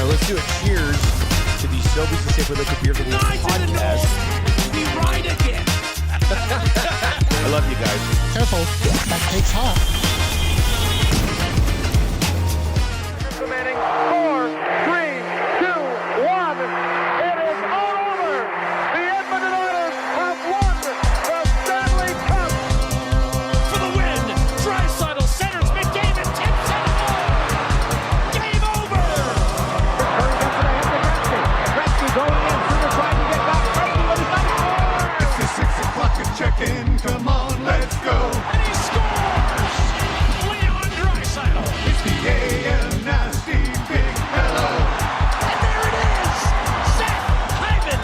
let's do a cheers to the Sobeys and Safeway Liquid Beer for the podcast. We ride again. I love you guys. Careful, that cake's hot. Implementing 4, 3, 2, 1. It is all over. The Edmonton Oilers have won the Stanley Cup. For the win. Draisaitl centers McDavid tips and home. Game over. Gretzky going in. Sugar trying to get back. Gretzky with his number 4. It's the 6 o'clock and check-in. Come on, let's go. And he scores. Leon Draisaitl. It's the AM Nasty Big Hello. And there it is. Zach Hyman.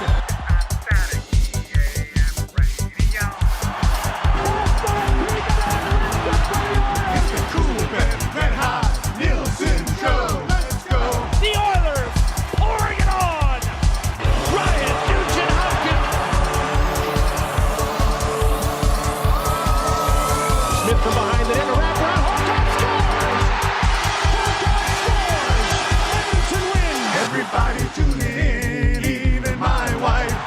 It's the Cool Ben Red Hot Nielson Show. Let's go. The Oilers pouring it on. Ryan Nugent-Hopkins. Smith from behind the net. A wraparound. Horton scores. Edmonton wins. Everybody tuning in, even my wife.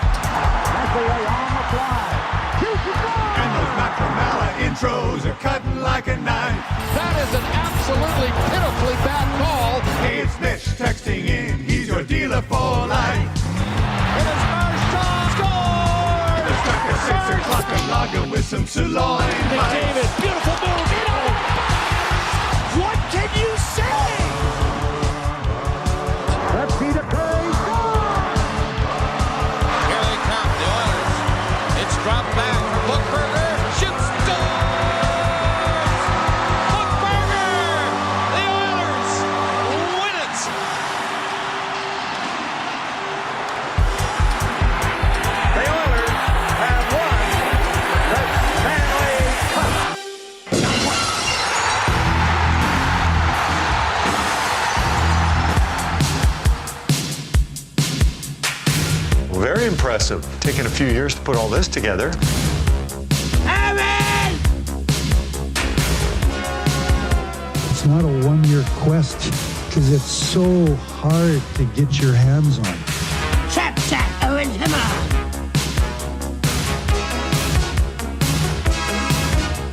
And those Macramalla intros are cutting like a knife. That is an absolutely pitifully bad call. Hey, it's Mitch texting in. He's your dealer for life. It is Marchand scores. Let's talk a 6 o'clock and lager with some sirloin bites. McDavid. Beautiful move. In on it. What can you say? Let's see the Curry score. Here they come, the Oilers. It's dropped back for Bookberger. Shoots, scores! Bookberger! The Oilers win it! The Oilers have won the Stanley Cup. Very impressive. Taken a few years to put all this together. It's not a one-year quest because it's so hard to get your hands on. Chap, Owen Hammer.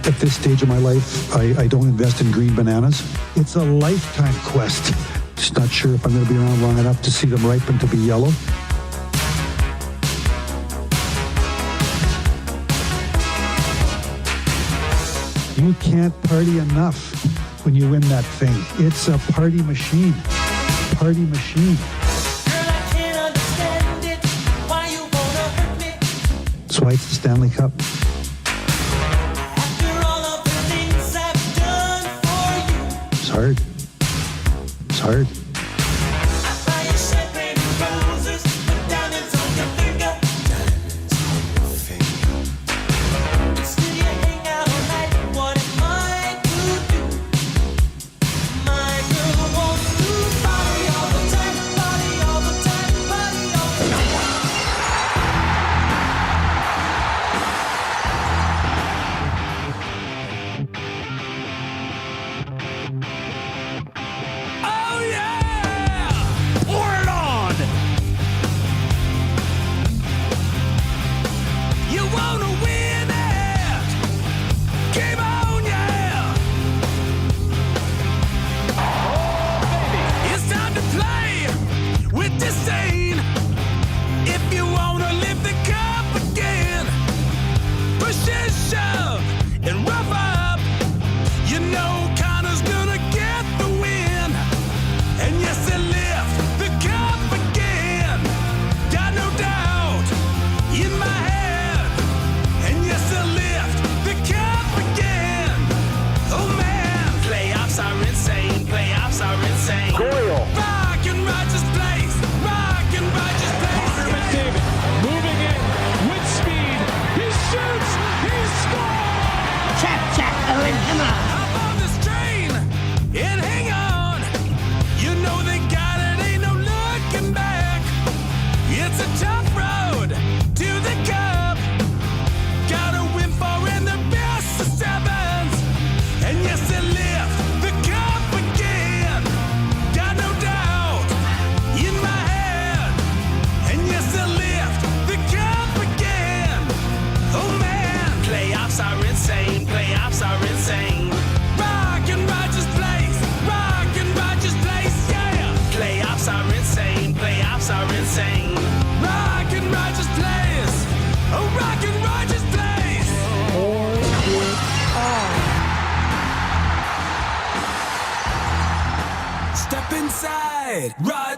At this stage of my life, I don't invest in green bananas. It's a lifetime quest. Just not sure if I'm going to be around long enough to see them ripen to be yellow. You can't party enough when you win that thing. It's a party machine. Party machine. That's why it's the Stanley Cup. It's hard. It's hard. Oh, yeah!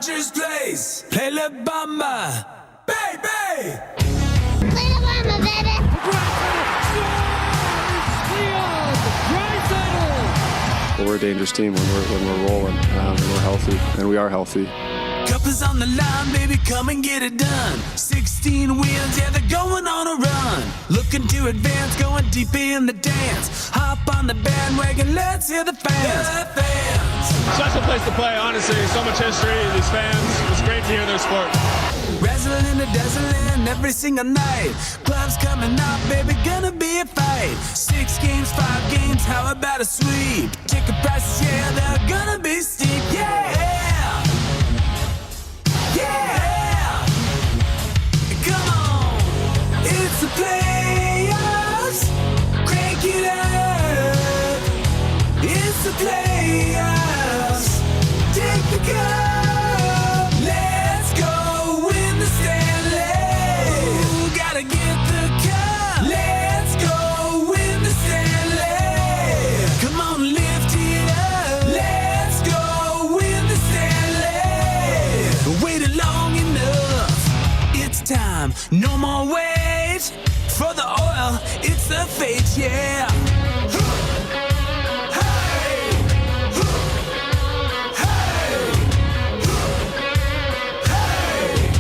Rogers place. Play La Bamba. Baby! Little mama, baby. We're a dangerous team when we're rolling, and we're healthy, and we are healthy. Cup is on the line, baby, come and get it done. 16 wins, yeah, they're going on a run. Looking to advance, going deep in the dance. Hop on the bandwagon, let's hear the fans. The fans. Such a place to play, honestly. So much history, these fans. It's great to hear their sport. Razzling and dazzling every single night. Clubs coming up, baby, gonna be a fight. 6 games, 5 games, how about a sweep? Ticket prices, yeah, they're gonna be steep, yeah! Yeah! Come on! It's the playoffs! Crank it up! It's the playoffs! Take the cup! Let's go win the Stanley! Ooh, gotta get the cup! Let's go win the Stanley! Come on, lift it up! Let's go win the Stanley! Waited long enough. It's time. No more wait for the oil. It's the fate, yeah. Hey! Hey! Hey!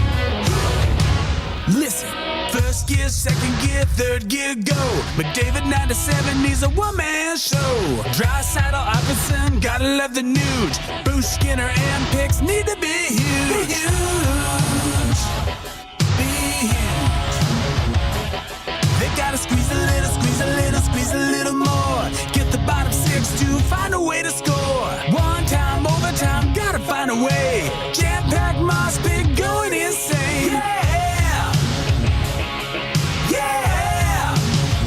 Listen. First gear, second gear, third gear, go. McDavid 97 needs a one-man show. Draisaitl, Iverson, gotta love the nude. Bruce Skinner and Picks need to be huge. Be huge. Be huge. They gotta squeeze a little, squeeze a little, squeeze a little more. Get the bottom 6 to find a way to score. One time, overtime, gotta find a way. Jam-packed moss pit going insane. Yeah! Yeah!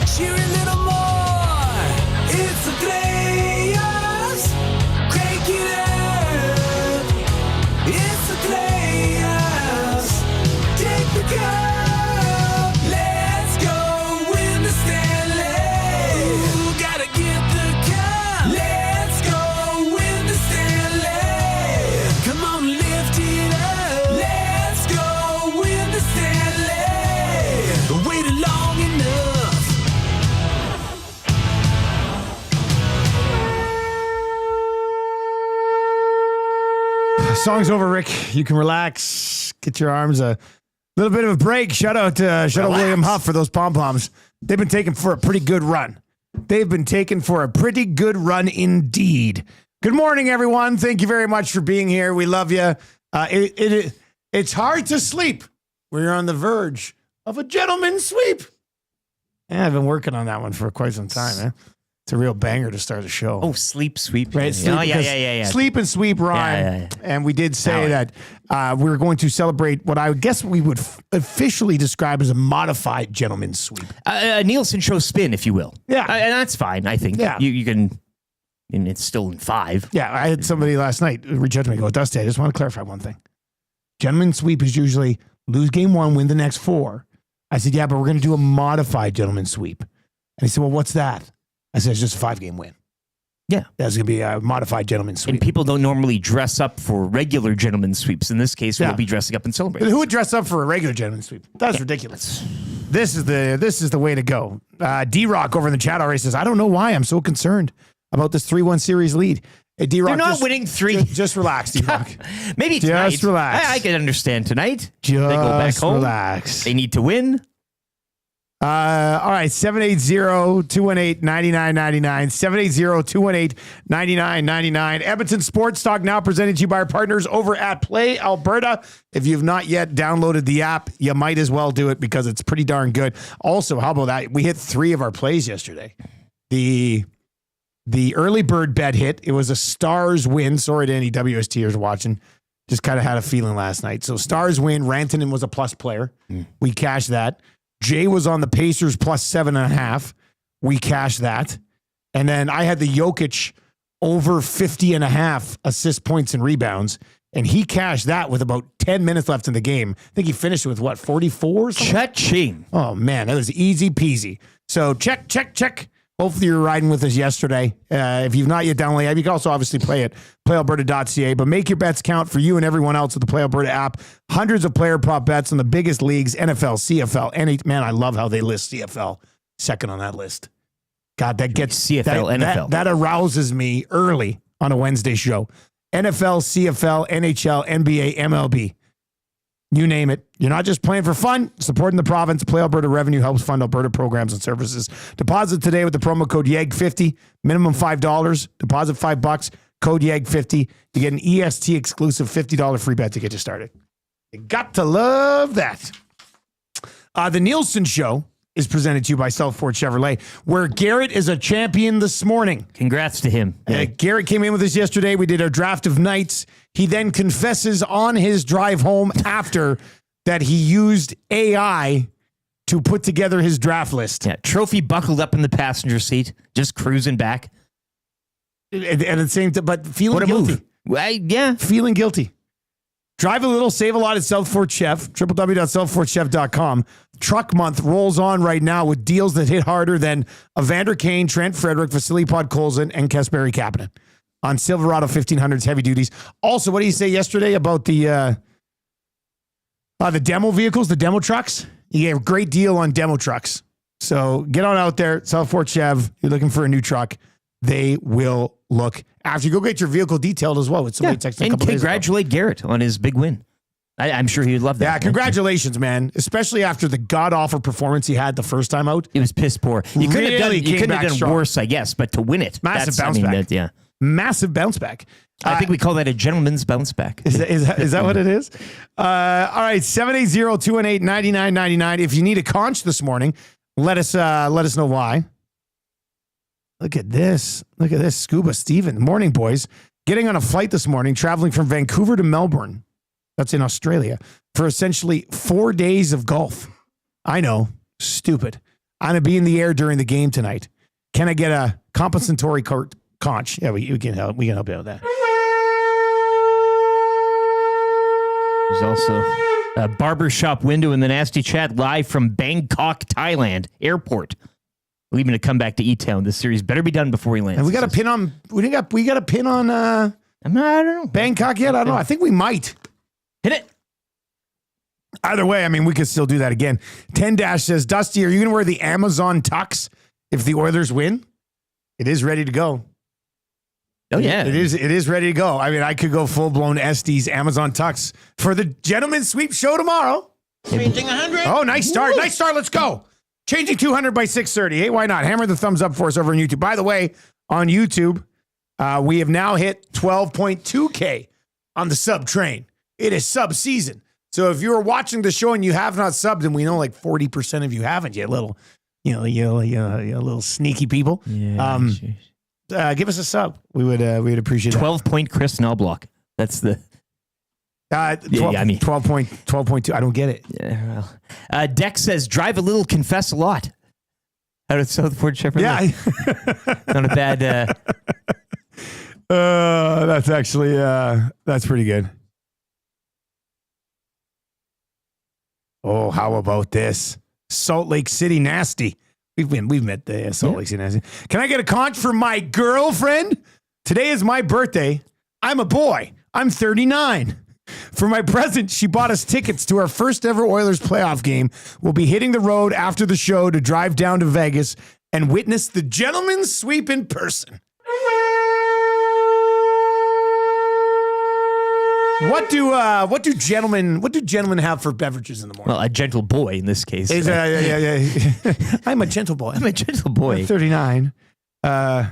Cheer a little more. It's the playoffs. Crank it up. It's the playoffs. Take the cup. Let's go win the Stanley. Ooh, gotta get the cup. Let's go win the Stanley. Come on, lift it up. Let's go win the Stanley. Waited long enough. Song's over, Rick. You can relax. Get your arms a little bit of a break. Shout out to William Huff for those pom-poms. They've been taken for a pretty good run. They've been taken for a pretty good run indeed. Good morning, everyone. Thank you very much for being here. We love you. It's hard to sleep when you're on the verge of a gentleman's sweep. Yeah, I've been working on that one for quite some time, man. It's a real banger to start a show. Oh, sleep, sweep. Right? Sleep, yeah. Sleep and sweep rhyme. Yeah. And we did say that we were going to celebrate what I guess we would officially describe as a modified gentleman's sweep. A Nielsen Show spin, if you will. Yeah. And that's fine, I think. Yeah. You can, and it's still in 5. Yeah, I had somebody last night reach out to me and go, Dusty, I just want to clarify one thing. Gentleman's sweep is usually lose game 1, win the next 4. I said, yeah, but we're going to do a modified gentleman's sweep. And he said, well, what's that? I said, it's just a 5-game win. Yeah. That's going to be a modified gentleman's sweep. And people don't normally dress up for regular gentleman's sweeps. In this case, we'll be dressing up and celebrating. Who would dress up for a regular gentleman's sweep? That's ridiculous. This is the way to go. D-Rock over in the chat already says, I don't know why I'm so concerned about this 3-1 series lead. Hey, D-Rock, they're not winning 3. Just relax, D-Rock. Maybe tonight. Just relax. I can understand tonight. Just they go back home. Relax. They need to win. All right, 780-218-9999. 780-218-9999. Edmonton Sports Talk now presented to you by our partners over at Play Alberta. If you've not yet downloaded the app, you might as well do it because it's pretty darn good. Also, how about that? We hit 3 of our plays yesterday. The early bird bet hit. It was a Stars win. Sorry to any WSTers watching. Just kind of had a feeling last night. So Stars win. Rantanen was a plus player. We cashed that. Jay was on the Pacers plus 7.5. We cashed that. And then I had the Jokic over 50.5 assist, points, and rebounds. And he cashed that with about 10 minutes left in the game. I think he finished with, 44 or something? Cha-ching. Oh, man, that was easy peasy. So check. Hopefully you're riding with us yesterday. If you've not yet downloaded the app, you can also obviously play it, playalberta.ca. But make your bets count for you and everyone else with the Play Alberta app. Hundreds of player prop bets on the biggest leagues, NFL, CFL, Man, I love how they list CFL second on that list. God, that gets CFL, NFL. That arouses me early on a Wednesday show. NFL, CFL, NHL, NBA, MLB. You name it. You're not just playing for fun. Supporting the province. Play Alberta revenue helps fund Alberta programs and services. Deposit today with the promo code YEG50. Minimum $5. Deposit $5. Code YEG50. You get an EST exclusive $50 free bet to get you started. You got to love that. The Nielson Show is presented to you by Southport Chevrolet, where Garrett is a champion this morning. Congrats to him. Garrett came in with us yesterday. We did our draft of nights. He then confesses on his drive home after that he used AI to put together his draft list. Yeah, trophy buckled up in the passenger seat, just cruising back. And at the same time, but feeling What a guilty. move. Well, yeah. Feeling guilty. Drive a little, save a lot at Southport Chef, www.southportchef.com. Truck month rolls on right now with deals that hit harder than Evander Kane, Trent Frederick, Vasily Podkolzin, and Kasperi Kapanen on Silverado 1500s heavy duties. Also, what did you say yesterday about the demo vehicles, the demo trucks? You gave a great deal on demo trucks. So get on out there, Southport Chev. You're looking for a new truck. They will look after you. Go get your vehicle detailed as well. With somebody texting a couple days ago. Congratulate Garrett on his big win. I'm sure he would love that. Yeah, congratulations, man. Especially after the god-awful performance he had the first time out. It was piss poor. You couldn't have done worse, I guess, but to win it. Massive bounce back. Yeah. Massive bounce back. I think we call that a gentleman's bounce back. Is that what it is? All right, 780-218-9999. If you need a conch this morning, let us know why. Look at this. Scuba Steven. Morning, boys. Getting on a flight this morning, traveling from Vancouver to Melbourne. That's in Australia. For essentially 4 days of golf. I know. Stupid. I'm going to be in the air during the game tonight. Can I get a compensatory conch? Yeah, we can help. We can help you out with that. There's also a barbershop window in the nasty chat live from Bangkok, Thailand airport. Leaving to come back to E-Town. This series better be done before he lands. And we got a pin on. We got a pin on. I don't know. Bangkok yet? I don't know. I think we might hit it. Either way, I mean, we could still do that again. 10- says, Dusty, are you going to wear the Amazon tux if the Oilers win? It is ready to go. Oh yeah, it is ready to go. I mean, I could go full blown Estes Amazon tux for the gentleman's sweep show tomorrow. Changing 100. Oh, nice start. Woo. Nice start. Let's go. Changing 200 by 6:30. Hey, why not? Hammer the thumbs up for us over on YouTube. By the way, on YouTube, we have now hit 12.2K on the sub train. It is sub season. So if you're watching the show and you have not subbed, and we know like 40% of you haven't yet, little sneaky people. Yeah, give us a sub. We would appreciate 12-point Chris Nelblock. That's the 12.2. I don't get it. Yeah, well. Dex says, drive a little, confess a lot. Out of Southport Chevrolet. Yeah. Not a bad... that's actually, that's pretty good. Oh, how about this? Salt Lake City Nasty. We've met the Salt Lake City Nasty. Can I get a conch for my girlfriend? Today is my birthday. I'm a boy. I'm 39. For my present, she bought us tickets to our first ever Oilers playoff game. We'll be hitting the road after the show to drive down to Vegas and witness the gentleman's sweep in person. What do gentlemen have for beverages in the morning? Well, a gentle boy in this case. Yeah. I'm a gentle boy. I'm a gentle boy. I'm 39. I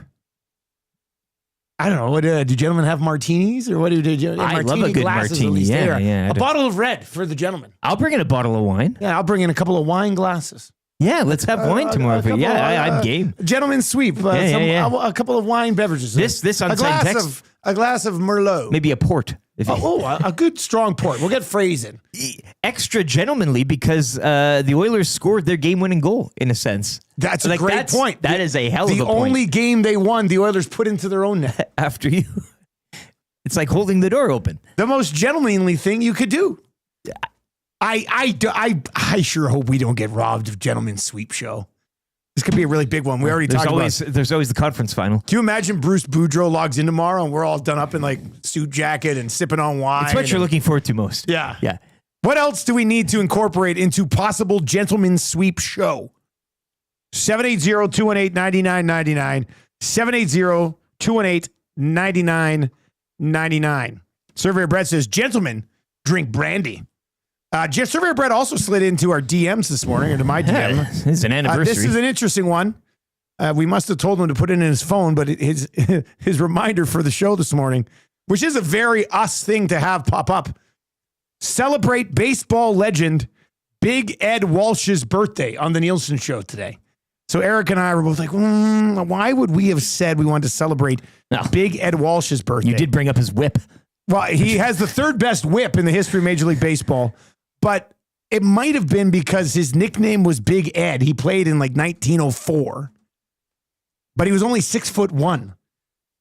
don't know. What do gentlemen have martinis or what do I love a good martini. Yeah. A bottle of red for the gentleman. I'll bring in a bottle of wine. Yeah, I'll bring in a couple of wine glasses. Yeah, let's have wine tomorrow. I'm game. Gentleman's sweep. A couple of wine beverages. This unsigned text. A glass of Merlot. Maybe a port. A good strong port. We'll get phrase in. Extra gentlemanly because the Oilers scored their game-winning goal, in a sense. That's a great point. That is a hell of a point. The only game they won, the Oilers put into their own net. After you. It's like holding the door open. The most gentlemanly thing you could do. I sure hope we don't get robbed of Gentleman's Sweep show. This could be a really big one. We already talked about it. There's always the conference final. Do you imagine Bruce Boudreau logs in tomorrow and we're all done up in like suit jacket and sipping on wine? It's what you're looking forward to most. Yeah. Yeah. What else do we need to incorporate into possible gentleman's sweep show? 780-218-9999. 780-218-9999. Surveyor Brett says, gentlemen, drink brandy. Surveyor Brett also slid into our DMs this morning, or to my DM. This is an anniversary. This is an interesting one. We must have told him to put it in his phone, but his reminder for the show this morning, which is a very us thing to have pop up. Celebrate baseball legend Big Ed Walsh's birthday on the Nielsen Show today. So Eric and I were both like, why would we have said we wanted to celebrate Big Ed Walsh's birthday? You did bring up his whip. Well, he has the third best whip in the history of Major League Baseball, but it might have been because his nickname was Big Ed. He played in like 1904, but he was only 6'1".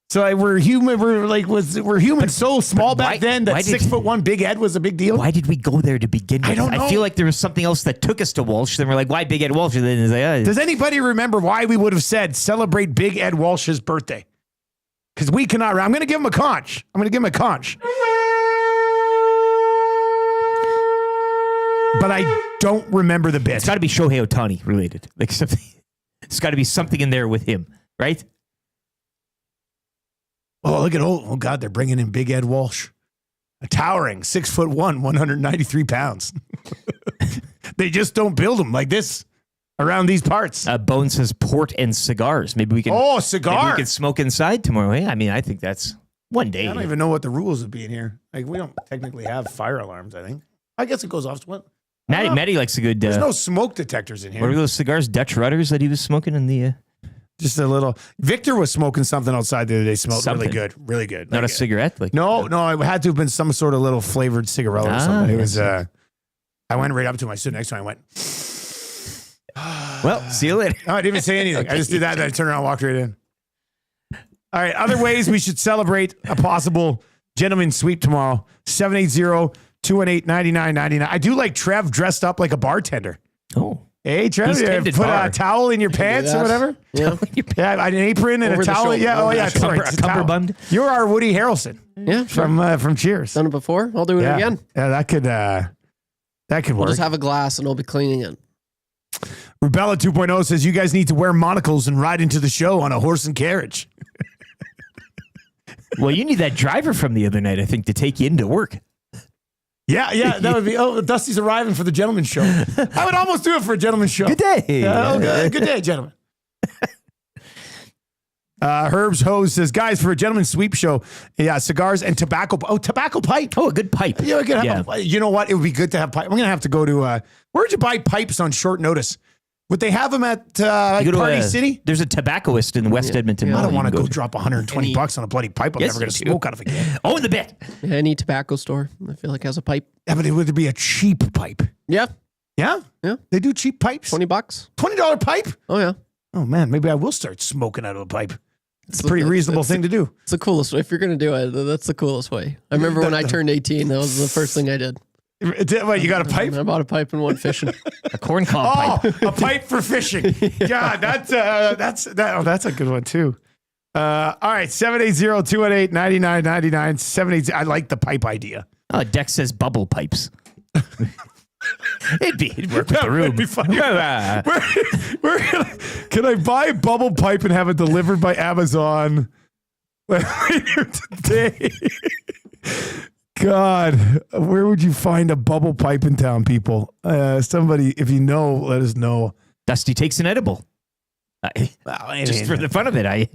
So we're human. We're humans so small back then that 6'1" Big Ed was a big deal. Why did we go there to begin with? I don't know. I feel like there was something else that took us to Walsh. Then we're like, why Big Ed Walsh? And then it's like, does anybody remember why we would have said celebrate Big Ed Walsh's birthday? Because we cannot. I'm going to give him a conch. But I don't remember the bit. It's got to be Shohei Ohtani related. Like something. It's got to be something in there with him, right? Oh, look at oh God, they're bringing in Big Ed Walsh, a towering 6'1", 193 pounds. They just don't build them like this around these parts. Bone says port and cigars. Maybe we can. Oh, cigar. Maybe we can smoke inside tomorrow. I mean, I think that's one day. I don't even know what the rules would be in here. Like we don't technically have fire alarms. I think. I guess it goes off. What? Matty likes a good. There's no smoke detectors in here. What are those cigars? Dutch Rudders that he was smoking in the. Just a little. Victor was smoking something outside the other day. Smelled really good. Really good. Not a cigarette? Like No, it had to have been some sort of little flavored cigarette or something. It was, I went right up to him. I stood next to him. I went, well, see you later. No, I didn't even say anything. I just did that. Then I turned around and walked right in. All right. Other ways we should celebrate a possible gentleman's sweep tomorrow. 780-218-9999. I do like Trev dressed up like a bartender. Oh. Hey, Trev, put a towel in your pants or whatever. Yeah. Yeah, an apron and a towel. Yeah, a cummerbund. You're our Woody Harrelson. Yeah, from Cheers. Done it before. I'll do it again. Yeah, that could work. We'll just have a glass and I'll be cleaning it. Rubella 2.0 says you guys need to wear monocles and ride into the show on a horse and carriage. Well, you need that driver from the other night, I think, to take you into work. Yeah, that would be. Oh, Dusty's arriving for the gentleman's show. I would almost do it for a gentleman's show. Good day. Good day, gentlemen. Herb's Hose says, guys, for a gentleman's sweep show, cigars and tobacco. Oh, tobacco pipe. Oh, a good pipe. Yeah, you know what? It would be good to have pipe. I'm going to have to go to, where'd you buy pipes on short notice? Would they have them at Party City? There's a tobaccoist in West Edmonton. I don't want to go drop $120 on a bloody pipe. I'm never going to smoke out of again. Oh, in the bit. Any tobacco store, I feel like, has a pipe. Yeah, but would there be a cheap pipe? Yeah. Yeah? Yeah. They do cheap pipes? $20. $20 pipe? Oh, yeah. Oh, man. Maybe I will start smoking out of a pipe. It's a pretty reasonable thing to do. It's the coolest way. If you're going to do it, that's the coolest way. I remember when I turned 18, that was the first thing I did. What, you got a pipe? I bought a pipe and went fishing. A corn cob pipe. A pipe for fishing. God, that's a good one too. All right, 780-218-9999. 780. I like the pipe idea. Oh, Dex says bubble pipes. It'd work with the room. It'd be funny. Can I buy a bubble pipe and have it delivered by Amazon later today? God, where would you find a bubble pipe in town, people? Somebody, if you know, let us know. Dusty takes an edible. Just for the fun of it, I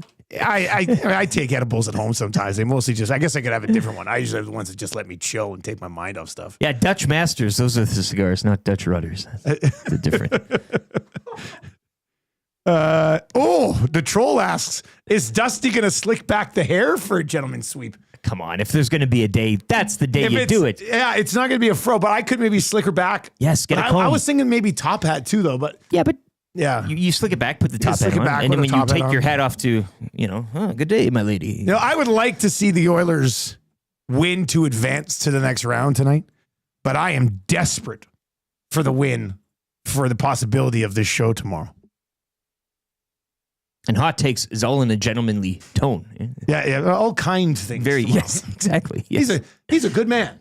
take edibles at home sometimes. They mostly I guess I could have a different one. I usually have the ones that just let me chill and take my mind off stuff. Yeah, Dutch Masters. Those are the cigars, not Dutch Rudders. They're different. The troll asks, is Dusty going to slick back the hair for a gentleman's sweep? Come on, if there's going to be a day, that's the day you do it. Yeah, it's not going to be a fro, but I could maybe slick her back. Yes, get a comb. I was thinking maybe top hat too, though. But yeah, yeah, you slick it back, put the top hat on, and then when you take your hat off to, good day, my lady. I would like to see the Oilers win to advance to the next round tonight, but I am desperate for the win for the possibility of this show tomorrow. And hot takes is all in a gentlemanly tone. Yeah, all kind things. Yes, exactly. Yes. He's a good man.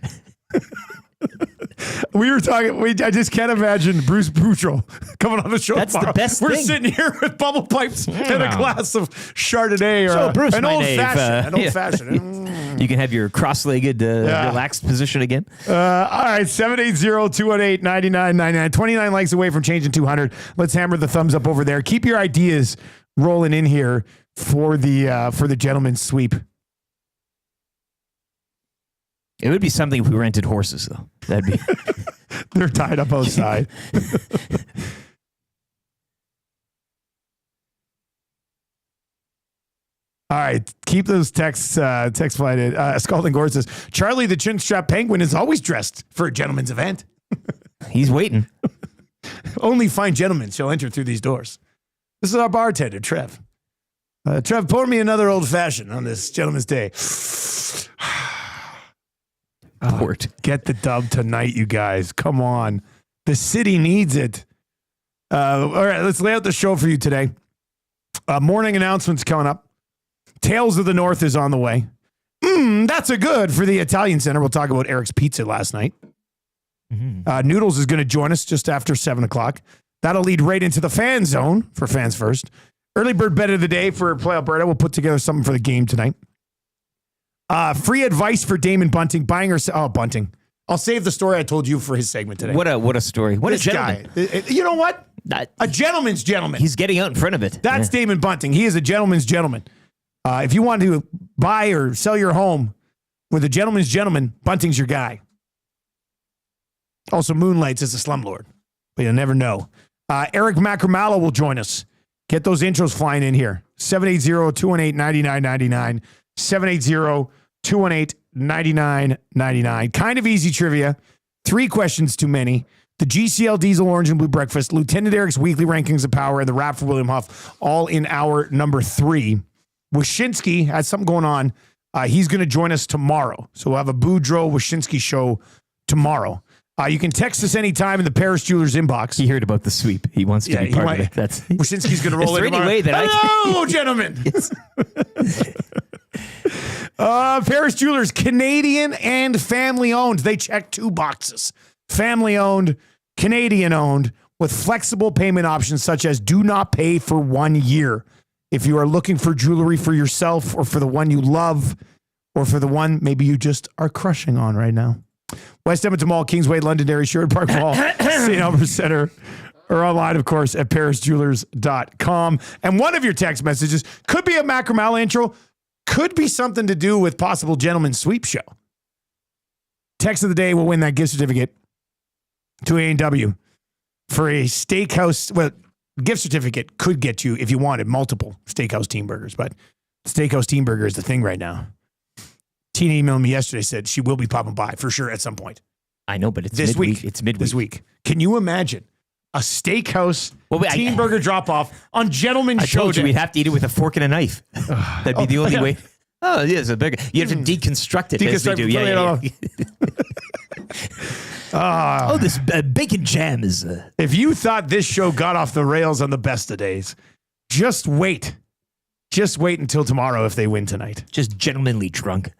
We were talking. I just can't imagine Bruce Boudreau coming on the show. That's tomorrow. the best We're thing. sitting here with bubble pipes and a glass of Chardonnay or Bruce, an my old Dave, fashioned. An old fashioned. You can have your cross-legged, relaxed position again. All right, 780-218-9999. 29 likes away from changing 200. Let's hammer the thumbs up over there. Keep your ideas rolling in here for the gentleman's sweep. It would be something if we rented horses, though. That'd be. They're tied up outside. All right, keep those texts flighted. Scalding Gore says, Charlie the Chinstrap Penguin is always dressed for a gentleman's event. He's waiting. Only fine gentlemen shall enter through these doors. This is our bartender, Trev. Trev, pour me another old fashioned on this gentleman's day. Port. Get the dub tonight, you guys. Come on. The city needs it. All right, let's lay out the show for you today. Morning announcements coming up. Tales of the North is on the way. That's a good for the Italian Center. We'll talk about Eric's Pizza last night. Noodles is going to join us just after 7 o'clock. That'll lead right into the fan zone for Fans First. Early bird bet of the day for Play Alberta. We'll put together something for the game tonight. Free advice for Damon Bunting. Buying or Bunting. I'll save the story I told you for his segment today. What a story. What this a gentleman. guy. You know what? A gentleman's gentleman. He's getting out in front of it. That's Damon Bunting. He is a gentleman's gentleman. If you want to buy or sell your home with a gentleman's gentleman, Bunting's your guy. Also moonlights as a slumlord, but you'll never know. Eric Macramalla will join us. Get those intros flying in here. 780-218-9999. 780-218-9999. Kind of easy trivia. 3 questions too many. The GCL Diesel Orange and Blue Breakfast, Lieutenant Eric's weekly rankings of power, and the rap for William Huff, all in hour number 3. Wyshynski has something going on. He's going to join us tomorrow. So we'll have a Boudreau Wyshynski show tomorrow. You can text us anytime in the Paris Jewelers inbox. He heard about the sweep. He wants to be part of it. That's Wyshynski's going to roll in tomorrow. Way that Hello, gentlemen. Paris Jewelers, Canadian and family owned. They check 2 boxes. Family owned, Canadian owned, with flexible payment options such as do not pay for 1 year. If you are looking for jewelry for yourself or for the one you love or for the one maybe you just are crushing on right now. West Edmonton Mall, Kingsway, Londonderry, Sherwood Park Mall, St. Albert Center, or online, of course, at parisjewelers.com. And one of your text messages could be a Macramalla intro, could be something to do with possible gentleman's sweep show. Text of the day will win that gift certificate to A&W for a steakhouse. Well, gift certificate could get you, if you wanted, multiple Steakhouse Team Burgers, but Steakhouse Team Burger is the thing right now. Tina emailed me yesterday, said she will be popping by for sure at some point. I know, but it's this midweek. week. It's midweek. This week. Can you imagine a Steakhouse Team Burger drop-off on Gentleman's Show I told you Day? we'd have to eat it with a fork and a knife. That'd be the only way. Oh, yeah, it's a burger. You have to deconstruct it as we do. Yeah. Oh, this bacon jam is... If you thought this show got off the rails on the best of days, just wait. Just wait until tomorrow if they win tonight. Just gentlemanly drunk.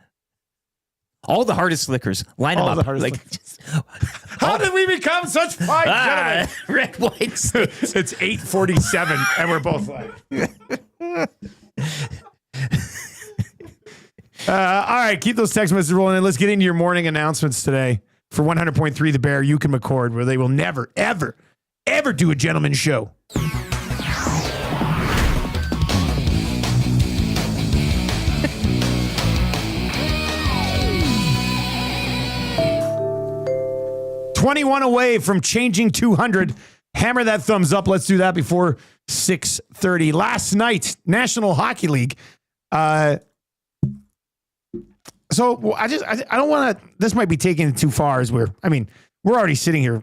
All the hardest liquors. Line them up. How did we become such fine gentlemen? Red, white, states. It's 8:47 and we're both like... all right, keep those text messages rolling in. Let's get into your morning announcements today for 100.3 The Bear, Yukon McCord, where they will never, ever, ever do a gentleman's show. $21 away from changing 200. Hammer that thumbs up. Let's do that before 6:30. Last night, National Hockey League. So I don't want to. This might be taking it too far. We're already sitting here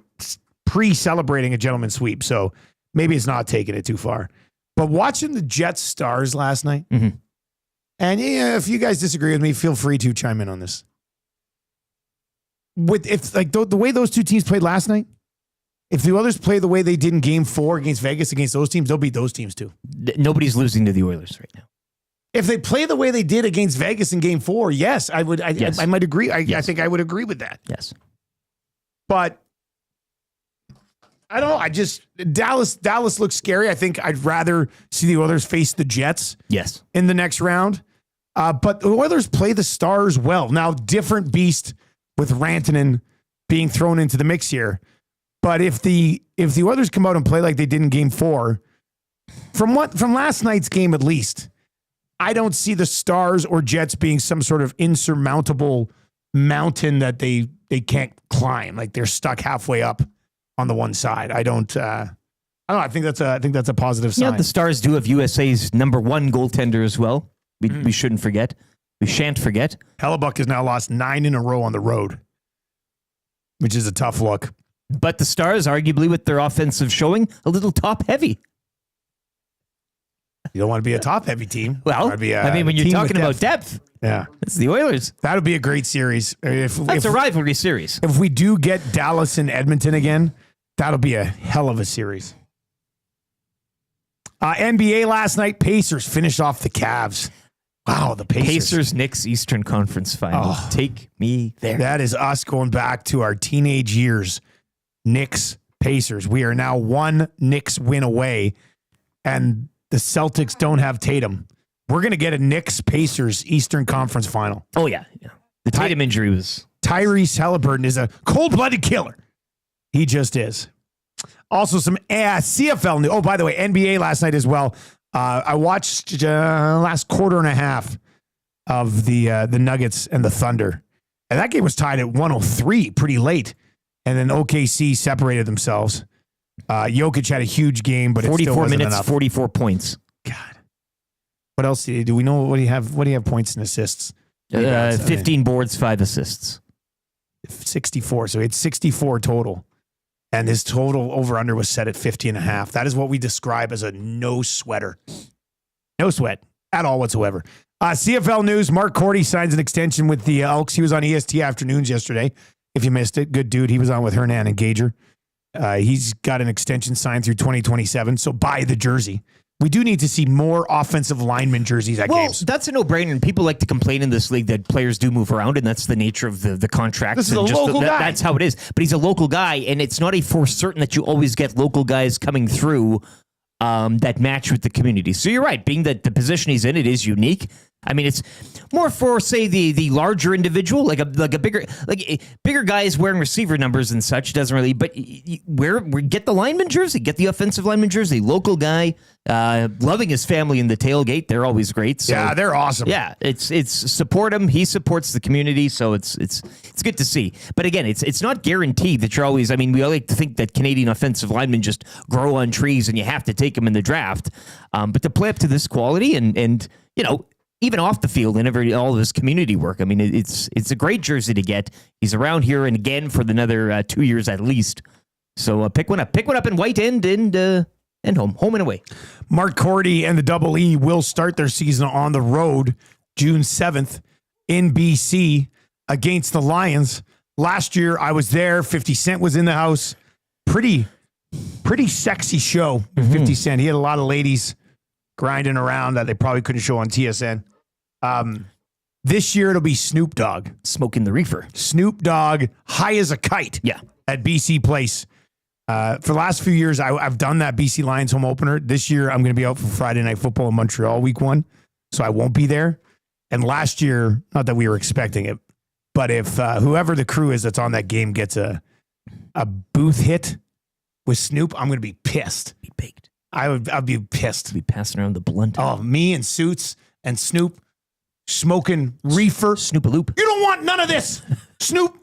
pre-celebrating a gentleman's sweep, so maybe it's not taking it too far. But watching the Jets Stars last night, and if you guys disagree with me, feel free to chime in on this. The way those two teams played last night, If the Oilers play the way they did in Game 4 against Vegas, against those teams, they'll beat those teams too. Nobody's losing to the Oilers right now. If they play the way they did against Vegas in Game 4, yes, I would. I might agree. I think I would agree with that. Yes. But I don't know. I just Dallas looks scary. I think I'd rather see the Oilers face the Jets. Yes. In the next round. But the Oilers play the Stars well. Now, different beast with Rantanen being thrown into the mix here. But if the Oilers come out and play like they did in Game 4, from last night's game at least, I don't see the Stars or Jets being some sort of insurmountable mountain that they can't climb. Like they're stuck halfway up on the one side. I don't know. I think that's a positive sign. Yeah, the Stars do have USA's number 1 goaltender as well. We shouldn't forget. We shan't forget. Hellebuck has now lost 9 in a row on the road, which is a tough look. But the Stars, arguably with their offensive showing, a little top heavy. You don't want to be a top-heavy team. Well, when you're talking about depth, yeah, it's the Oilers. That would be a great series. That's a rivalry series. If we do get Dallas and Edmonton again, that'll be a hell of a series. NBA last night, Pacers finished off the Cavs. Wow, the Pacers. Knicks Eastern Conference Final. Oh, take me there. That is us going back to our teenage years. Knicks, Pacers. We are now 1 Knicks win away, and the Celtics don't have Tatum. We're going to get a Knicks-Pacers Eastern Conference Final. Oh, yeah. The Tatum injury was... Tyrese Halliburton is a cold-blooded killer. He just is. Also, some CFL news. Oh, by the way, NBA last night as well. I watched last quarter and a half of the Nuggets and the Thunder. And that game was tied at 103 pretty late. And then OKC separated themselves. Jokic had a huge game, but 44 it still wasn't minutes, enough. 44 points. God. What else do we know? What do you have points and assists? 15 boards, 5 assists. 64. So it's 64 total. And his total over-under was set at 50.5. That is what we describe as a no sweater. No sweat at all whatsoever. CFL news, Mark Cordy signs an extension with the Elks. He was on EST Afternoons yesterday. If you missed it, good dude. He was on with Hernan and Gager. He's got an extension signed through 2027, so buy the jersey. We do need to see more offensive lineman jerseys at games. That's a no-brainer, and people like to complain in this league that players do move around, and that's the nature of the contracts. This is a local guy. That's how it is. But he's a local guy, and it's not a for certain that you always get local guys coming through that match with the community. So you're right. Being that the position he's in, it is unique. I mean, it's more for, say, the larger individual, like a bigger guys wearing receiver numbers and such. Doesn't really, but get the lineman jersey, get the offensive lineman jersey. Local guy, loving his family in the tailgate. They're always great. So, yeah, they're awesome. Yeah, it's support him. He supports the community, so it's good to see. But again, it's not guaranteed that you're always. I mean, we all like to think that Canadian offensive linemen just grow on trees and you have to take them in the draft. But to play up to this quality and you know. Even off the field and all of his community work. I mean, it's a great jersey to get. He's around here and again for another 2 years at least. So pick one up. Pick one up in white and home and away. Mark Cordy and the Double E will start their season on the road June 7th in BC against the Lions. Last year I was there. 50 Cent was in the house. Pretty sexy show. 50 Cent. He had a lot of ladies grinding around that they probably couldn't show on TSN. This year it'll be Snoop Dogg. Smoking the reefer. Snoop Dogg, high as a kite. Yeah. At BC Place. For the last few years, I've done that BC Lions home opener. This year, I'm going to be out for Friday Night Football in Montreal week 1, so I won't be there. And last year, not that we were expecting it, but if whoever the crew is that's on that game gets a booth hit with Snoop, I'm going to be pissed. Be baked. I'd be pissed. Be passing around the blunt. Oh, me and Suits and Snoop smoking reefer. Snoop-a-loop. You don't want none of this, Snoop.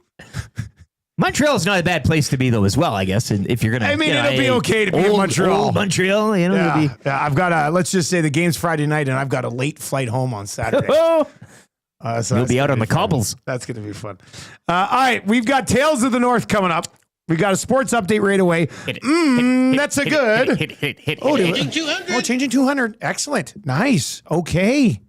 Montreal's not a bad place to be, though, as well, I guess. And if you're going to, I mean, it'll be okay to be in Montreal. Old Montreal, you know. Yeah, I've got let's just say the game's Friday night, and I've got a late flight home on Saturday. So you'll be out on the cobbles. That's going to be fun. All right, we've got Tales of the North coming up. We got a sports update right away. That's a good. Changing 200. Oh, changing 200. Excellent. Nice. Okay.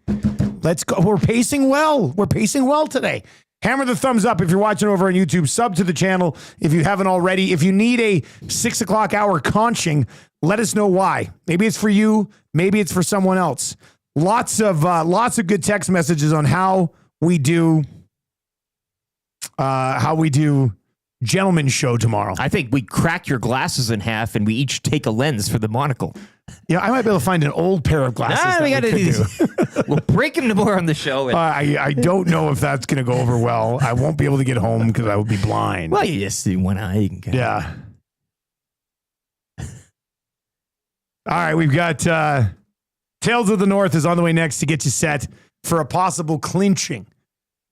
Let's go. We're pacing well. We're pacing well today. Hammer the thumbs up if you're watching over on YouTube. Sub to the channel if you haven't already. If you need a 6 o'clock hour conching, let us know why. Maybe it's for you. Maybe it's for someone else. Lots of good text messages on how we do Gentleman's Show tomorrow. I think we crack your glasses in half and we each take a lens for the monocle. Yeah, I might be able to find an old pair of glasses. We gotta do. We'll break them more on the show. And I don't know if that's going to go over well. I won't be able to get home because I will be blind. Well, you just see one eye. You can Yeah. All right, we've got Tales of the North is on the way next to get you set for a possible clinching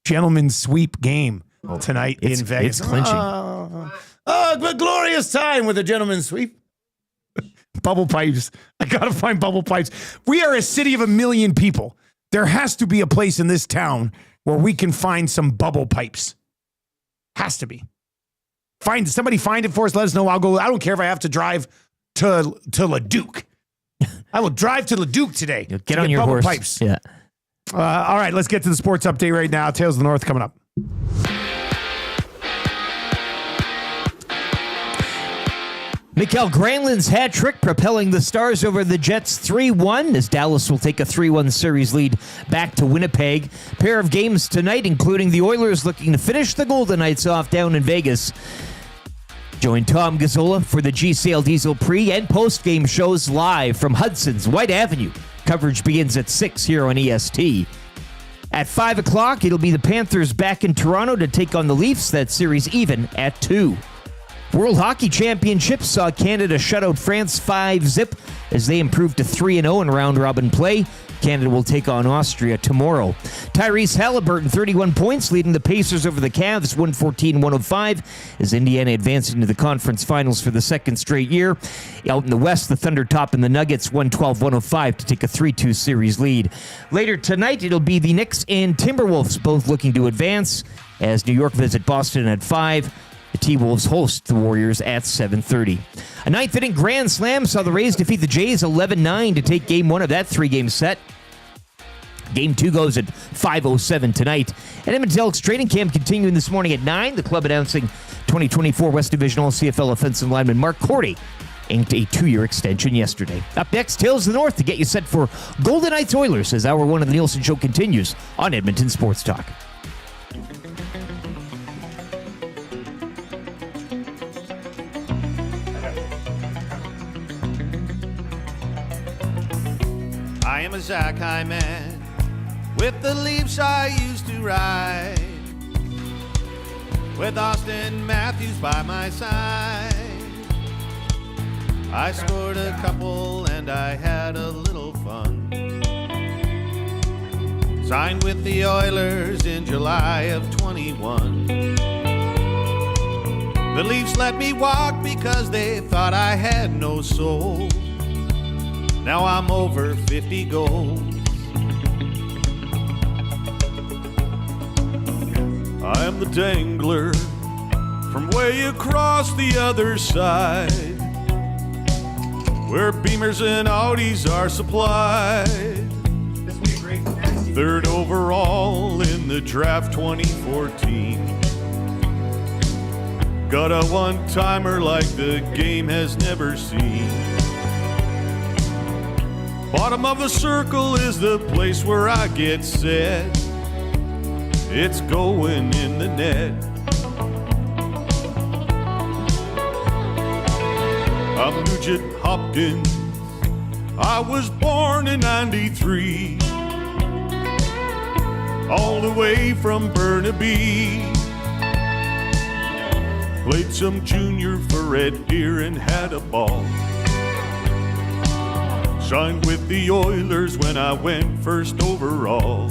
gentleman's sweep game tonight in Vegas. It's clinching. A glorious time with a gentleman's sweep. Bubble pipes. I got to find bubble pipes. We are a city of 1 million people. There has to be a place in this town where we can find some bubble pipes. Has to be. Somebody find it for us. Let us know. I'll go. I don't care if I have to drive to Leduc. I will drive to Leduc today. Get on your bubble horse. Pipes. Yeah. All right, let's get to the sports update right now. Tales of the North coming up. Mikael Granlund's hat trick propelling the Stars over the Jets 3-1 as Dallas will take a 3-1 series lead back to Winnipeg. Pair of games tonight, including the Oilers looking to finish the Golden Knights off down in Vegas. Join Tom Gazzola for the GCL Diesel pre- and post-game shows live from Hudson's White Avenue. Coverage begins at 6 here on EST. At 5 o'clock, it'll be the Panthers back in Toronto to take on the Leafs. That series even at 2. World Hockey Championships saw Canada shut out France 5-0 as they improved to 3-0 in round-robin play. Canada will take on Austria tomorrow. Tyrese Halliburton, 31 points, leading the Pacers over the Cavs, 114-105, as Indiana advancing to the conference finals for the second straight year. Out in the West, the Thunder topping the Nuggets, 112-105 to take a 3-2 series lead. Later tonight, it'll be the Knicks and Timberwolves both looking to advance as New York visit Boston at 5. The T-Wolves host the Warriors at 7:30. A ninth-inning grand slam saw the Rays defeat the Jays 11-9 to take Game 1 of that 3-game set. Game 2 goes at 5:07 tonight. And Edmonton Elks training camp continuing this morning at 9. The club announcing 2024 West Division All-CFL offensive lineman Mark Cordy inked a 2-year extension yesterday. Up next, Tales of the North to get you set for Golden Knights Oilers as Hour 1 of the Nielsen Show continues on Edmonton Sports Talk. I am a Zach High man with the Leafs I used to ride, with Austin Matthews by my side. I scored a couple and I had a little fun. Signed with the Oilers in July of 21. The Leafs let me walk because they thought I had no soul. Now I'm over 50 goals. I am the dangler from way across the other side, where Beamers and Audis are supplied. Third overall in the draft 2014. Got a one-timer like the game has never seen. Bottom of the circle is the place where I get set. It's going in the net. I'm Nugent Hopkins. I was born in 93. All the way from Burnaby. Played some junior for Red Deer and had a ball. Signed with the Oilers when I went first overall.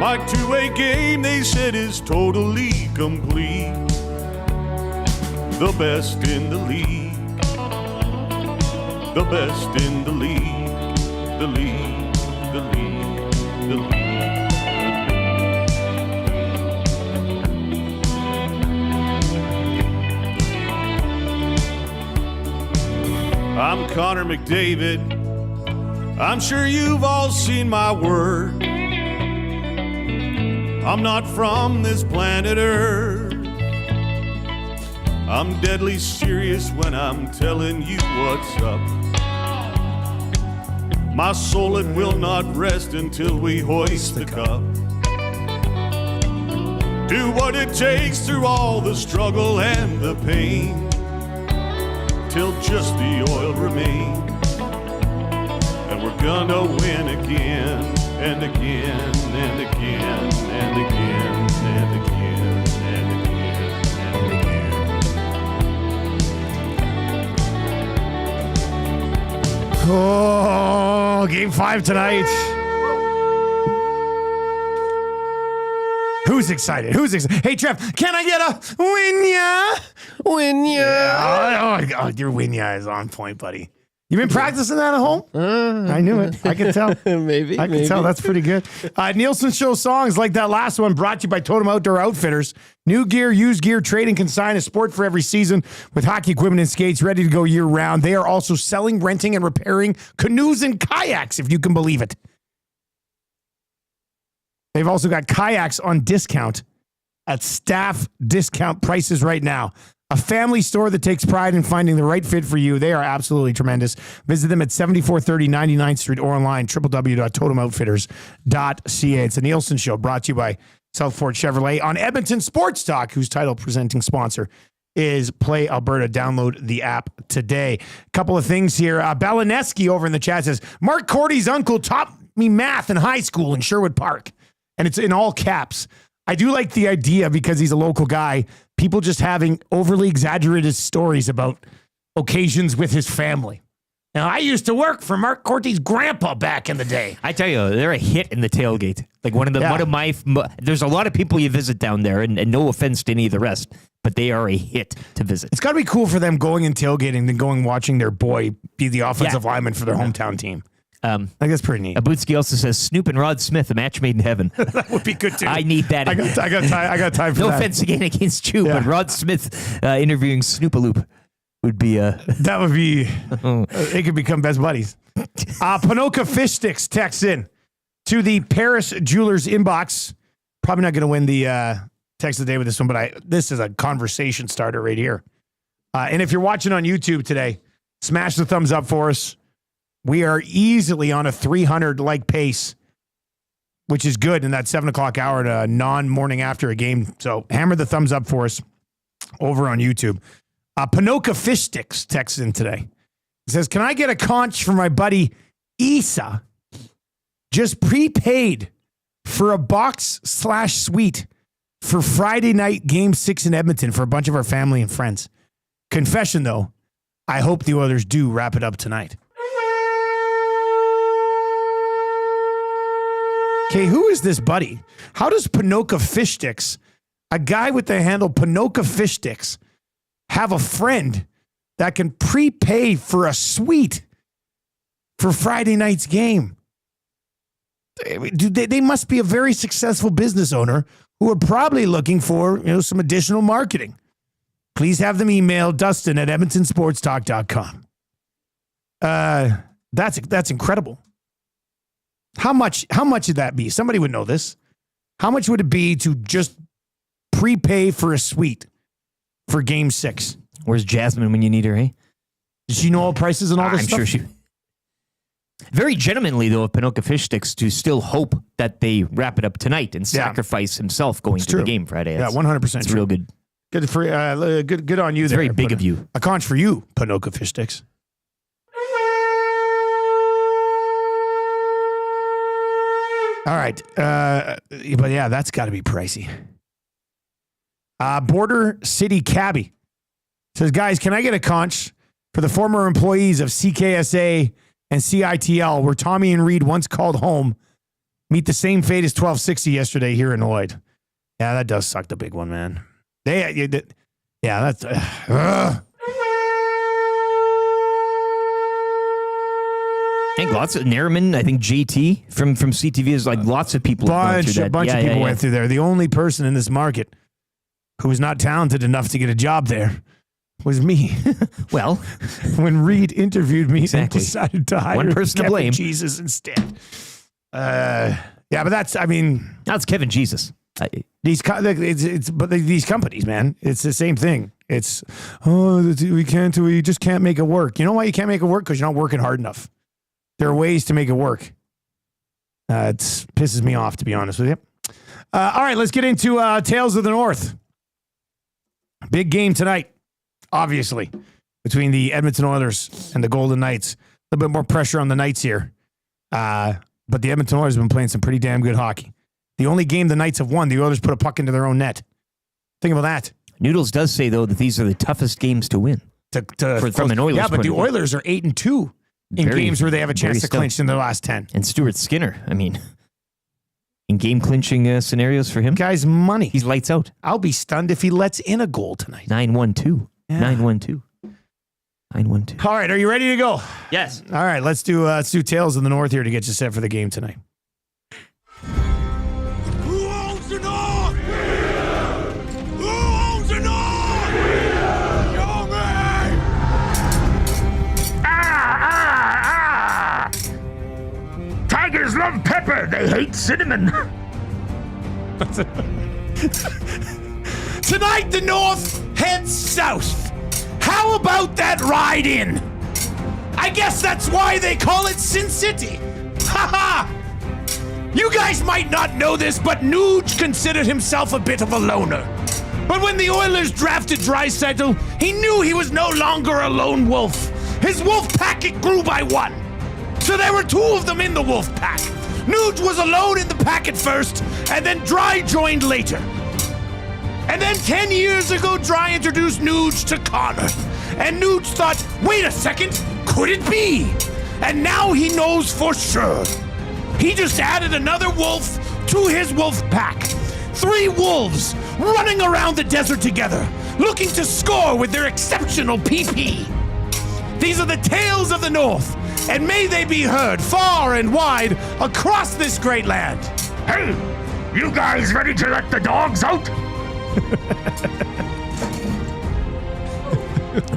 My two-way game, they said, is totally complete. The best in the league. The best in the league. The league. The league. The league. I'm Connor McDavid. I'm sure you've all seen my work. I'm not from this planet Earth. I'm deadly serious when I'm telling you what's up. My soul, it will not rest until we hoist the cup. Do what it takes through all the struggle and the pain, till just the oil remains. And we're gonna win again and again and again and again and again and again and again. Oh, game 5 tonight. Who's excited? Hey, Trev, can I get a win ya? Win ya. Yeah. Oh, God, your win ya is on point, buddy. You been practicing that at home? I knew it. I could tell. Maybe. I can tell. That's pretty good. Nielsen Show songs like that last one brought to you by Totem Outdoor Outfitters. New gear, used gear, trade and consign, a sport for every season with hockey equipment and skates ready to go year round. They are also selling, renting, and repairing canoes and kayaks, if you can believe it. They've also got kayaks on discount at staff discount prices right now. A family store that takes pride in finding the right fit for you. They are absolutely tremendous. Visit them at 7430 99th Street or online, www.totemoutfitters.ca. It's a Nielsen Show brought to you by Southport Chevrolet on Edmonton Sports Talk, whose title presenting sponsor is Play Alberta. Download the app today. Couple of things here. Balaneski over in the chat says, Mark Cordy's uncle taught me math in high school in Sherwood Park. And it's in all caps. I do like the idea because he's a local guy. People just having overly exaggerated stories about occasions with his family. Now, I used to work for Mark Corty's grandpa back in the day. I tell you, they're a hit in the tailgate. Like one of my, there's a lot of people you visit down there, and no offense to any of the rest, but they are a hit to visit. It's got to be cool for them going and tailgating than going watching their boy be the offensive lineman for their hometown team. I think that's pretty neat. Abutsky also says Snoop and Rod Smith, a match made in heaven. That would be good too. I need that. I got time for that. No offense again against you, but Rod Smith interviewing Snoopaloop would be that would be. It could become best buddies. Panoka Fish Sticks texts in to the Paris Jewelers inbox. Probably not going to win the text of the day with this one, but this is a conversation starter right here. And if you're watching on YouTube today, smash the thumbs up for us. We are easily on a 300 like pace, which is good in that 7 o'clock hour to non-morning after a game. So hammer the thumbs up for us over on YouTube. Panoka Fish Sticks texts in today. He says, can I get a conch for my buddy Isa? Just prepaid for a box/suite for Friday night game 6 in Edmonton for a bunch of our family and friends. Confession, though, I hope the Oilers do wrap it up tonight. Okay, who is this buddy? How does Panoka Fish Sticks, a guy with the handle Panoka Fish Sticks, have a friend that can prepay for a suite for Friday night's game? They must be a very successful business owner who are probably looking for some additional marketing. Please have them email Dustin at edmontonsportstalk.com. That's incredible. How much would that be? Somebody would know this. How much would it be to just prepay for a suite for game 6? Where's Jasmine when you need her, eh? Does she know all prices and all this stuff? I'm sure she... Very gentlemanly, though, of Panoka Fish Sticks to still hope that they wrap it up tonight and sacrifice himself going to the game Friday. Yeah, 100%. It's real good. Good for good on you. It's there. Very big of you. A conch for you, Panoka Fish Sticks. All right. But yeah, that's got to be pricey. Border City Cabbie says, guys, can I get a conch for the former employees of CKSA and CITL where Tommy and Reed once called home meet the same fate as 1260 yesterday here in Lloyd? Yeah, that does suck the big one, man. That's... I think lots of Nerman, I think JT from CTV is like lots of people. Bunch of people went through there. The only person in this market who was not talented enough to get a job there was me. Well, when Reed interviewed me and decided to hire one person to blame. Jesus instead. Yeah, but that's Kevin Jesus. These companies, man, it's the same thing. It's we just can't make it work. You know why you can't make it work? Because you're not working hard enough. There are ways to make it work. It pisses me off, to be honest with you. All right, let's get into Tales of the North. Big game tonight, obviously, between the Edmonton Oilers and the Golden Knights. A little bit more pressure on the Knights here. But the Edmonton Oilers have been playing some pretty damn good hockey. The only game the Knights have won, the Oilers put a puck into their own net. Think about that. Noodles does say, though, that these are the toughest games to win. From an Oilers but the Oilers are 8-2 in games where they have a chance to clinch in the last 10. And Stuart Skinner, I mean, in game-clinching scenarios for him. Guy's money. He's lights out. I'll be stunned if he lets in a goal tonight. 9-1-2. Yeah. 9-1-2. 9-1-2. All right, are you ready to go? Yes. All right, let's do Tales of the North here to get you set for the game tonight. Who owns the North? Who owns the North? Show me! Tigers love pepper. They hate cinnamon. Tonight, the North heads south. How about that ride in? I guess that's why they call it Sin City. Ha ha! You guys might not know this, but Nuge considered himself a bit of a loner. But when the Oilers drafted Draisaitl, he knew he was no longer a lone wolf. His wolf pack, it grew by one. So there were two of them in the wolf pack. Nuge was alone in the pack at first, and then Dry joined later. And then 10 years ago, Dry introduced Nuge to Connor. And Nuge thought, wait a second, could it be? And now he knows for sure. He just added another wolf to his wolf pack. 3 wolves running around the desert together, looking to score with their exceptional PP. These are the tales of the North, and may they be heard far and wide across this great land. Hey, you guys ready to let the dogs out?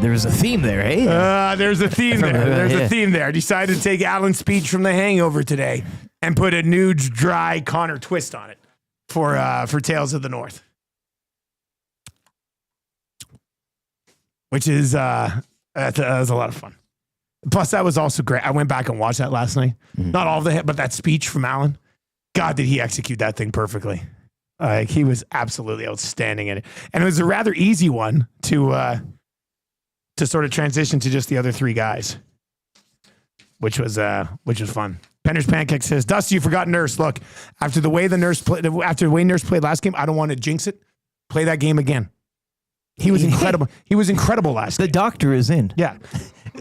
There's a theme there, eh? There's a theme there. There's a theme there. I decided to take Alan's speech from The Hangover today and put a Nuge, Dry, Connor twist on it for Tales of the North. Which is that was a lot of fun. Plus, that was also great. I went back and watched that last night. Not all of it, but that speech from Alan. God, did he execute that thing perfectly. He was absolutely outstanding in it. And it was a rather easy one to sort of transition to just the other 3 guys, which was fun. Penner's Pancake says, Dusty, you forgot Nurse. Look, after the way Nurse played last game, I don't want to jinx it. Play that game again. He was incredible. He was incredible last game. The doctor is in. Yeah.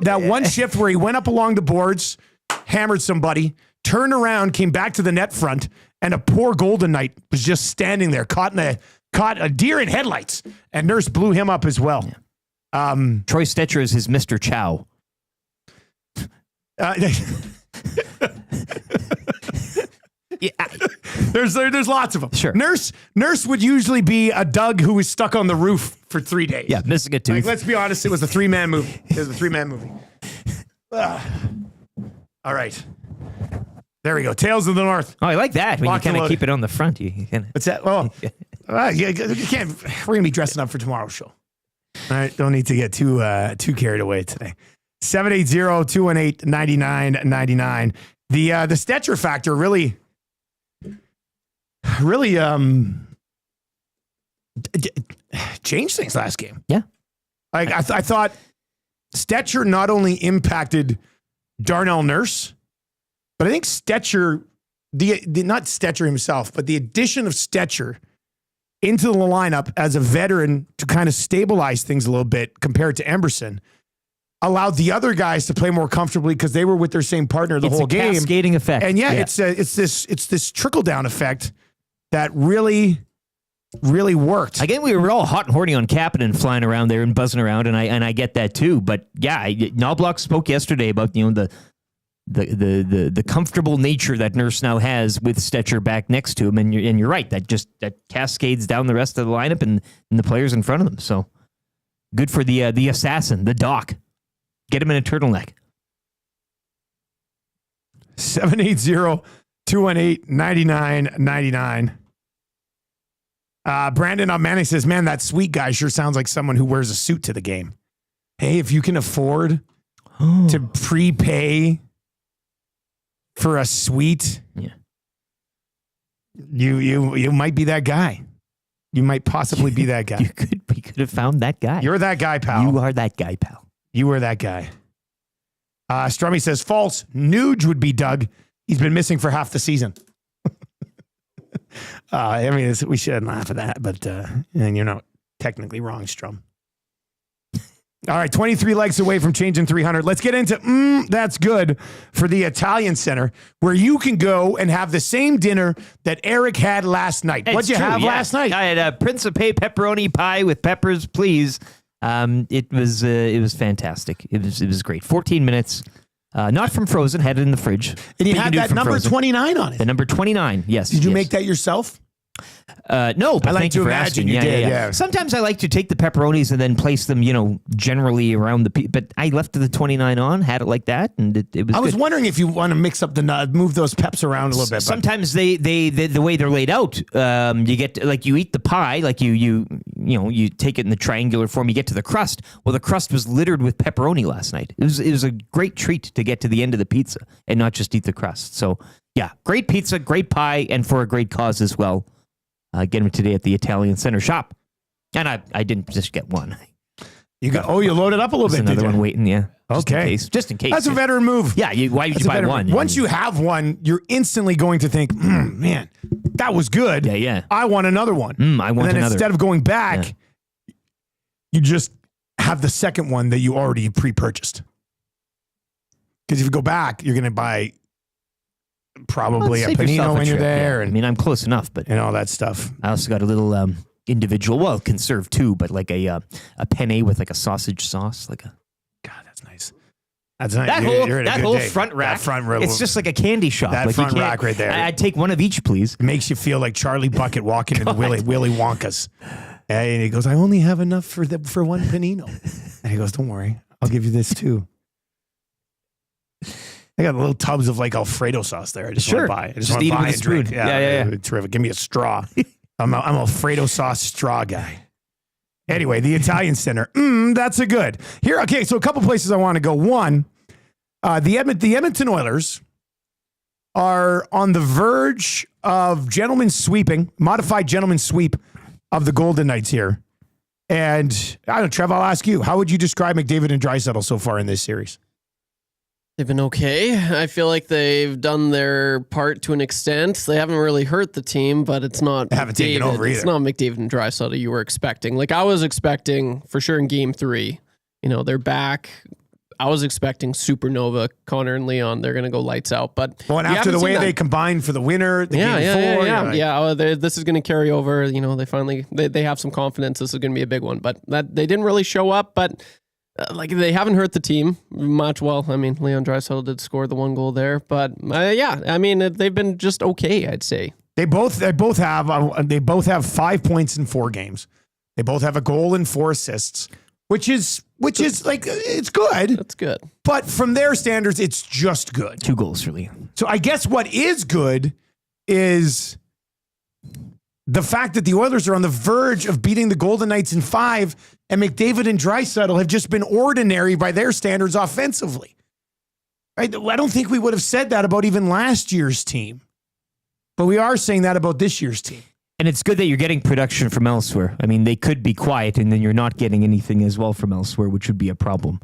That one shift where he went up along the boards, hammered somebody, turned around, came back to the net front, and a poor Golden Knight was just standing there, caught a deer in headlights, and Nurse blew him up as well. Yeah. Troy Stetcher is his Mr. Chow. There's lots of them. Sure. Nurse would usually be a Doug who was stuck on the roof for 3 days. Yeah, missing a tooth. Like, let's be honest, it was a 3-man movie. All right. There we go. Tales of the North. Oh, I like that. When Locked you kind and of loaded. keep it on the front. What's that? Well, you can't. We're gonna be dressing up for tomorrow's show. All right. Don't need to get too carried away today. 780-218-9999. The Stetcher factor really changed things last game. Yeah. Like I thought Stetcher not only impacted Darnell Nurse, but I think Stetcher, not Stetcher himself, but the addition of Stetcher into the lineup as a veteran to kind of stabilize things a little bit compared to Emberson allowed the other guys to play more comfortably because they were with their same partner the whole game. It's a cascading effect. And it's this trickle down effect that really worked. Again, we were all hot and horny on Kapanen flying around there and buzzing around, and I get that too. But yeah, Knobloch spoke yesterday about the comfortable nature that Nurse now has with Stetcher back next to him, and you're right, that cascades down the rest of the lineup and the players in front of them. So good for the assassin, the Doc. Get him in a turtleneck. 780-218-9999. Brandon on Manning says, man, that sweet guy sure sounds like someone who wears a suit to the game. Hey, if you can afford to prepay for a suite, you might be that guy. You might possibly be that guy. We could have found that guy. You're that guy, pal. You are that guy, pal. You were that guy. Strummy says, false. Nuge would be Doug. He's been missing for half the season. I mean, we shouldn't laugh at that, but and you're not technically wrong, Strum. All right, 23 legs away from changing 300. Let's get into that's good for the Italian Center, where you can go and have the same dinner that Eric had last night. What'd you have last night? I had a Principe pepperoni pie with peppers, please. It was fantastic. It was great. 14 minutes. Not from frozen. Had it in the fridge. And you had that number frozen. 29 on it. The number 29. Yes. Did you make that yourself? No, but I like thank to you for imagine asking. you did. Yeah. Sometimes I like to take the pepperonis and then place them, generally around but I left the 29 on, had it like that, and it was. I was good. wondering if you want to mix up move those peps around a little bit. Sometimes they the way they're laid out, you get you eat the pie, you take it in the triangular form. You get to the crust. Well, the crust was littered with pepperoni last night. It was a great treat to get to the end of the pizza and not just eat the crust. So yeah, great pizza, great pie, and for a great cause as well. Get them today at the Italian Center shop. And I didn't just get one. You loaded up a little bit. Another one waiting, yeah. Okay. Just in case. That's a veteran move. Yeah, why would you buy one? Once you have one, you're instantly going to think, man, that was good. Yeah. I want another one. I want and then another. Instead of going back, you just have the second one that you already pre-purchased. Because if you go back, you're going to buy probably a panino when you're there. Yeah. And I'm close enough, but and all that stuff. I also got a little individual, conserved too, but like a penne with like a sausage sauce, God, that's nice. That's nice. That whole front rack. It's just like a candy shop. That front rack right there. I'd take one of each, please. It makes you feel like Charlie Bucket walking into Willy Wonka's. And he goes, I only have enough for one panino. And he goes, don't worry, I'll give you this too. I got little tubs of Alfredo sauce there. I just want to buy. I just want to buy and drink. Yeah. Terrific. Give me a straw. I'm Alfredo sauce straw guy. Anyway, the Italian Center. That's a good. Here, okay, so a couple places I want to go. One, the Edmonton Oilers are on the verge of modified gentleman sweep of the Golden Knights here. And I don't know, Trev, I'll ask you, how would you describe McDavid and Draisaitl so far in this series? They've been okay. I feel like they've done their part to an extent. They haven't really hurt the team, but it's not. They haven't taken over either. It's not McDavid and Draisaitl you were expecting. I was expecting for sure in Game 3. They're back. I was expecting Supernova, Connor and Leon. They're going to go lights out. But and after the way they combined for the winner, the game before, this is going to carry over. They finally they have some confidence. This is going to be a big one. But they didn't really show up. But they haven't hurt the team much. Well, I mean, Leon Draisaitl did score the one goal there, but they've been just okay, I'd say. They both have 5 points in 4 games. They both have a goal and 4 assists, which is it's good. That's good. But from their standards, it's just good. 2 goals for Leon. So I guess what is good is the fact that the Oilers are on the verge of beating the Golden Knights in 5, and McDavid and Draisaitl have just been ordinary by their standards offensively. Right? I don't think we would have said that about even last year's team, but we are saying that about this year's team. And it's good that you're getting production from elsewhere. I mean, they could be quiet, and then you're not getting anything as well from elsewhere, which would be a problem.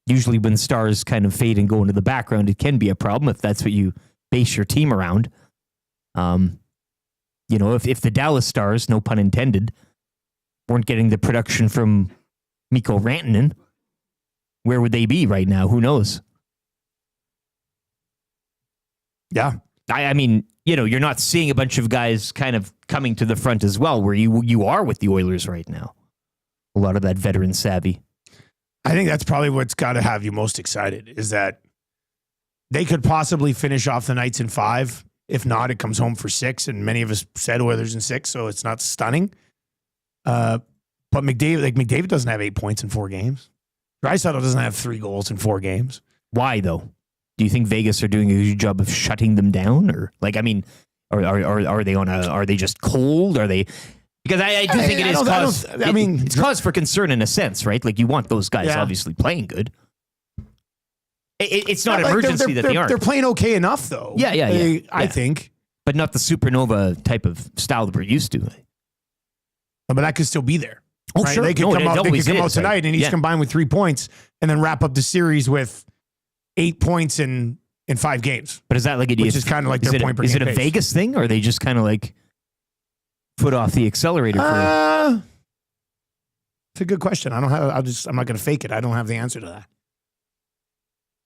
Usually when stars kind of fade and go into the background, it can be a problem if that's what you base your team around. If the Dallas Stars, no pun intended, weren't getting the production from Mikko Rantanen, where would they be right now? Who knows? Yeah. I mean, you're not seeing a bunch of guys kind of coming to the front as well, where you are with the Oilers right now. A lot of that veteran savvy. I think that's probably what's got to have you most excited, is that they could possibly finish off the Knights in 5. If not, it comes home for 6, and many of us said Oilers in 6, so it's not stunning. But McDavid doesn't have 8 points in 4 games. Draisaitl doesn't have 3 goals in 4 games. Why though? Do you think Vegas are doing a good job of shutting them down, or are they are they just cold? Are they? Because I do think it is cause. It's cause for concern in a sense, right? Like you want those guys obviously playing good. It's not an emergency that they aren't. They're playing okay enough, though. Yeah. I think. But not the supernova type of style that we're used to. But that could still be there. Oh, right? sure. They could come out tonight and each combine with 3 points and then wrap up the series with 8 points in 5 games. But is that like which is kind of like their point per game Is it a pace. Vegas thing, or are they just kind of like foot off the accelerator? It's a good question. I'm not going to fake it. I don't have the answer to that.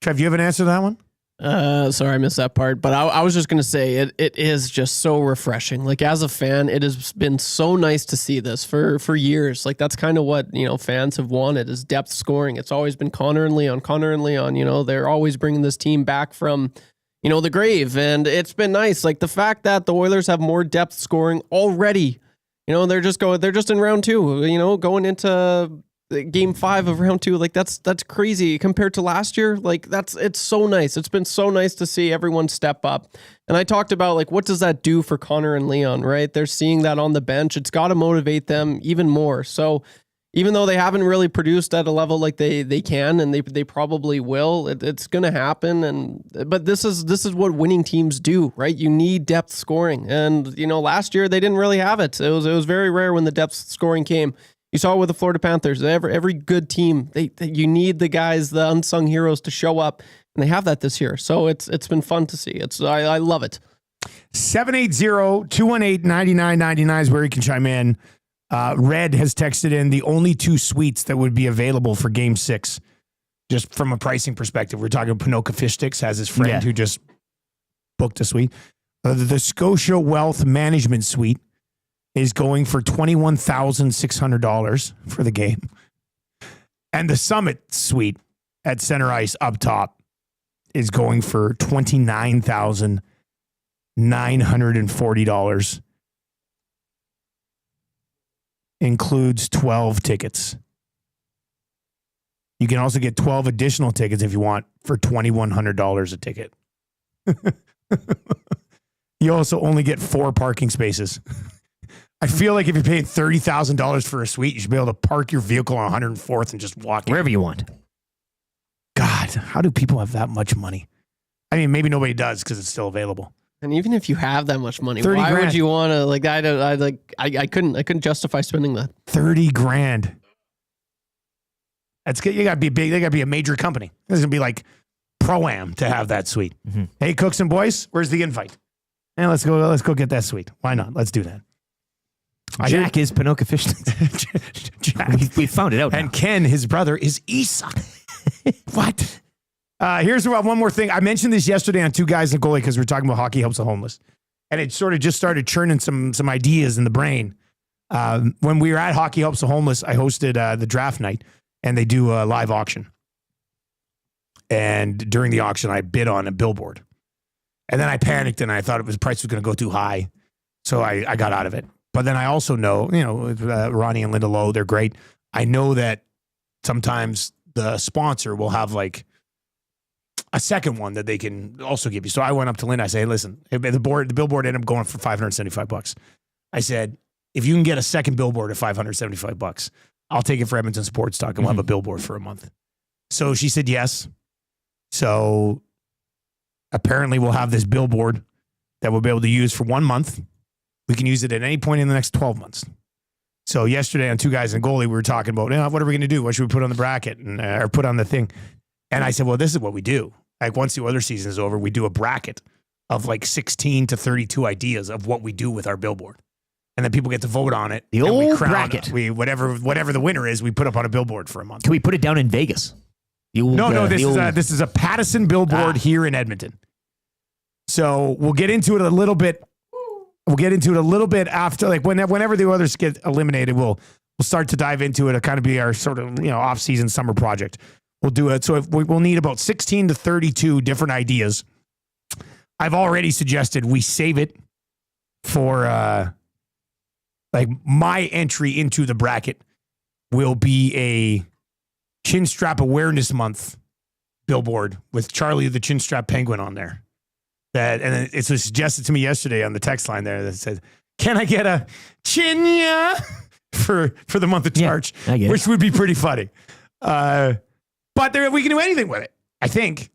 Trev, you have an answer to that one? Sorry, I missed that part. But I was just going to say it is just so refreshing. Like as a fan, it has been so nice to see this for years. Like that's kind of what, fans have wanted is depth scoring. It's always been Connor and Leon, they're always bringing this team back from, the grave. And it's been nice. Like the fact that the Oilers have more depth scoring already, they're just in round 2, going into Game 5 of round 2, like that's crazy compared to last year. Like it's so nice. It's been so nice to see everyone step up. And I talked about like what does that do for Connor and Leon, right? They're seeing that on the bench. It's got to motivate them even more. So even though they haven't really produced at a level like they can and they probably will, it's going to happen. But this is what winning teams do, right? You need depth scoring. And last year they didn't really have it. It was very rare when the depth scoring came. You saw it with the Florida Panthers. Every good team, you need the guys, the unsung heroes, to show up, and they have that this year. So it's been fun to see. I love it. 780-218-9999 is where you can chime in. Red has texted in the only 2 suites that would be available for Game 6, just from a pricing perspective. We're talking Pinoca Fish Sticks has his friend who just booked a suite. The Scotia Wealth Management Suite is going for $21,600 for the game. And the Summit Suite at Center Ice up top is going for $29,940. Includes 12 tickets. You can also get 12 additional tickets if you want for $2,100 a ticket. You also only get 4 parking spaces. I feel like if you're paying $30,000 for a suite, you should be able to park your vehicle on 104th and just walk wherever you want. God, how do people have that much money? I mean, maybe nobody does because it's still available. And even if you have that much money, why would you want to I couldn't justify spending that. $30,000. That's good. You got to be big. They got to be a major company. It's gonna be like Pro-Am to have that suite. Mm-hmm. Hey, cooks and boys, where's the invite? And let's go get that suite. Why not? Let's do that. Jack is Pinoca Fish. Jack. We found it out. And now. Ken, his brother, is Isa. What? Here's one more thing. I mentioned this yesterday on Two Guys and a Goalie because we were talking about Hockey Helps the Homeless. And it sort of just started churning some ideas in the brain. When we were at Hockey Helps the Homeless, I hosted the draft night, and they do a live auction. And during the auction, I bid on a billboard. And then I panicked, and I thought the price was going to go too high. So I got out of it. But then I also know, Ronnie and Linda Lowe, they're great. I know that sometimes the sponsor will have like a second one that they can also give you. So I went up to Linda. I say, hey, listen, the billboard ended up going for $575. I said, if you can get a second billboard at $575, I'll take it for Edmonton Sports Talk and we'll have a billboard for a month. So she said yes. So apparently we'll have this billboard that we'll be able to use for 1 month. We can use it at any point in the next 12 months. So yesterday on Two Guys and a Goalie, we were talking about, what are we going to do? What should we put on the bracket or put on the thing? And I said, well, this is what we do. Like once the other season is over, we do a bracket of like 16 to 32 ideas of what we do with our billboard. And then people get to vote on it. The old bracket. Whatever the winner is, we put up on a billboard for a month. Can we put it down in Vegas? This is a Pattison billboard here in Edmonton. So we'll get into it a little bit. We'll get into it a little bit after, like whenever the others get eliminated, we'll start to dive into it. It'll kind of be our sort of off-season summer project. We'll do it. So we'll need about 16 to 32 different ideas. I've already suggested we save it for like my entry into the bracket will be a Chin Strap Awareness Month billboard with Charlie the Chin Strap Penguin on there. And it was suggested to me yesterday on the text line there that said, can I get a chinya for the month of March, which would be pretty funny. But we can do anything with it. I think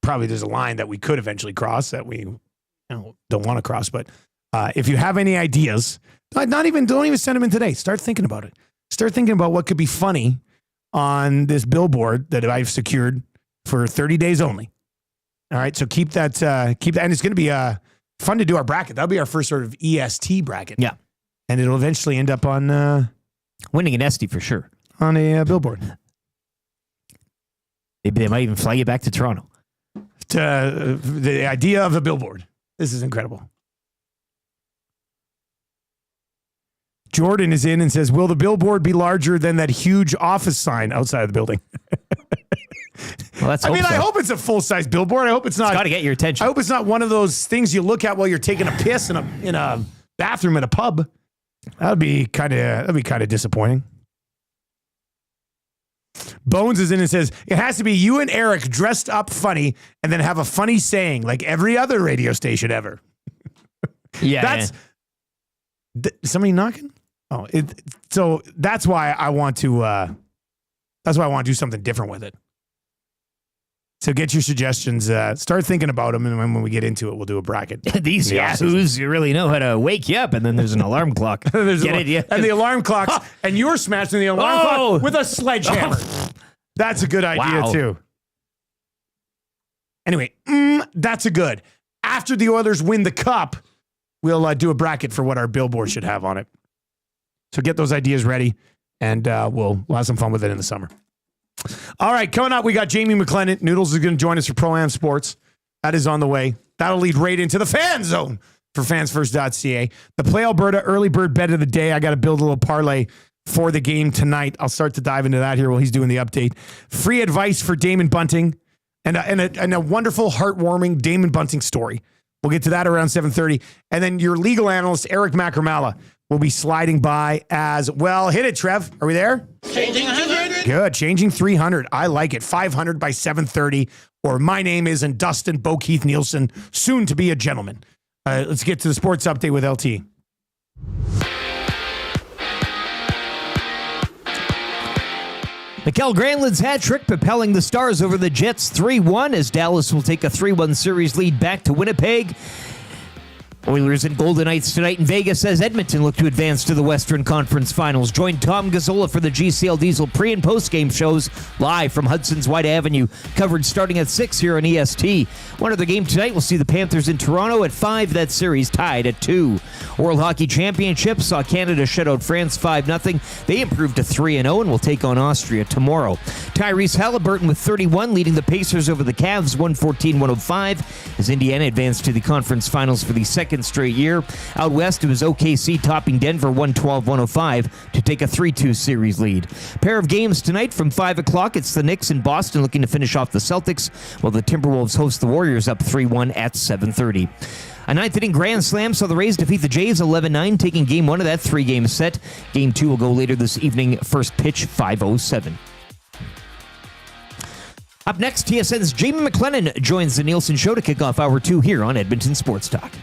probably there's a line that we could eventually cross that we don't want to cross. But if you have any ideas, don't even send them in today. Start thinking about it. Start thinking about what could be funny on this billboard that I've secured for 30 days only. All right, so keep that, and it's going to be fun to do our bracket. That'll be our first sort of EST bracket. Yeah, and it'll eventually end up on winning an Esty for sure on a billboard. Maybe they might even fly you back to Toronto. The idea of a billboard. This is incredible. Jordan is in and says, will the billboard be larger than that huge office sign outside of the building? Well, I hope it's a full-size billboard. I hope it's not. It's got to get your attention. I hope it's not one of those things you look at while you're taking a piss in a bathroom at a pub. That'd be kind of disappointing. Bones is in and says, it has to be you and Eric dressed up funny and then have a funny saying like every other radio station ever. Yeah. Somebody knocking? Oh, so that's why I want to do something different with it. So get your suggestions. Start thinking about them, and when we get into it, we'll do a bracket. These yahoos, you really know how to wake you up, and then there's an alarm clock. And the alarm clocks, and you're smashing the alarm clock with a sledgehammer. That's a good idea, too. Anyway, that's a good. After the Oilers win the cup, we'll do a bracket for what our billboard should have on it. So get those ideas ready, and we'll have some fun with it in the summer. All right, coming up, we got Jamie McLennan. Noodles is going to join us for Pro-Am Sports. That is on the way. That'll lead right into the fan zone for fansfirst.ca. The Play Alberta early bird bet of the day. I got to build a little parlay for the game tonight. I'll start to dive into that here while he's doing the update. Free advice for Damon Bunting and a wonderful, heartwarming Damon Bunting story. We'll get to that around 7:30. And then your legal analyst, Eric Macramalla, will be sliding by as well. Hit it, Trev. Are we there? Changing 100. Good. Changing 300. I like it. 500 by 7:30. Or my name isn't Dustin Keith Nielson, soon to be a gentleman. Let's get to the sports update with LT. Mikael Granlund's hat trick propelling the Stars over the Jets 3-1 as Dallas will take a 3-1 series lead back to Winnipeg. Oilers and Golden Knights tonight in Vegas as Edmonton look to advance to the Western Conference Finals. Join Tom Gazzola for the GCL Diesel pre- and post-game shows live from Hudson's White Avenue. Coverage starting at 6 here on EST. One other game tonight, we'll see the Panthers in Toronto at 5. That series tied at 2. World Hockey Championship saw Canada shut out France 5-0. They improved to 3-0 and will take on Austria tomorrow. Tyrese Halliburton with 31 leading the Pacers over the Cavs 114-105 as Indiana advanced to the conference finals for the second straight year. Out west, it was OKC topping Denver 112-105 to take a 3-2 series lead. Pair of games tonight from 5 o'clock. It's the Knicks in Boston looking to finish off the Celtics, while the Timberwolves host the Warriors up 3-1 at 7:30. A ninth inning grand slam saw the Rays defeat the Jays 11-9, taking game 1 of that 3-game set. Game 2 will go later this evening. First pitch 5:07. Up next, TSN's Jamie McLennan joins the Nielsen Show to kick off Hour 2 here on Edmonton Sports Talk.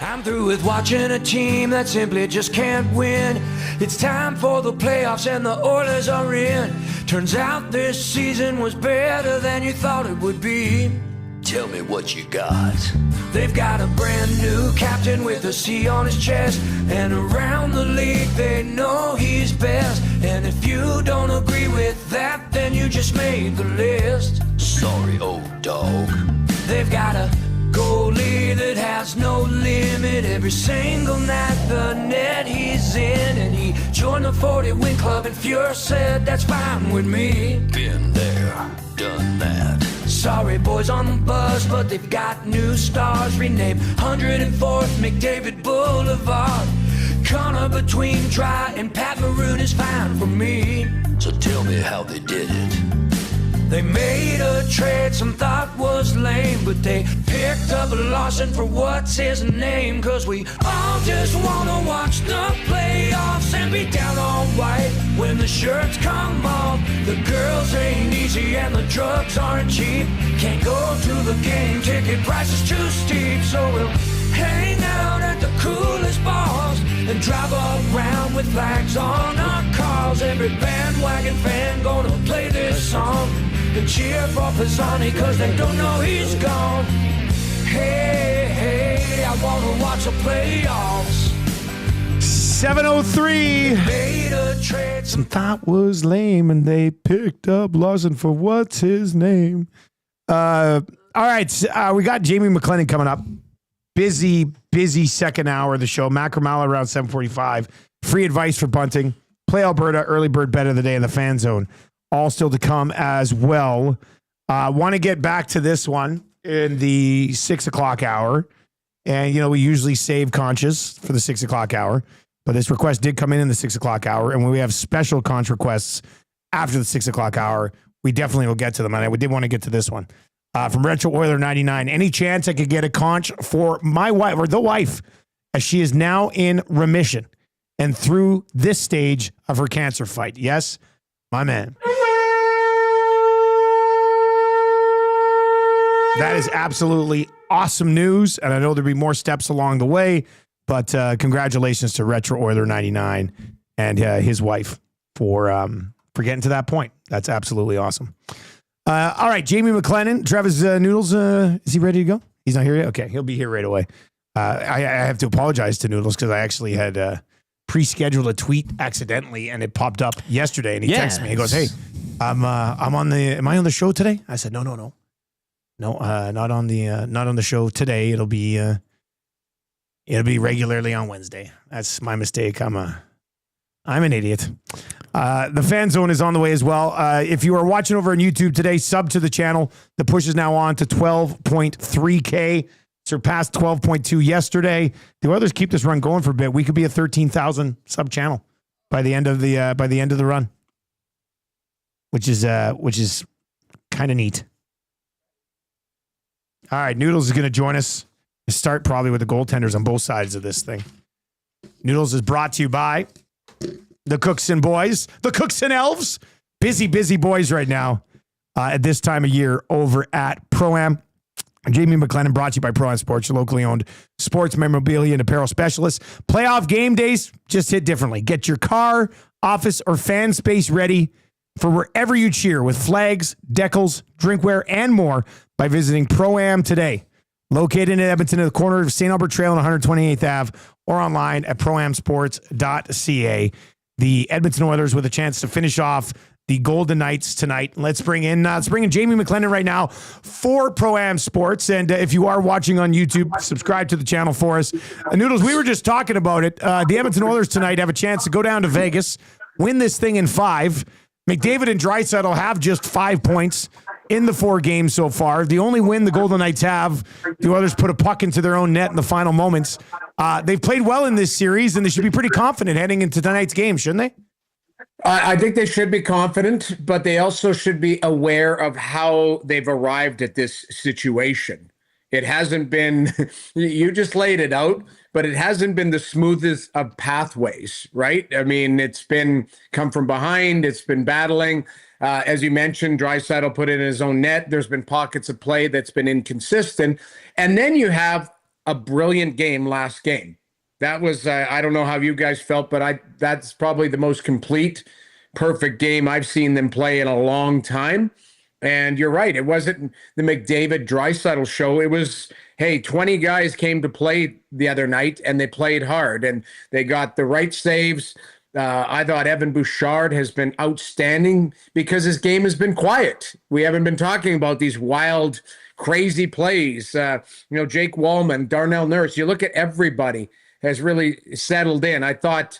I'm through with watching a team that simply just can't win. It's time for the playoffs and the Oilers are in. Turns out this season was better than you thought it would be. Tell me what you got. They've got a brand new captain with a C on his chest, and around the league they know he's best. And if you don't agree with that, then you just made the list. Sorry, old dog. They've got a goalie that has no limit. Every single night the net he's in, and he joined the 40-win club, and Fuhrer said that's fine with me. Been there, done that. Sorry boys on the bus, but they've got new stars. Renamed 104th McDavid Boulevard. Corner between Dry and Pat Maroon is fine for me. So tell me how they did it. They made a trade some thought was lame, but they picked up Lawson for what's his name. Cause we all just wanna watch the playoffs and be down on white when the shirts come off. The girls ain't easy and the drugs aren't cheap. Can't go to the game, ticket prices too steep. So we'll hang out at the coolest bars and drive around with flags on our cars. Every bandwagon fan gonna play this song and cheer for Pisani cause they don't know he's gone. Hey, hey, I wanna watch the playoffs. 7:03. Some thought was lame and they picked up Lawson for what's his name. All right, we got Jamie McLennan coming up. Busy second hour of the show. Macramalla around 7:45. Free advice for bunting. Play Alberta, early bird bet of the day in the fan zone. All still to come as well. Want to get back to this one in the 6 o'clock hour. And, we usually save Conscious for the 6 o'clock hour. But this request did come in the 6 o'clock hour. And when we have special Conch requests after the 6 o'clock hour, we definitely will get to them. And we did want to get to this one. From Retro Oiler 99. Any chance I could get a conch for my wife or the wife as she is now in remission and through this stage of her cancer fight? Yes, my man. That is absolutely awesome news. And I know there'll be more steps along the way, but congratulations to Retro Oiler 99 and his wife for getting to that point. That's absolutely awesome. All right, Jamie McLennan, Travis Noodles, is he ready to go? He's not here yet? Okay, he'll be here right away. I have to apologize to Noodles because I actually had pre-scheduled a tweet accidentally and it popped up yesterday and he texted me. He goes, hey, am I on the show today? I said, no, not on the show today. It'll be regularly on Wednesday. That's my mistake. I'm an idiot. The fan zone is on the way as well. If you are watching over on YouTube today, sub to the channel. The push is now on to 12.3K. Surpassed 12.2 yesterday. The Oilers keep this run going for a bit. We could be a 13,000 sub channel by the end of the run, which is kind of neat. All right, Noodles is going to join us. Start probably with the goaltenders on both sides of this thing. Noodles is brought to you by the Cooks and Boys, the Cooks and Elves. Busy boys right now at this time of year over at Pro-Am. Jamie McLennan brought to you by Pro-Am Sports, your locally owned sports memorabilia and apparel specialist. Playoff game days just hit differently. Get your car, office, or fan space ready for wherever you cheer with flags, decals, drinkware, and more by visiting Pro-Am today. Located in Edmonton at the corner of St. Albert Trail and 128th Ave or online at proamsports.ca. The Edmonton Oilers with a chance to finish off the Golden Knights tonight. Let's bring in Jamie McLennan right now for Pro-Am Sports. And if you are watching on YouTube, subscribe to the channel for us. Noodles, we were just talking about it. The Edmonton Oilers tonight have a chance to go down to Vegas, win this thing in 5. McDavid and Draisaitl have just 5 points in the 4 games so far. The only win the Golden Knights have, the Oilers put a puck into their own net in the final moments. They've played well in this series, and they should be pretty confident heading into tonight's game, shouldn't they? I think they should be confident, but they also should be aware of how they've arrived at this situation. It hasn't been, you just laid it out, but it hasn't been the smoothest of pathways, right? I mean, it's been come from behind, it's been battling. As you mentioned, Draisaitl put it in his own net. There's been pockets of play that's been inconsistent. And then you have a brilliant game last game. That was, I don't know how you guys felt, but that's probably the most complete, perfect game I've seen them play in a long time. And you're right. It wasn't the McDavid Draisaitl show. It was, hey, 20 guys came to play the other night and they played hard and they got the right saves. I thought Evan Bouchard has been outstanding because his game has been quiet. We haven't been talking about these wild, crazy plays. Jake Wallman, Darnell Nurse. You look at everybody has really settled in. I thought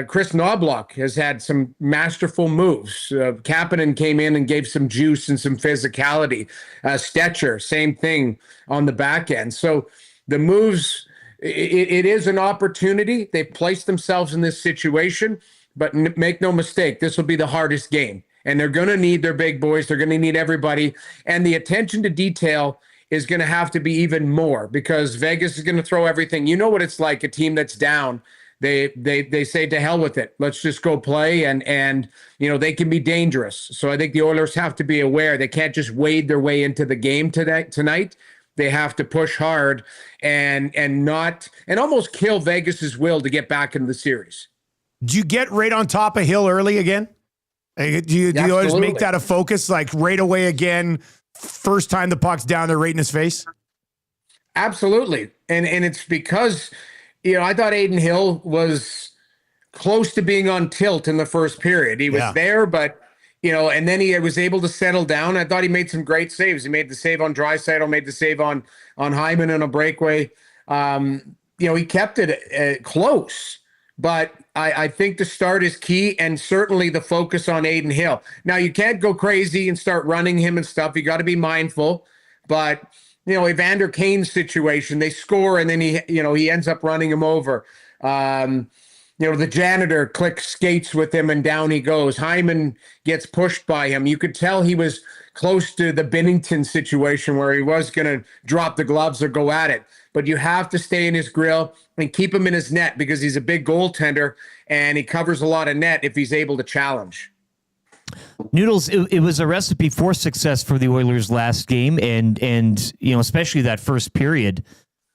Chris Knobloch has had some masterful moves. Kapanen came in and gave some juice and some physicality. Stetcher, same thing on the back end. So the moves, it is an opportunity. They've placed themselves in this situation, but make no mistake, this will be the hardest game. and they're going to need their big boys. They're going to need everybody. And the attention to detail is going to have to be even more because Vegas is going to throw everything. You know what it's like, a team that's down. They say to hell with it. Let's just go play, and they can be dangerous. So I think the Oilers have to be aware. They can't just wade their way into the game tonight. They have to push hard and almost kill Vegas's will to get back into the series. Do you get right on top of Hill early again? Do you always make that a focus, like right away again, first time the puck's down there right in his face? Absolutely. And it's because, I thought Adin Hill was close to being on tilt in the first period. He was there, but, and then he was able to settle down. I thought he made some great saves. He made the save on Draisaitl, made the save on Hyman in a breakaway. He kept it close. But I think the start is key, and certainly the focus on Adin Hill. Now, you can't go crazy and start running him and stuff. You got to be mindful. But, Evander Kane's situation, they score, and then he ends up running him over. The janitor skates with him, and down he goes. Hyman gets pushed by him. You could tell he was close to the Binnington situation where he was going to drop the gloves or go at it. But you have to stay in his grill and keep him in his net because he's a big goaltender and he covers a lot of net if he's able to challenge. Noodles, it was a recipe for success for the Oilers last game, and especially that first period.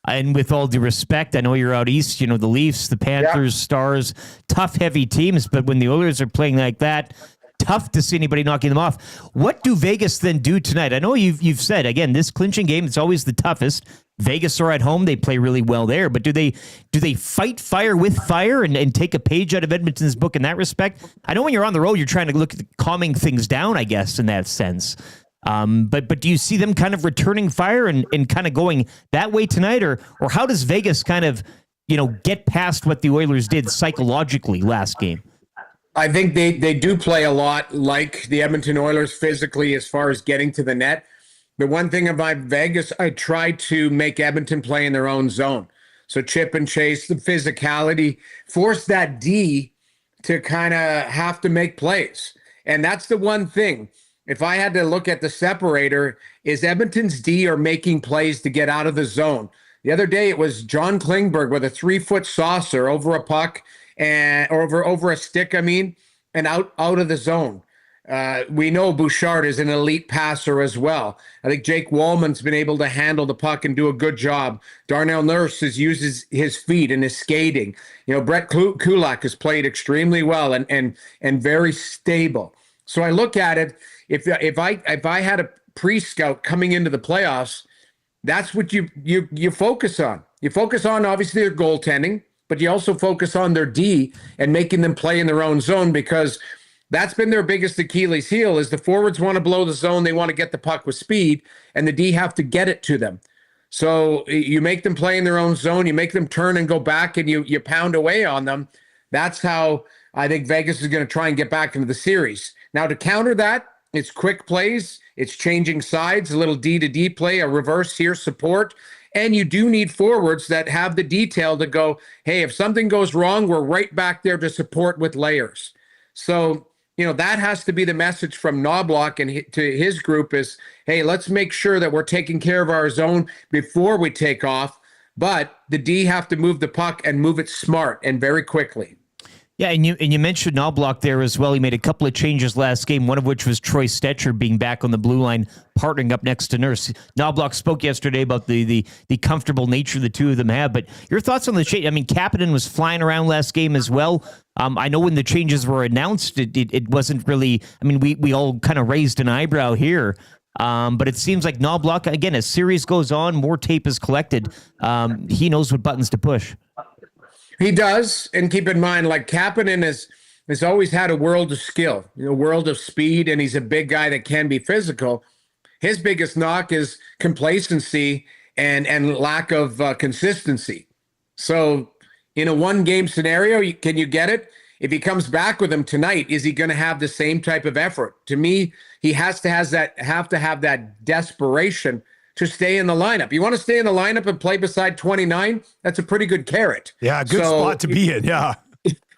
And with all due respect, I know you're out east, the Leafs, the Panthers, Stars, tough, heavy teams, but when the Oilers are playing like that, tough to see anybody knocking them off. What do Vegas then do tonight? I know you've said, again, this clinching game, it's always the toughest. Vegas are at home. They play really well there. But do they fight fire with fire and take a page out of Edmonton's book in that respect? I know when you're on the road, you're trying to look at calming things down, I guess, in that sense. But do you see them kind of returning fire and kind of going that way tonight? Or how does Vegas kind of, get past what the Oilers did psychologically last game? I think they do play a lot like the Edmonton Oilers physically as far as getting to the net. The one thing about Vegas, I try to make Edmonton play in their own zone. So chip and chase, the physicality, force that D to kind of have to make plays. And that's the one thing. If I had to look at the separator, is Edmonton's D are making plays to get out of the zone. The other day, it was John Klingberg with a 3-foot saucer over a puck and over a stick, and out of the zone. We know Bouchard is an elite passer as well. I think Jake Wallman's been able to handle the puck and do a good job. Darnell Nurse uses his feet and his skating. Brett Kulak has played extremely well and very stable. So I look at it. If I had a pre-scout coming into the playoffs, that's what you focus on. You focus on obviously their goaltending, but you also focus on their D and making them play in their own zone because that's been their biggest Achilles heel is the forwards want to blow the zone. They want to get the puck with speed, and the D have to get it to them. So you make them play in their own zone. You make them turn and go back, and you pound away on them. That's how I think Vegas is going to try and get back into the series. Now, to counter that, it's quick plays. It's changing sides, a little D-to-D play, a reverse here, support. And you do need forwards that have the detail to go, hey, if something goes wrong, we're right back there to support with layers. So, that has to be the message from Knobloch and to his group is, hey, let's make sure that we're taking care of our zone before we take off. But the D have to move the puck and move it smart and very quickly. Yeah, and you mentioned Knobloch there as well. He made a couple of changes last game, one of which was Troy Stetcher being back on the blue line, partnering up next to Nurse. Knobloch spoke yesterday about the comfortable nature the two of them have. But your thoughts on the change? Kapanen was flying around last game as well. I know when the changes were announced, it wasn't really. We all kind of raised an eyebrow here. But it seems like Knobloch, again, as series goes on, more tape is collected. He knows what buttons to push. He does, and keep in mind, like Kapanen has always had a world of skill, a world of speed, and he's a big guy that can be physical. His biggest knock is complacency and lack of consistency. So in a one-game scenario, can you get it? If he comes back with him tonight, is he going to have the same type of effort? To me, he have to have that desperation to stay in the lineup. You want to stay in the lineup and play beside 29? That's a pretty good carrot. Yeah, good spot to be in, yeah.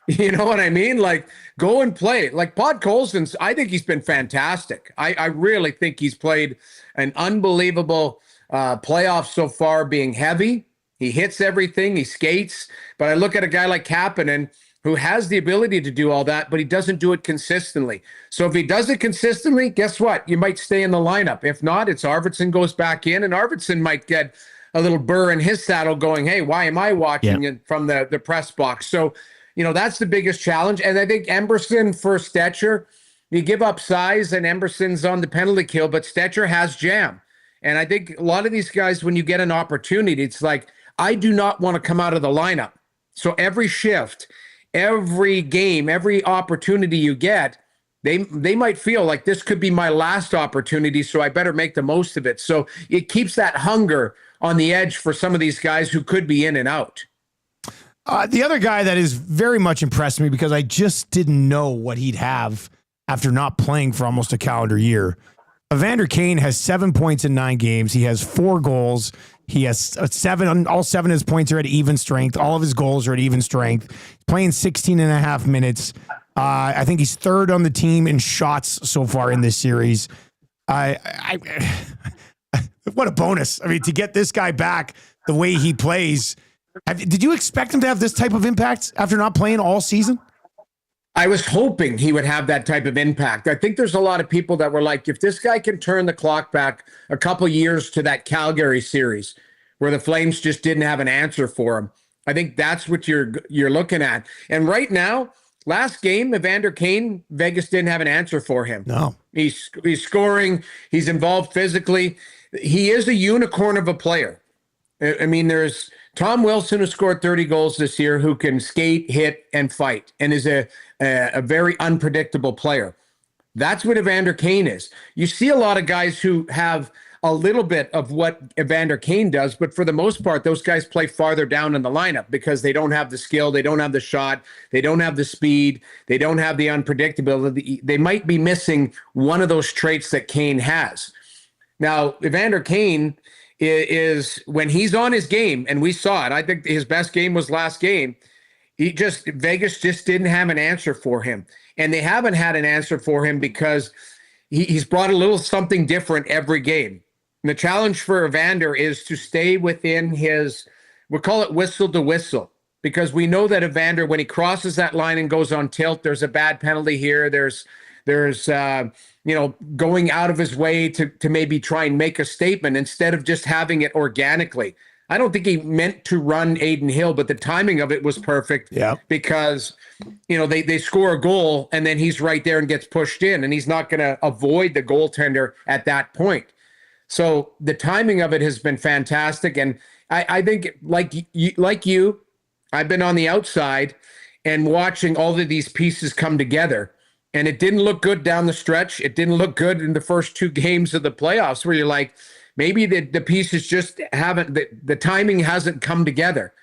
You know what I mean? Like, go and play. Like, Pod Colson's, I think he's been fantastic. I really think he's played an unbelievable playoff so far, being heavy. He hits everything. He skates. But I look at a guy like Kapanen, who has the ability to do all that, but he doesn't do it consistently. So if he does it consistently, guess what? You might stay in the lineup. If not, it's Arvidsson goes back in, and Arvidsson might get a little burr in his saddle going, hey, why am I watching it from the press box? So, that's the biggest challenge. And I think Emberson for Stetcher, you give up size and Emberson's on the penalty kill, but Stetcher has jam. And I think a lot of these guys, when you get an opportunity, it's like, I do not want to come out of the lineup. So every shift, every game, every opportunity you get, they might feel like this could be my last opportunity, so I better make the most of it. So it keeps that hunger on the edge for some of these guys who could be in and out. The other guy that has very much impressed me, because I just didn't know what he'd have after not playing for almost a calendar year. Evander Kane has 7 points in 9 games. He has 4 goals. He has 7. All 7 of his points are at even strength. All of his goals are at even strength. He's playing 16 and a half minutes. I think he's 3rd on the team in shots so far in this series. What a bonus. I mean, to get this guy back the way he plays. Did you expect him to have this type of impact after not playing all season? I was hoping he would have that type of impact. I think there's a lot of people that were like, if this guy can turn the clock back a couple years to that Calgary series where the Flames just didn't have an answer for him, I think that's what you're looking at. And right now, last game, Evander Kane, Vegas didn't have an answer for him. No. He's scoring. He's involved physically. He is a unicorn of a player. I mean, there's Tom Wilson, who scored 30 goals this year, who can skate, hit, and fight, and is a very unpredictable player. That's what Evander Kane is. You see a lot of guys who have a little bit of what Evander Kane does, but for the most part, those guys play farther down in the lineup because they don't have the skill, they don't have the shot, they don't have the speed, they don't have the unpredictability. They might be missing one of those traits that Kane has. Now, Evander Kane is when he's on his game, and we saw it. I think his best game was last game. Vegas just didn't have an answer for him, and they haven't had an answer for him because he's brought a little something different every game. And the challenge for Evander is to stay within his, we'll call it whistle to whistle, because we know that Evander, when he crosses that line and goes on tilt, there's a bad penalty here. There's going out of his way to maybe try and make a statement instead of just having it organically. I don't think he meant to run Aiden Hill, but the timing of it was perfect. Yeah. Because, they score a goal and then he's right there and gets pushed in, and he's not going to avoid the goaltender at that point. So the timing of it has been fantastic. And I think like you, I've been on the outside and watching all of these pieces come together. And it didn't look good down the stretch. It didn't look good in the first 2 games of the playoffs, where you're like, maybe the pieces just haven't, the timing hasn't come together.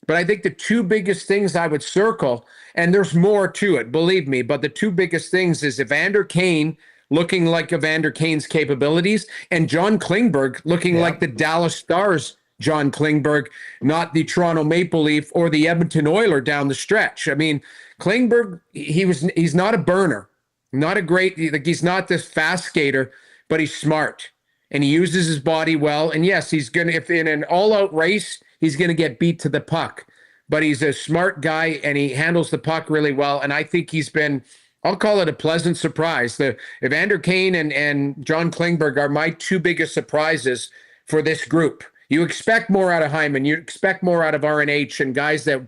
But I think the 2 biggest things I would circle, and there's more to it, believe me, but the 2 biggest things is Evander Kane looking like Evander Kane's capabilities, and John Klingberg looking like the Dallas Stars John Klingberg, not the Toronto Maple Leaf or the Edmonton Oiler down the stretch. I mean, Klingberg, he's not a burner, not a great, he's not this fast skater, but he's smart and he uses his body well. And yes, he's going to, if in an all-out race, he's going to get beat to the puck, but he's a smart guy and he handles the puck really well. And I think he's been, I'll call it a pleasant surprise. The Evander Kane and John Klingberg are my 2 biggest surprises for this group. You expect more out of Hyman. You expect more out of RNH and guys that,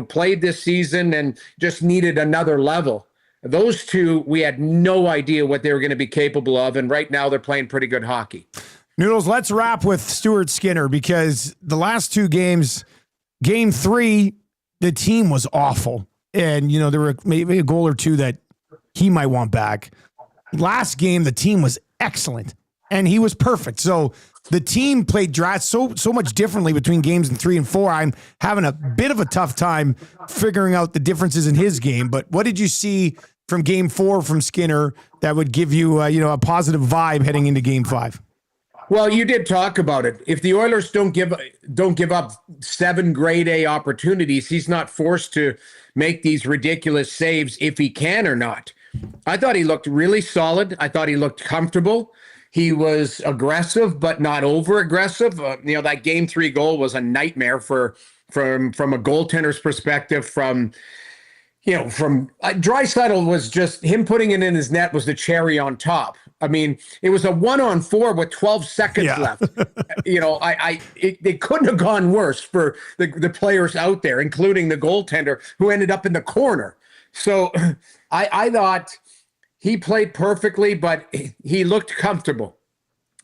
played this season and just needed another level. Those 2, we had no idea what they were going to be capable of. And right now they're playing pretty good hockey. Noodles, let's wrap with Stuart Skinner, because the last 2 games, game 3, the team was awful. And, there were maybe a goal or 2 that he might want back. Last game, the team was excellent and he was perfect. So the team played so much differently between games in 3 and 4. I'm having a bit of a tough time figuring out the differences in his game. But what did you see from game 4 from Skinner that would give you, a positive vibe heading into game 5? Well, you did talk about it. If the Oilers don't give up 7 grade A opportunities, he's not forced to make these ridiculous saves if he can or not. I thought he looked really solid. I thought he looked comfortable. He was aggressive, but not over aggressive. That Game 3 goal was a nightmare from a goaltender's perspective. From Draisaitl was just him putting it in his net was the cherry on top. I mean, it was a 1-on-4 with 12 seconds left. It couldn't have gone worse for the players out there, including the goaltender who ended up in the corner. So I thought he played perfectly, but he looked comfortable.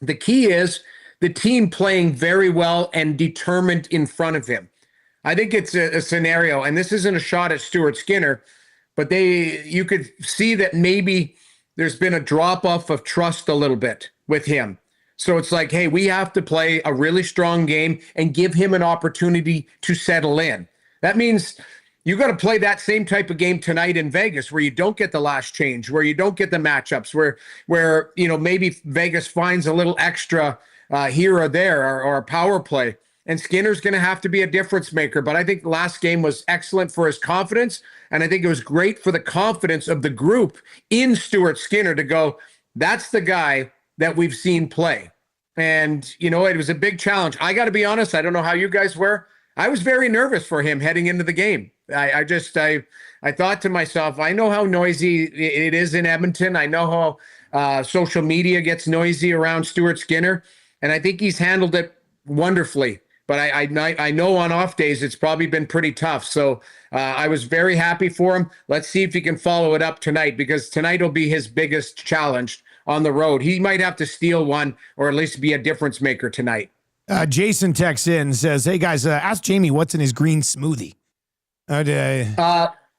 The key is the team playing very well and determined in front of him. I think it's a scenario, and this isn't a shot at Stuart Skinner, but you could see that maybe there's been a drop-off of trust a little bit with him. So it's like, hey, we have to play a really strong game and give him an opportunity to settle in. That means you got to play that same type of game tonight in Vegas, where you don't get the last change, where you don't get the matchups, where maybe Vegas finds a little extra here or there or a power play. And Skinner's going to have to be a difference maker. But I think the last game was excellent for his confidence. And I think it was great for the confidence of the group in Stuart Skinner to go, that's the guy that we've seen play. And, it was a big challenge. I got to be honest. I don't know how you guys were. I was very nervous for him heading into the game. I thought to myself, I know how noisy it is in Edmonton. I know how social media gets noisy around Stuart Skinner. And I think he's handled it wonderfully. But I know on off days it's probably been pretty tough. So I was very happy for him. Let's see if he can follow it up tonight, because tonight will be his biggest challenge on the road. He might have to steal one or at least be a difference maker tonight. Jason texts in and says, hey, guys, ask Jamie what's in his green smoothie.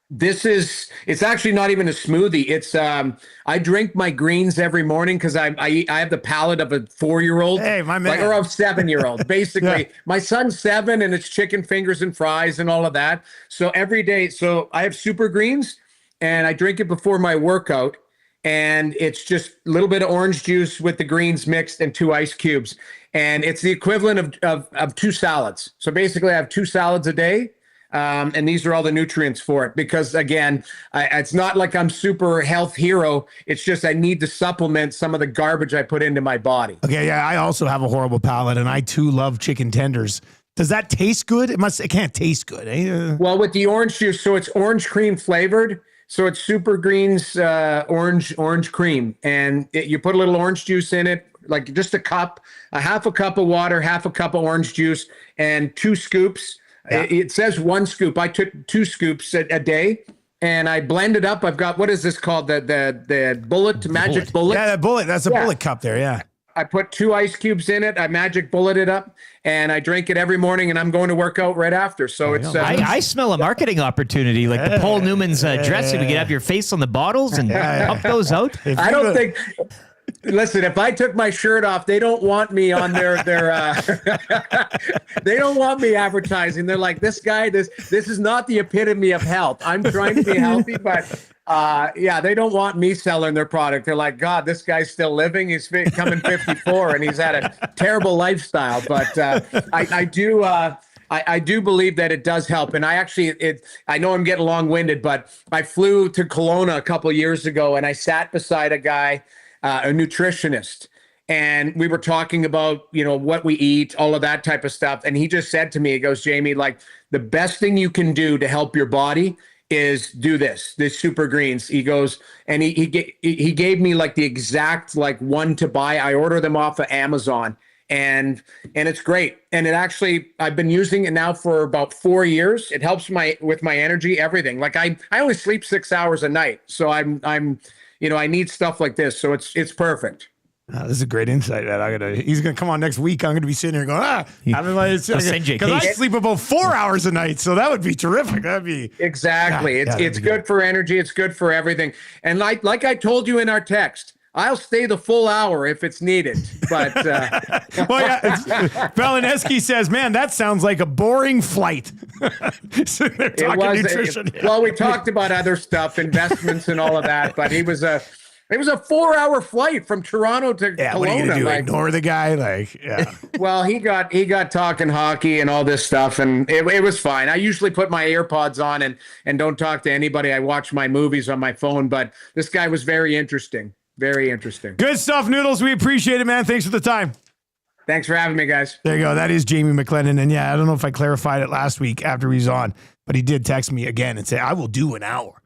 It's actually not even a smoothie. It's I drink my greens every morning because I have the palate of a 4-year-old. Hey, my man. Or a 7-year-old. Basically, yeah. My son's 7 and it's chicken fingers and fries and all of that. So every day, I have super greens and I drink it before my workout. And it's just a little bit of orange juice with the greens mixed and 2 ice cubes. And it's the equivalent of 2 salads. So basically I have 2 salads a day. And these are all the nutrients for it, because again, it's not like I'm super health hero. It's just I need to supplement some of the garbage I put into my body. Okay, yeah, I also have a horrible palate, and I too love chicken tenders. Does that taste good? It can't taste good. Eh? Well, with the orange juice, so it's orange cream flavored. So it's Super Greens orange cream, and you put a little orange juice in it, like just a half a cup of water, half a cup of orange juice, and 2 scoops. Yeah. It says 1 scoop. I took 2 scoops a day, and I blended up. I've got, what is this called? The bullet, magic bullet. Yeah, the bullet. That's a bullet cup there. Yeah. I put 2 ice cubes in it. I magic bullet it up, and I drink it every morning, and I'm going to work out right after. So it's. I smell a marketing opportunity, like the Paul Newman's dressing. We could have your face don't those and pump those out. I don't think. Listen, if I took my shirt off, they don't want me on their they don't want me advertising. They're like, this guy, this is not the epitome of health. I'm trying to be healthy, but they don't want me selling their product. They're like, God, this guy's still living. He's coming 54 and he's had a terrible lifestyle. But I do believe that it does help. And I know I'm getting long-winded, but I flew to Kelowna a couple of years ago and I sat beside a guy, a nutritionist, and we were talking about, what we eat, all of that type of stuff. And he just said to me, he goes, Jamie, like the best thing you can do to help your body is do this Super Greens. He goes, and he gave me like the exact one to buy. I order them off of Amazon, and it's great. And it actually, I've been using it now for about 4 years. It helps with my energy, everything. Like I only sleep 6 hours a night. So I'm I need stuff like this. So it's perfect. This is a great insight, man. He's gonna come on next week. I'm gonna be sitting here going, because I sleep about 4 hours a night, so that would be terrific. That'd be exactly. It's good for energy. It's good for everything. And like I told you in our text, I'll stay the full hour if it's needed. But Valineski says, man, that sounds like a boring flight. So they're talking nutrition. Well, we talked about other stuff, investments and all of that, but he was It was a 4-hour flight from Toronto to Kelowna. What are you gonna do? Ignore the guy? Like, yeah. Well, he got talking hockey and all this stuff, and it was fine. I usually put my AirPods on and don't talk to anybody. I watch my movies on my phone, but this guy was very interesting. Very interesting. Good stuff, Noodles. We appreciate it, man. Thanks for the time. Thanks for having me, guys. There you go. That is Jamie McLennan. And yeah, I don't know if I clarified it last week after he was on, but he did text me again and say, I will do an hour.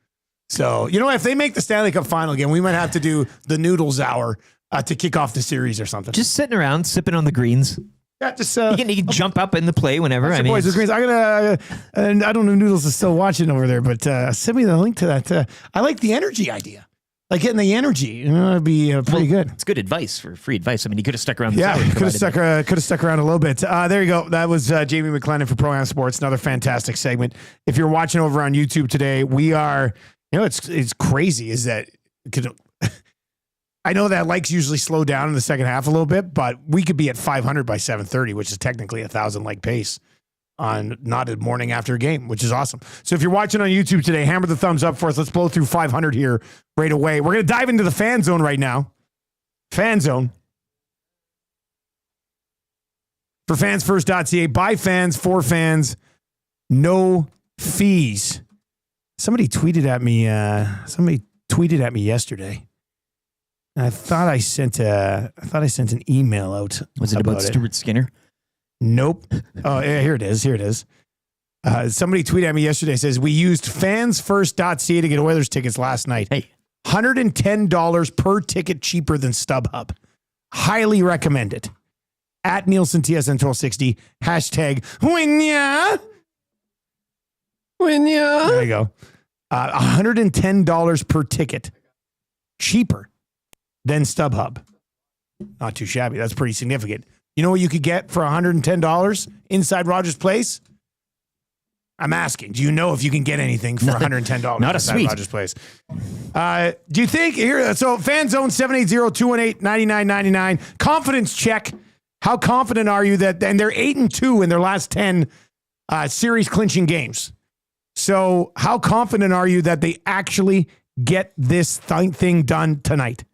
So, if they make the Stanley Cup final again, we might have to do the Noodles hour to kick off the series or something. Just sitting around, sipping on the greens. Yeah, just you can jump up in the play whenever. I mean, boys, the greens. I'm gonna, and I don't know if Noodles is still watching over there, but send me the link to that. I like the energy idea, like getting the energy. It'd be pretty good. It's good advice for free advice. I mean, he could have stuck around. Yeah, could have stuck around a little bit. There you go. That was Jamie McLennan for Pro Am Sports. Another fantastic segment. If you're watching over on YouTube today, we are. It's crazy. Is that I know that likes usually slow down in the second half a little bit, but we could be at 500 by 7:30, which is technically 1,000 like pace on not a morning after a game, which is awesome. So if you're watching on YouTube today, hammer the thumbs up for us. Let's blow through 500 here right away. We're going to dive into the fan zone right now. Fan zone. For fansfirst.ca, by fans, for fans, no fees. Somebody tweeted at me yesterday. And I thought I sent an email out. Was it about Stuart Skinner? Nope. Oh, yeah, here it is. Somebody tweeted at me yesterday. Says we used fansfirst.ca to get Oilers tickets last night. Hey, $110 per ticket cheaper than StubHub. Highly recommend it. At Nielson TSN 1260 #Winya. There you go. $110 per ticket. Cheaper than StubHub. Not too shabby. That's pretty significant. You know what you could get for $110 inside Rogers Place? I'm asking. Do you know if you can get anything for $110 Not a inside suite. Rogers Place? Do you think here? So Fan Zone 780-218-9999. Confidence check. How confident are you that? And they're 8-2 in their last 10 series clinching games. So how confident are you that they actually get this thing done tonight?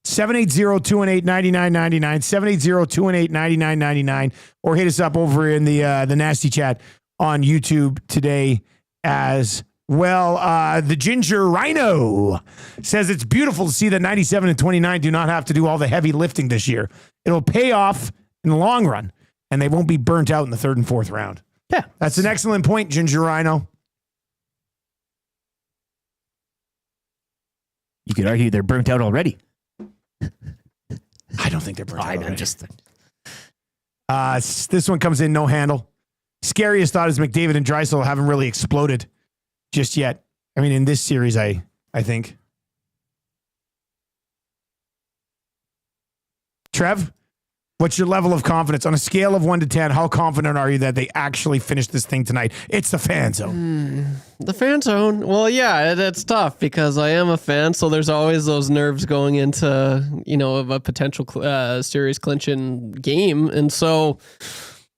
780-218-9999, 780-218-9999, or hit us up over in the nasty chat on YouTube today as well. The Ginger Rhino says it's beautiful to see that 97 and 29 do not have to do all the heavy lifting this year. It'll pay off in the long run, and they won't be burnt out in the third and fourth round. Yeah. That's an excellent point, Ginger Rhino. You could argue they're burnt out already. I don't think they're burnt out already. I'm just... This one comes in, no handle. Scariest thought is McDavid and Draisaitl haven't really exploded just yet. I mean, in this series, I think. Trev, what's your level of confidence? On a scale of 1 to 10, how confident are you that they actually finish this thing tonight? It's the Fan Zone. The Fan Zone? Well, yeah, it's tough because I am a fan, so there's always those nerves going into, a potential series clinching game. And so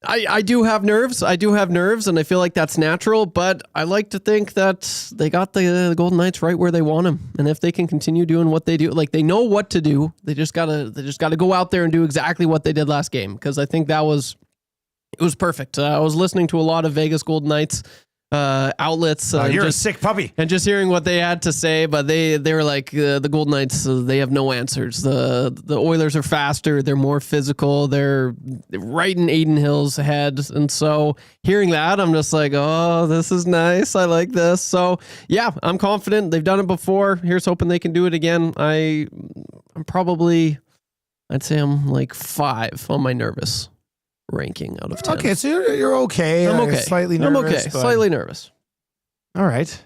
I do have nerves. And I feel like that's natural, but I like to think that they got the Golden Knights right where they want them. And if they can continue doing what they do, like they know what to do, they just gotta go out there and do exactly what they did last game. Because I think it was perfect. I was listening to a lot of Vegas Golden Knights outlets. You're a sick puppy. And just hearing what they had to say, but they were like, the Golden Knights, they have no answers. The Oilers are faster. They're more physical. They're right in Aiden Hill's head. And so hearing that, I'm just like, oh, this is nice. I like this. So yeah, I'm confident. They've done it before. Here's hoping they can do it again. I'd say I'm like 5 on my nervous ranking out of 10. Okay, so you're okay. I'm okay. Slightly nervous. I'm okay. Slightly nervous. All right.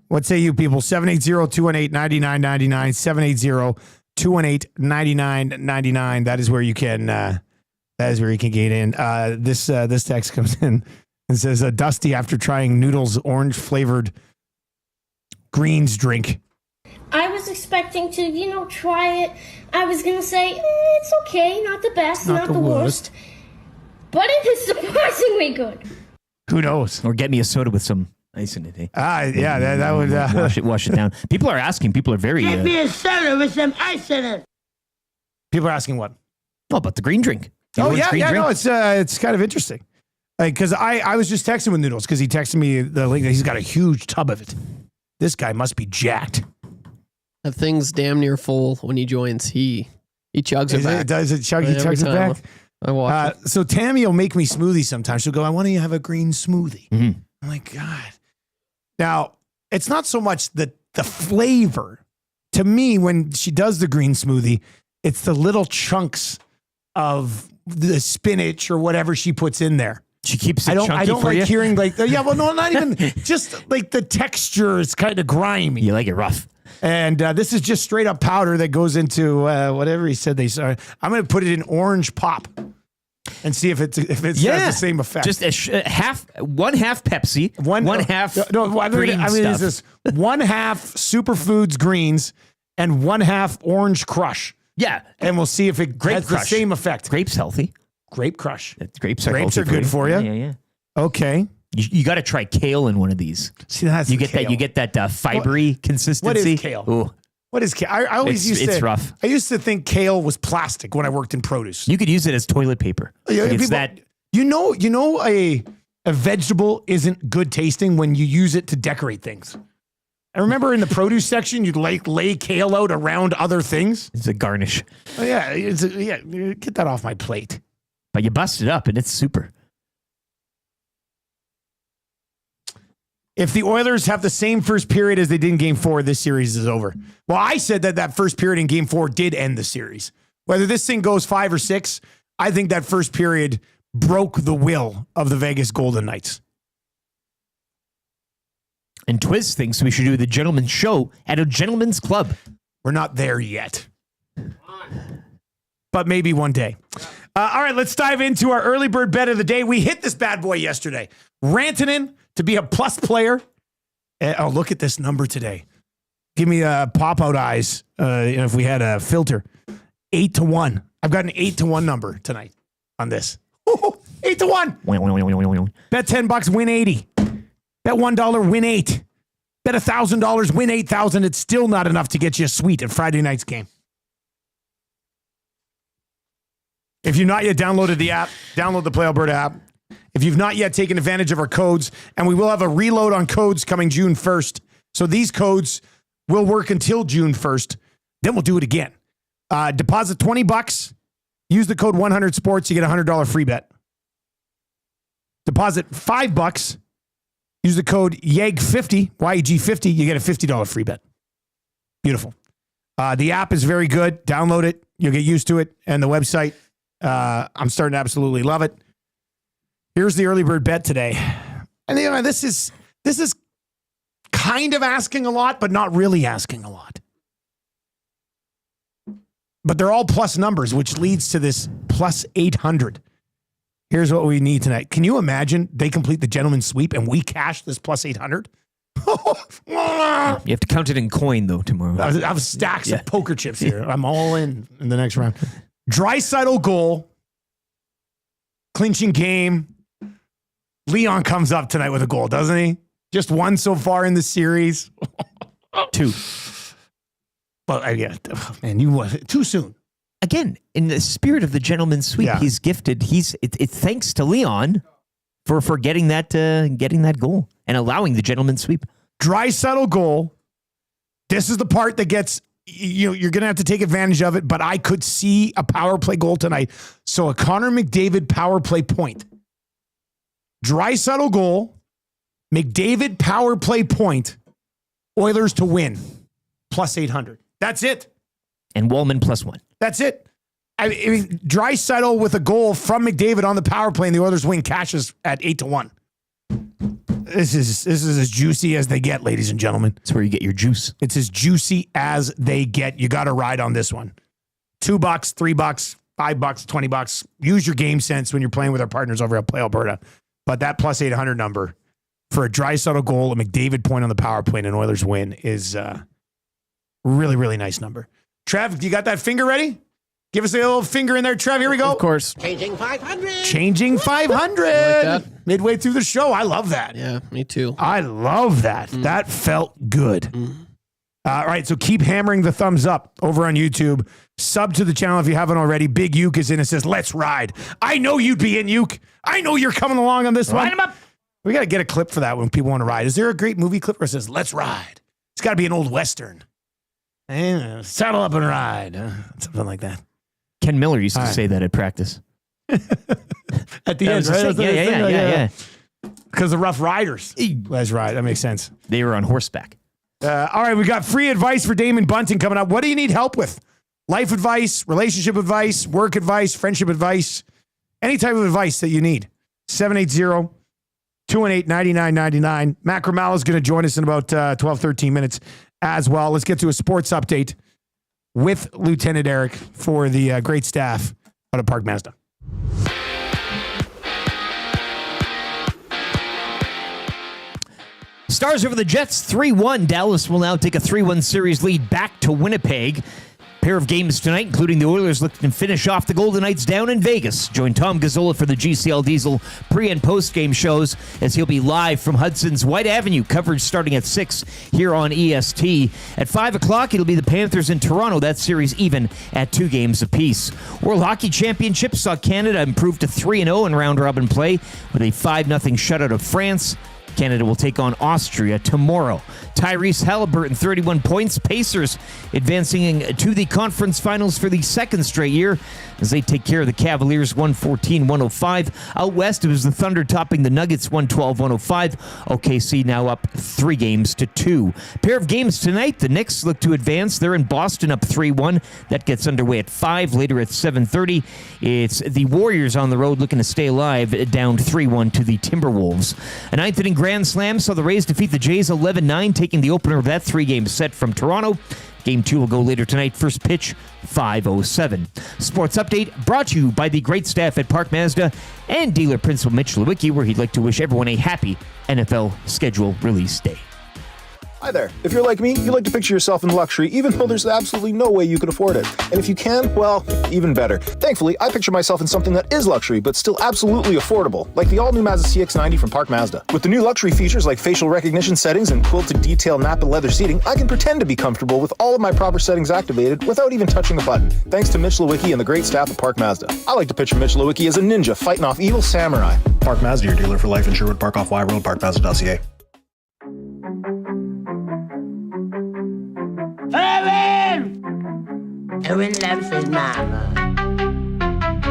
What say you people? 780-218-9999, 780-218-9999. That is where you can get in. This text comes in and says, Dusty, after trying Noodles orange flavored greens drink. I was expecting to, try it. I was going to say, it's okay, not the best, not the worst. But it is surprisingly good. Who knows? Or get me a soda with some Nice in it, eh? Yeah, that would wash it down. People are asking. People are very. Give me a soda with some ice in it. People are asking what? Oh, about the green drink. No, it's kind of interesting. Because I was just texting with Noodles because he texted me the link. He's got a huge tub of it. This guy must be jacked. That thing's damn near full when he joins. He chugs it back. Does it chug? He chugs it back. I watch it. So Tammy will make me smoothies sometimes. She'll go, "I want you to have a green smoothie." Mm-hmm. I'm like, God. Now it's not so much the flavor. To me, when she does the green smoothie, it's the little chunks of the spinach or whatever she puts in there. She keeps it chunky I don't for like you? hearing not even just like the texture is kind of grimy. You like it rough. And this is just straight up powder that goes into whatever he said they saw. I'm going to put it in orange pop and see if it has the same effect. Just one half Pepsi, one half green stuff. It's this 1/2 Superfoods greens and 1/2 Orange Crush. Yeah. And we'll see if it has the same effect. Grape's healthy. Grape Crush. Grapes are good for you. Yeah. Okay. You got to try kale in one of these. See, that's you get that fibery consistency. What is kale? Ooh. What is kale? I always it's rough. I used to think kale was plastic when I worked in produce. You could use it as toilet paper. You know a vegetable isn't good tasting when you use it to decorate things. I remember in the produce section, you'd lay kale out around other things. It's a garnish. Oh, yeah, get that off my plate. But you bust it up and it's super. If the Oilers have the same first period as they did in Game 4, this series is over. Well, I said that first period in Game 4 did end the series. Whether this thing goes 5 or 6, I think that first period broke the will of the Vegas Golden Knights. And Twiz thinks we should do the Gentleman's Show at a gentleman's club. We're not there yet. But maybe one day. All right, let's dive into our early bird bet of the day. We hit this bad boy yesterday. Rantanen to be a plus player. Oh, look at this number today. Give me pop-out eyes if we had a filter. 8-1. I've got an 8-1 number tonight on this. 8-1. Bet $10, win 80. Bet $1, win 8. Bet $1,000, win 8,000. It's still not enough to get you a suite at Friday night's game. If you've not yet downloaded the app, download the Play Alberta app. If you've not yet taken advantage of our codes, and we will have a reload on codes coming June 1st. So these codes will work until June 1st. Then we'll do it again. Deposit $20. Use the code 100sports. You get a $100 free bet. Deposit $5. Use the code YEG50, YEG50. You get a $50 free bet. Beautiful. The app is very good. Download it. You'll get used to it. And the website, I'm starting to absolutely love it. Here's the early bird bet today. And this is kind of asking a lot, but not really asking a lot. But they're all plus numbers, which leads to this plus 800. Here's what we need tonight. Can you imagine they complete the gentleman's sweep and we cash this plus 800? You have to count it in coin, though, tomorrow. I have stacks of poker chips here. I'm all in the next round. Draisaitl goal. Clinching game. Leon comes up tonight with a goal, doesn't he? Just one so far in the series. 2. Well, yeah, man, you too soon. Again, in the spirit of the gentleman's sweep, he's gifted. It's thanks to Leon for getting that goal and allowing the gentleman's sweep. Draisaitl goal. This is the part that gets you're going to have to take advantage of it. But I could see a power play goal tonight. So a Connor McDavid power play point. Draisaitl goal. McDavid power play point. Oilers to win. Plus 800. That's it. And Wallman +1. That's it. I mean, Draisaitl with a goal from McDavid on the power play and the Oilers win cashes at 8-1. This is as juicy as they get, ladies and gentlemen. That's where you get your juice. It's as juicy as they get. You got to ride on this one. $2, $3, $5, $20. Use your game sense when you're playing with our partners over at Play Alberta. But that plus 800 number for a Draisaitl goal, a McDavid point on the power play, and an Oilers win is really, really nice number. Trev, you got that finger ready? Give us a little finger in there, Trev. Here we go. Of course. Changing 500. Changing 500. I like that. midway through the show. I love that. Yeah, me too. I love that. That felt good. All right, so keep hammering the thumbs up over on YouTube. Sub to the channel if you haven't already. Big Uke is in and says, let's ride. I know you'd be in, Uke. I know you're coming along on this one. Line him up. We got to get a clip for that when people want to ride. Is there a great movie clip where it says, let's ride? It's got to be an old Western. Saddle up and ride. Something like that. Ken Miller used to say that at practice. At the end, right? Yeah. Because the Rough Riders. Let's ride. That makes sense. They were on horseback. All right, we got free advice for Damon Bunting coming up. What do you need help with? Life advice, relationship advice, work advice, friendship advice, any type of advice that you need. 780-218-9999. Macramalla is going to join us in about 12, 13 minutes as well. Let's get to a sports update with Lieutenant Eric for the great staff out of Park Mazda. Stars over the Jets 3-1. Dallas will now take a 3-1 series lead back to Winnipeg. Pair of games tonight, including the Oilers looking to finish off the Golden Knights down in Vegas. Join Tom Gazzola for the GCL Diesel pre- and post-game shows as he'll be live from Hudson's White Avenue. Coverage starting at 6 here on EST. At 5 o'clock, it'll be the Panthers in Toronto. That series even at 2 games apiece. World Hockey Championship saw Canada improve to 3-0 in round-robin play with a 5-0 shutout of France. Canada will take on Austria tomorrow. Tyrese Halliburton, 31 points. Pacers advancing to the conference finals for the second straight year as they take care of the Cavaliers 114-105. Out west, it was the Thunder topping the Nuggets 112-105. OKC now up 3-2. Pair of games tonight. The Knicks look to advance. They're in Boston up 3-1. That gets underway at 5. Later at 7:30, it's the Warriors on the road looking to stay alive, down 3-1 to the Timberwolves. A ninth inning Grand Slam saw the Rays defeat the Jays 11-9, taking the opener of that 3-game set from Toronto. Game 2 will go later tonight. First pitch, 5:07. Sports update brought to you by the great staff at Park Mazda and dealer principal Mitch Lewicki, where he'd like to wish everyone a happy NFL schedule release day. Hi there. If you're like me, you like to picture yourself in luxury, even though there's absolutely no way you could afford it. And if you can, well, even better. Thankfully, I picture myself in something that is luxury, but still absolutely affordable, like the all-new Mazda CX-90 from Park Mazda. With the new luxury features like facial recognition settings and quilted detail Napa leather seating, I can pretend to be comfortable with all of my proper settings activated without even touching a button, thanks to Mitch Lewicki and the great staff at Park Mazda. I like to picture Mitch Lewicki as a ninja fighting off evil samurai. Park Mazda, your dealer for life in Sherwood Park off Y Road, parkmazda.ca. Owen loves his mama.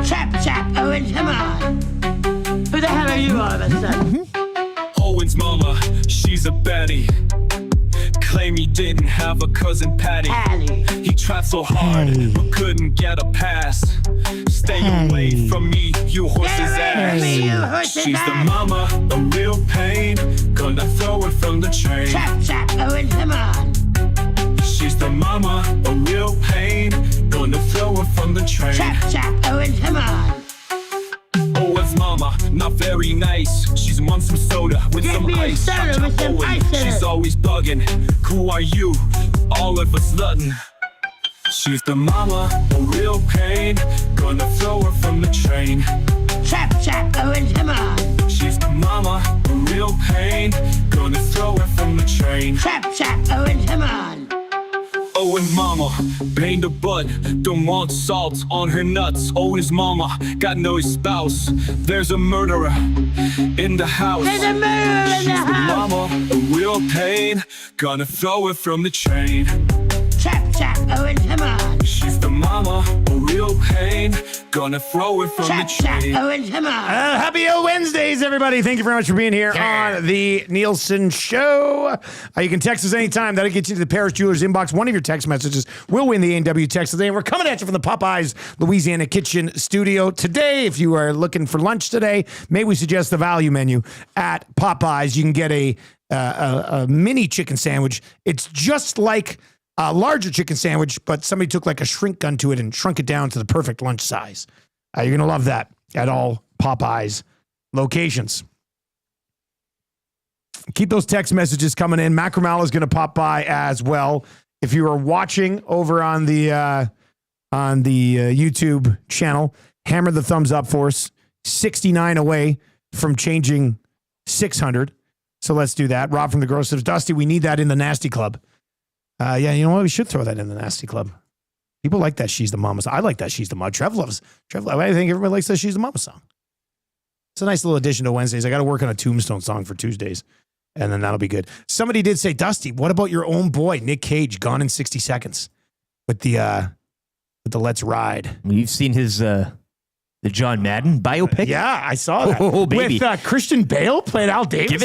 Chap, Owen, come on. Who the hell are you all of a sudden? Owen's mama, she's a baddie. Claim he didn't have a cousin Patty. He tried so hard, but couldn't get a pass. Stay away from me, you horse's ass. She's the mama, a real pain. Gonna throw her from the train. Chap, Owen, come on. She's the mama, a real pain. Gonna throw her from the train. Chap, Owen, come on. Owen's mama, not very nice. She's on some soda with some ice. Soda with some ice in She's it. always bugging. Who are you? All of a sudden. She's the mama, a real pain. Gonna throw her from the train. Chap, Owen, come on. She's the mama, a real pain. Gonna throw her from the train. Chap, Owen, come on. Owen's mama, pain the butt, don't want salt on her nuts. Owen's mama, got no spouse. There's a murderer in the house. There's a murderer in the She's house. mama, a real pain. Gonna throw her from the train. Chap, Owen, come on. She's the mama, a real pain. Gonna throw her from the train. Owen, come on. Happy Wednesdays, everybody. Thank you very much for being here on the Nielson Show. You can text us anytime. That'll get you to the Paris Jewelers inbox. One of your text messages will win the A&W text today. And we're coming at you from the Popeyes Louisiana Kitchen Studio today. If you are looking for lunch today, may we suggest the value menu at Popeyes. You can get a mini chicken sandwich. It's just like a larger chicken sandwich, but somebody took like a shrink gun to it and shrunk it down to the perfect lunch size. You're going to love that at all Popeyes locations. Keep those text messages coming in. Macramalla is going to pop by as well. If you are watching over on the YouTube channel, hammer the thumbs up for us. 69 away from changing 600. So let's do that. Rob from the Gross says, Dusty, we need that in the Nasty Club. Yeah, you know what? We should throw that in the Nasty Club. People like that She's the Mama song. I like that She's the Mama. Trev, I think everybody likes that She's the Mama song. It's a nice little addition to Wednesdays. I got to work on a Tombstone song for Tuesdays, and then that'll be good. Somebody did say, Dusty, what about your own boy, Nick Cage, Gone in 60 Seconds with the Let's Ride? You've seen his the John Madden biopic? Yeah, I saw that. Oh, baby. With Christian Bale playing Al Davis. Give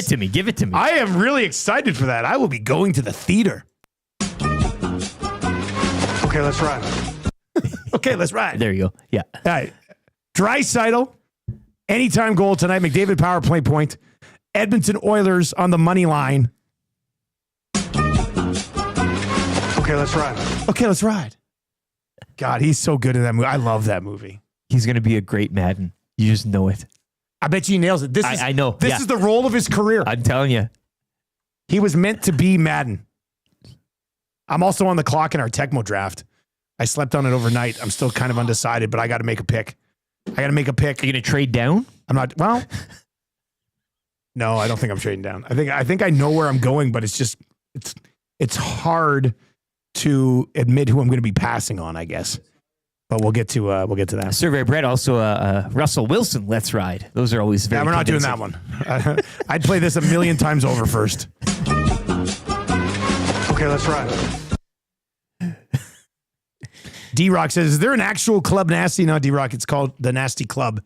it to me. I am really excited for that. I will be going to the theater. Okay, let's ride. Okay, let's ride. There you go. Yeah. All right. Draisaitl, anytime goal tonight. McDavid power play point. Edmonton Oilers on the money line. Okay, let's ride. Okay, let's ride. God, he's so good in that movie. I love that movie. He's going to be a great Madden. You just know it. I bet you he nails it. I know. This is the role of his career. I'm telling you. He was meant to be Madden. I'm also on the clock in our Tecmo draft. I slept on it overnight. I'm still kind of undecided, but I got to make a pick. Are you going to trade down? I'm not. Well, no, I don't think I'm trading down. I think I know where I'm going, but it's hard to admit who I'm going to be passing on, I guess. But we'll get to that. Survey Brett also Russell Wilson. Let's ride. Those are always very. Yeah, we're not doing that one. I'd play this a million times over first. Okay, let's ride. D-Rock says, is there an actual Club Nasty? No, D-Rock, it's called the Nasty Club.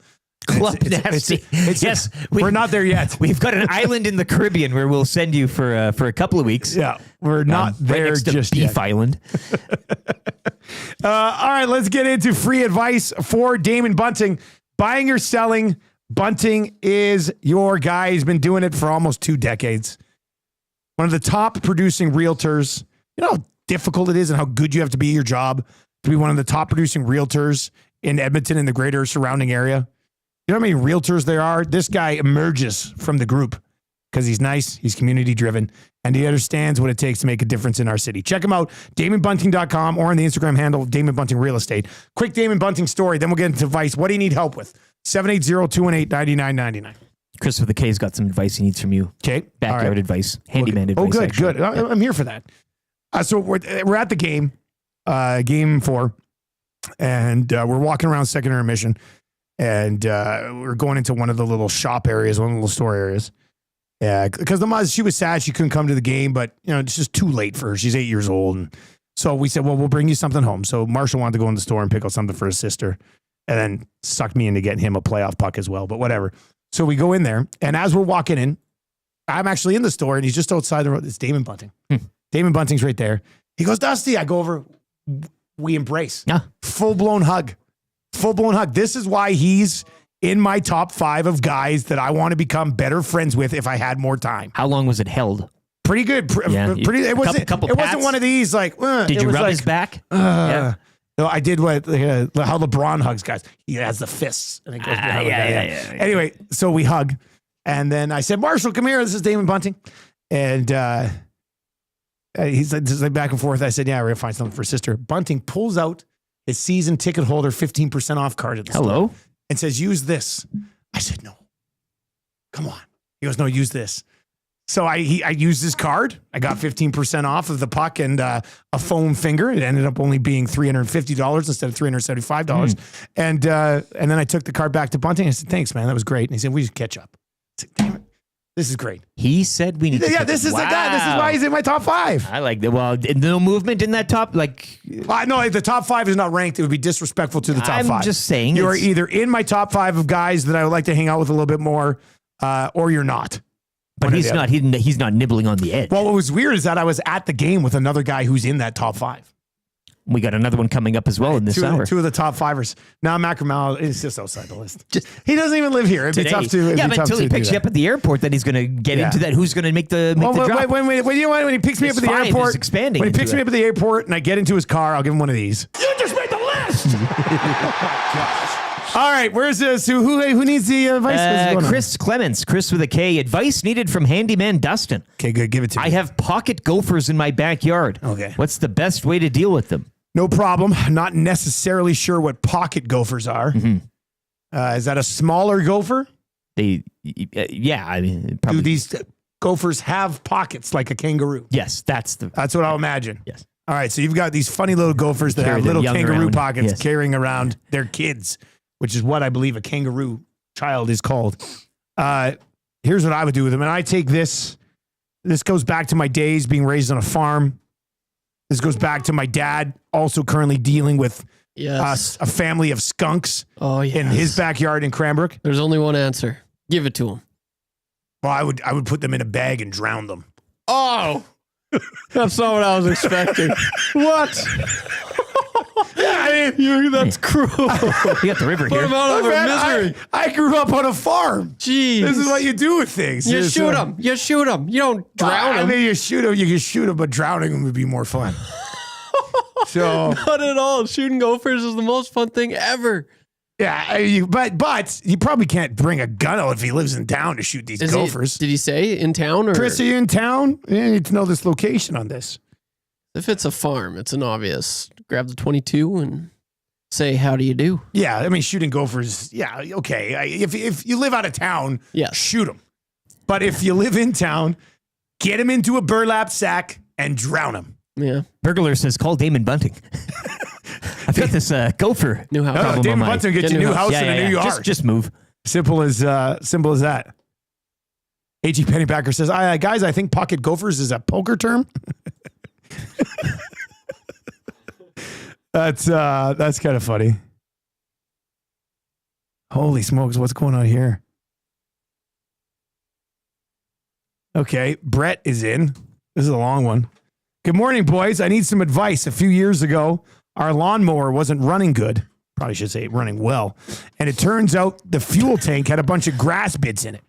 Club Nasty. Yes, we're not there yet. We've got an island in the Caribbean where we'll send you for a couple of weeks. Yeah, we're not there right next to just Beef yet. Island. All right, let's get into free advice for Damon Bunting. Buying or selling, Bunting is your guy. He's been doing it for almost 2 decades. One of the top producing realtors. You know how difficult it is and how good you have to be at your job to be one of the top producing realtors in Edmonton and the greater surrounding area. You know how many realtors there are? This guy emerges from the group because he's nice, he's community driven, and he understands what it takes to make a difference in our city. Check him out, DamonBunting.com or on the Instagram handle, Damon Bunting Real Estate. Quick Damon Bunting story, then we'll get into advice. What do you need help with? 780-218-9999. Chris with the K's got some advice he needs from you. Okay. Backyard advice, handyman advice. Oh, good, actually. good. I'm here for that. So we're at the game, game 4, and we're walking around second intermission, and we're going into one of the little shop areas, one of the little store areas. Yeah, because the mom, she was sad she couldn't come to the game, but it's just too late for her. She's 8 years old, and so we said, well, we'll bring you something home. So Marshall wanted to go in the store and pick up something for his sister, and then sucked me into getting him a playoff puck as well. But whatever. So we go in there, and as we're walking in, I'm actually in the store, and he's just outside the road. It's Damon Bunting. Damon Bunting's right there. He goes, Dusty. I go over. We embrace. Yeah. Full-blown hug. Full-blown hug. This is why he's in my top 5 of guys that I want to become better friends with if I had more time. How long was it held? Pretty good. It wasn't one of these like. Did you rub his back? Yeah. No, I did how LeBron hugs guys. He has the fists. And it goes yeah. Anyway, so we hug, and then I said, Marshall, come here. This is Damon Bunting, and he's like back and forth. I said, yeah, we're gonna find something for sister. Bunting pulls out his season ticket holder 15% off card at the store and says, use this. I said, no, come on. He goes, no, use this. So I used his card. I got 15% off of the puck and a foam finger. It ended up only being $350 instead of $375. And then I took the card back to Bunting. I said, thanks, man. That was great. And he said, we should catch up. I said, damn it. This is great. He said we need to catch up. This is the guy. This is why he's in my top 5. I like that. Well, no movement in that top, like... no, the top 5 is not ranked. It would be disrespectful to the top 5. I'm just saying. You're either in my top 5 of guys that I would like to hang out with a little bit more, or you're not. But he's not. He's not nibbling on the edge. Well, what was weird is that I was at the game with another guy who's in that top 5. We got another one coming up as well in this hour. 2 of the top 5ers. Now Macramalla is just outside the list. He doesn't even live here. It'd be tough to. But until he picks you up at the airport, then he's going to get into that. Who's going to make the drop? When he picks me up at the airport, expanding. When he picks me up at the airport and I get into his car, I'll give him one of these. You just made the list. All right, where's this? Who needs the advice? Chris Clements, Chris with a K. Advice needed from handyman Dustin. Okay, good. Give it to me. I have pocket gophers in my backyard. Okay. What's the best way to deal with them? No problem. Not necessarily sure what pocket gophers are. Mm-hmm. Is that a smaller gopher? I mean, probably. Do these gophers have pockets like a kangaroo? Yes, that's what I'll imagine. Yes. All right, so you've got these funny little gophers that Carry have their little young kangaroo around. pockets Yes. carrying around their kids, which is what I believe a kangaroo child is called. Here's what I would do with them. And I take this. This goes back to my days being raised on a farm. This goes back to my dad also currently dealing with a family of skunks in his backyard in Cranbrook. There's only one answer. Give it to him. Well, I would put them in a bag and drown them. Oh, that's not what I was expecting. What? Yeah, I mean, that's cruel. You got the river Put here. him out of their misery. I grew up on a farm. Jeez. This is what you do with things. You shoot him. You shoot him. You don't drown him. I mean, you shoot him. You can shoot him, but drowning them would be more fun. So not at all. Shooting gophers is the most fun thing ever. Yeah, but you probably can't bring a gun out if he lives in town to shoot these gophers. Did he say in town or? Chris, are you in town? You need to know this location on this. If it's a farm, it's an obvious. Grab the 22 and say, "How do you do?" Yeah, I mean, shooting gophers. Yeah, okay. If you live out of town, shoot them. But if you live in town, get him into a burlap sack and drown him. Yeah. Burglar says, call Damon Bunting. I've got this gopher new house. problem Damon on my- Bunting will get you a new house and a new yard. Just move. Simple as that. A.G. Pennypacker says, guys, I think pocket gophers is a poker term. That's kind of funny. Holy smokes, what's going on here? Okay, Brett is in. This is a long one. Good morning, boys. I need some advice. A few years ago, our lawnmower wasn't running good. Probably should say running well. And it turns out the fuel tank had a bunch of grass bits in it.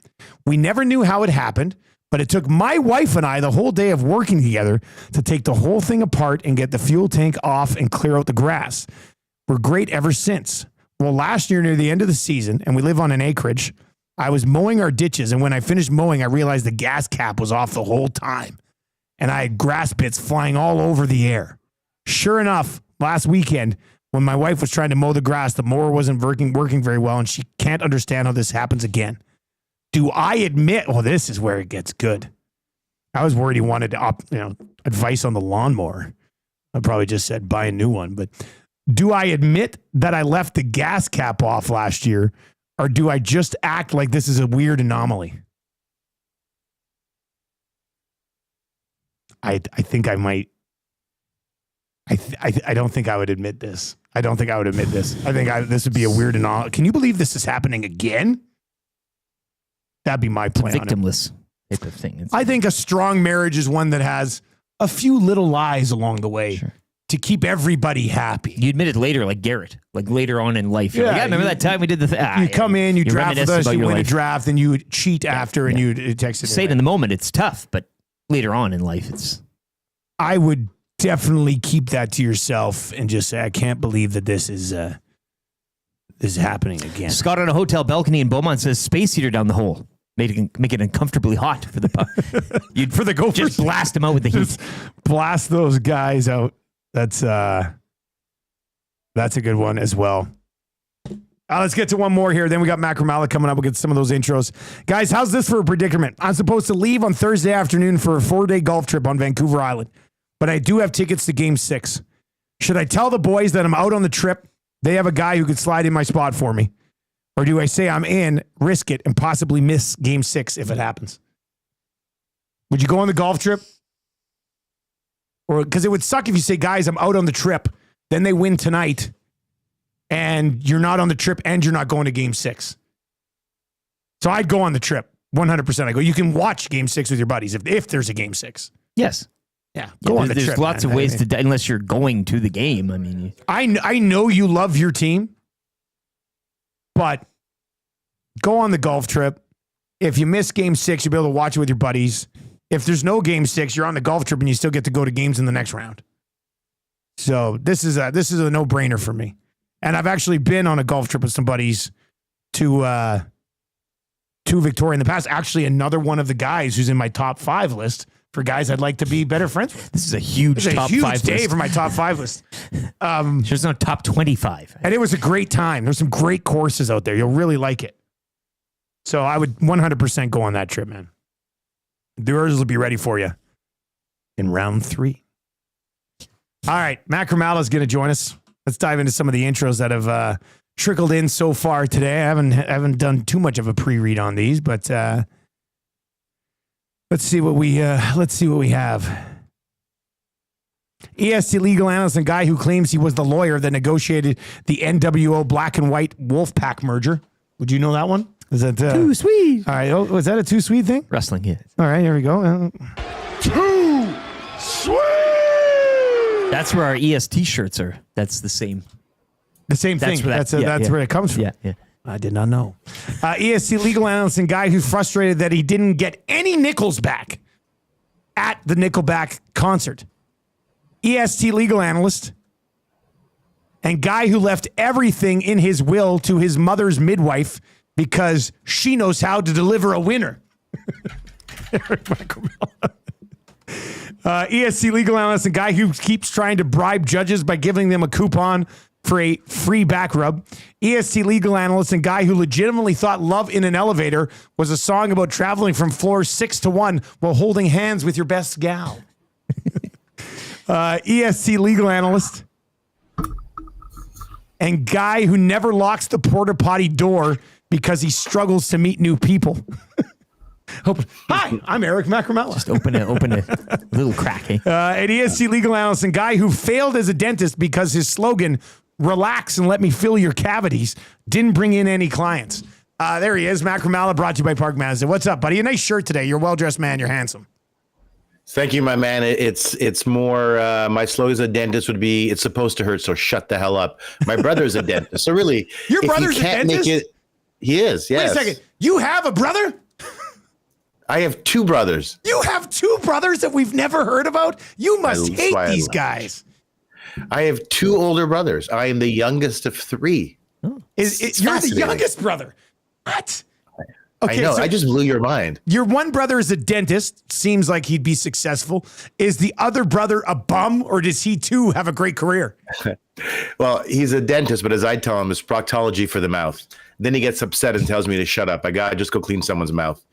We never knew how it happened, but it took my wife and I the whole day of working together to take the whole thing apart and get the fuel tank off and clear out the grass. We're great ever since. Well, last year near the end of the season, and we live on an acreage, I was mowing our ditches, and when I finished mowing, I realized the gas cap was off the whole time, and I had grass bits flying all over the air. Sure enough, last weekend, when my wife was trying to mow the grass, the mower wasn't working very well, and she can't understand how this happens again. Do I admit? Well, this is where it gets good. I was worried he wanted advice on the lawnmower. I probably just said buy a new one, but do I admit that I left the gas cap off last year, or do I just act like this is a weird anomaly? I think I might. I don't think I would admit this. I don't think I would admit this. I think this would be a weird anomaly. Can you believe this is happening again? That'd be my plan. Victimless type of thing. I think a strong marriage is one that has a few little lies along the way to keep everybody happy. You admit it later, like Garrett, like later on in life. You're like, remember that time we did the thing? You come in, you draft with us, you win a life. draft, and you cheat after, and you text it. Say it in the moment, it's tough, but later on in life, it's. I would definitely keep that to yourself and just say, I can't believe that this is happening again. Scott on a hotel balcony in Beaumont says space heater down the hole. Make it uncomfortably hot for the You'd for the gophers. Just blast them out with the heat. Just blast those guys out. That's a good one as well. Let's get to one more here. Then we got Macramalla coming up. We'll get some of those intros. Guys, how's this for a predicament? I'm supposed to leave on Thursday afternoon for a 4-day golf trip on Vancouver Island, but I do have tickets to Game 6. Should I tell the boys that I'm out on the trip? They have a guy who could slide in my spot for me. Or do I say I'm in, risk it, and possibly miss Game 6 if it happens? Would you go on the golf trip? Or because it would suck if you say, guys, I'm out on the trip. Then they win tonight, and you're not on the trip, and you're not going to Game 6. So I'd go on the trip, 100%. I go, you can watch Game 6 with your buddies if there's a Game 6. Yes. Yeah, go on the trip. There's lots of ways to, unless you're going to the game. I mean, I know you love your team. But go on the golf trip. If you miss Game 6, you'll be able to watch it with your buddies. If there's no Game 6, you're on the golf trip and you still get to go to games in the next round. So this is a no-brainer for me. And I've actually been on a golf trip with some buddies to Victoria in the past. Actually, another one of the guys who's in my top 5 list for guys I'd like to be better friends with. This is a huge top 5 day list. for my top 5 list. There's no top 25. And it was a great time. There's some great courses out there. You'll really like it. So I would 100% go on that trip, man. The Oilers will be ready for you in round 3. All right, Macramalla is going to join us. Let's dive into some of the intros that have trickled in so far today. I haven't done too much of a pre-read on these, but let's see what we have. ESC legal analyst and guy who claims he was the lawyer that negotiated the NWO Black and White Wolfpack merger. Would you know that one? Is that too sweet? All right, was that a too sweet thing? Wrestling, yeah. All right, here we go. Too sweet. That's where our EST shirts are. That's the same. The same thing. That's where it comes from. Yeah. I did not know. ESC legal analyst and guy who's frustrated that he didn't get any nickels back at the Nickelback concert. EST legal analyst and guy who left everything in his will to his mother's midwife because she knows how to deliver a winner. ESC legal analyst and guy who keeps trying to bribe judges by giving them a coupon for a free back rub. ESC legal analyst and guy who legitimately thought Love in an Elevator was a song about traveling from floors 6 to 1 while holding hands with your best gal. ESC legal analyst and guy who never locks the porta potty door because he struggles to meet new people. Hi, I'm Eric Macramalla. Just open a little crack. Eh? An ESC legal analyst and guy who failed as a dentist because his slogan, "Relax and let me fill your cavities," didn't bring in any clients. There he is, Macramalla, brought to you by Park Mazda. What's up, buddy? A nice shirt today. You're a well-dressed man. You're handsome. Thank you, my man. It's more, my slogan as a dentist would be, it's supposed to hurt, so shut the hell up. My brother's a dentist, so really, your brother's a dentist? He is, yes. Wait a second. You have a brother? I have 2 brothers. You have 2 brothers that we've never heard about? You must hate these guys. I have 2 older brothers. I am the youngest of 3. You're the youngest brother. What? Okay, I know. So I just blew your mind. Your one brother is a dentist. Seems like he'd be successful. Is the other brother a bum, or does he too have a great career? Well, he's a dentist, but as I tell him, it's proctology for the mouth. Then he gets upset and tells me to shut up. I gotta just go clean someone's mouth.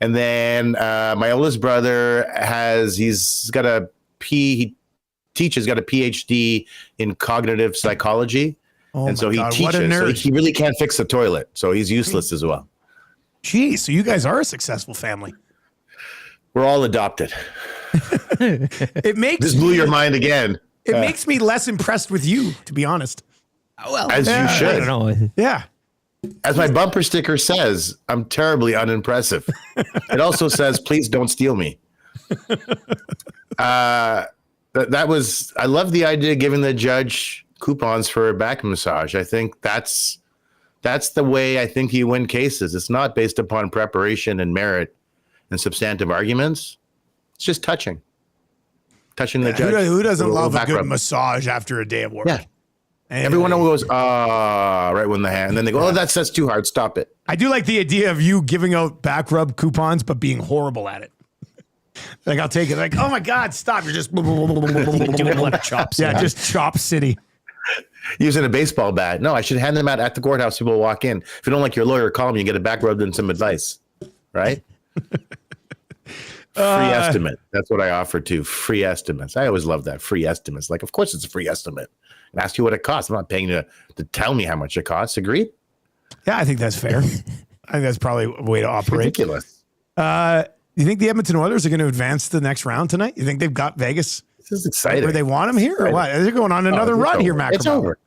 And then my oldest brother he's got a he teaches, got a PhD in cognitive psychology. Oh, and so he teaches. What a nerd. So he really can't fix the toilet. So he's useless as well. Geez, so you guys are a successful family. We're all adopted. It makes this blew your mind again. It makes me less impressed with you, to be honest. Well, as you should. I don't know. Yeah. As my bumper sticker says, I'm terribly unimpressive. It also says, please don't steal me. I love the idea of giving the judge coupons for a back massage. I think that's the way I think you win cases. It's not based upon preparation and merit and substantive arguments. It's just touching the judge. Who doesn't love a good massage after a day of work? Yeah. Everyone goes, right when the hand. And then they go, that's too hard. Stop it. I do like the idea of you giving out back rub coupons, but being horrible at it. Like, I'll take it. Like, oh my God, stop. You're just doing a lot of chops. Yeah, just chop city. Using a baseball bat. No, I should hand them out at the courthouse. People walk in. If you don't like your lawyer, call me and get a back rubbed and some advice. Right? Free estimate. That's what I offer too. Free estimates. I always love that. Free estimates. Like, of course it's a free estimate. And ask you what it costs. I'm not paying you to tell me how much it costs. Agreed? Yeah, I think that's fair. I think that's probably a way to operate. It's ridiculous. You think the Edmonton Oilers are going to advance to the next round tonight? You think they've got Vegas? This is exciting. Where they want them here or what? They're going on another run here, Macramalla. It's over.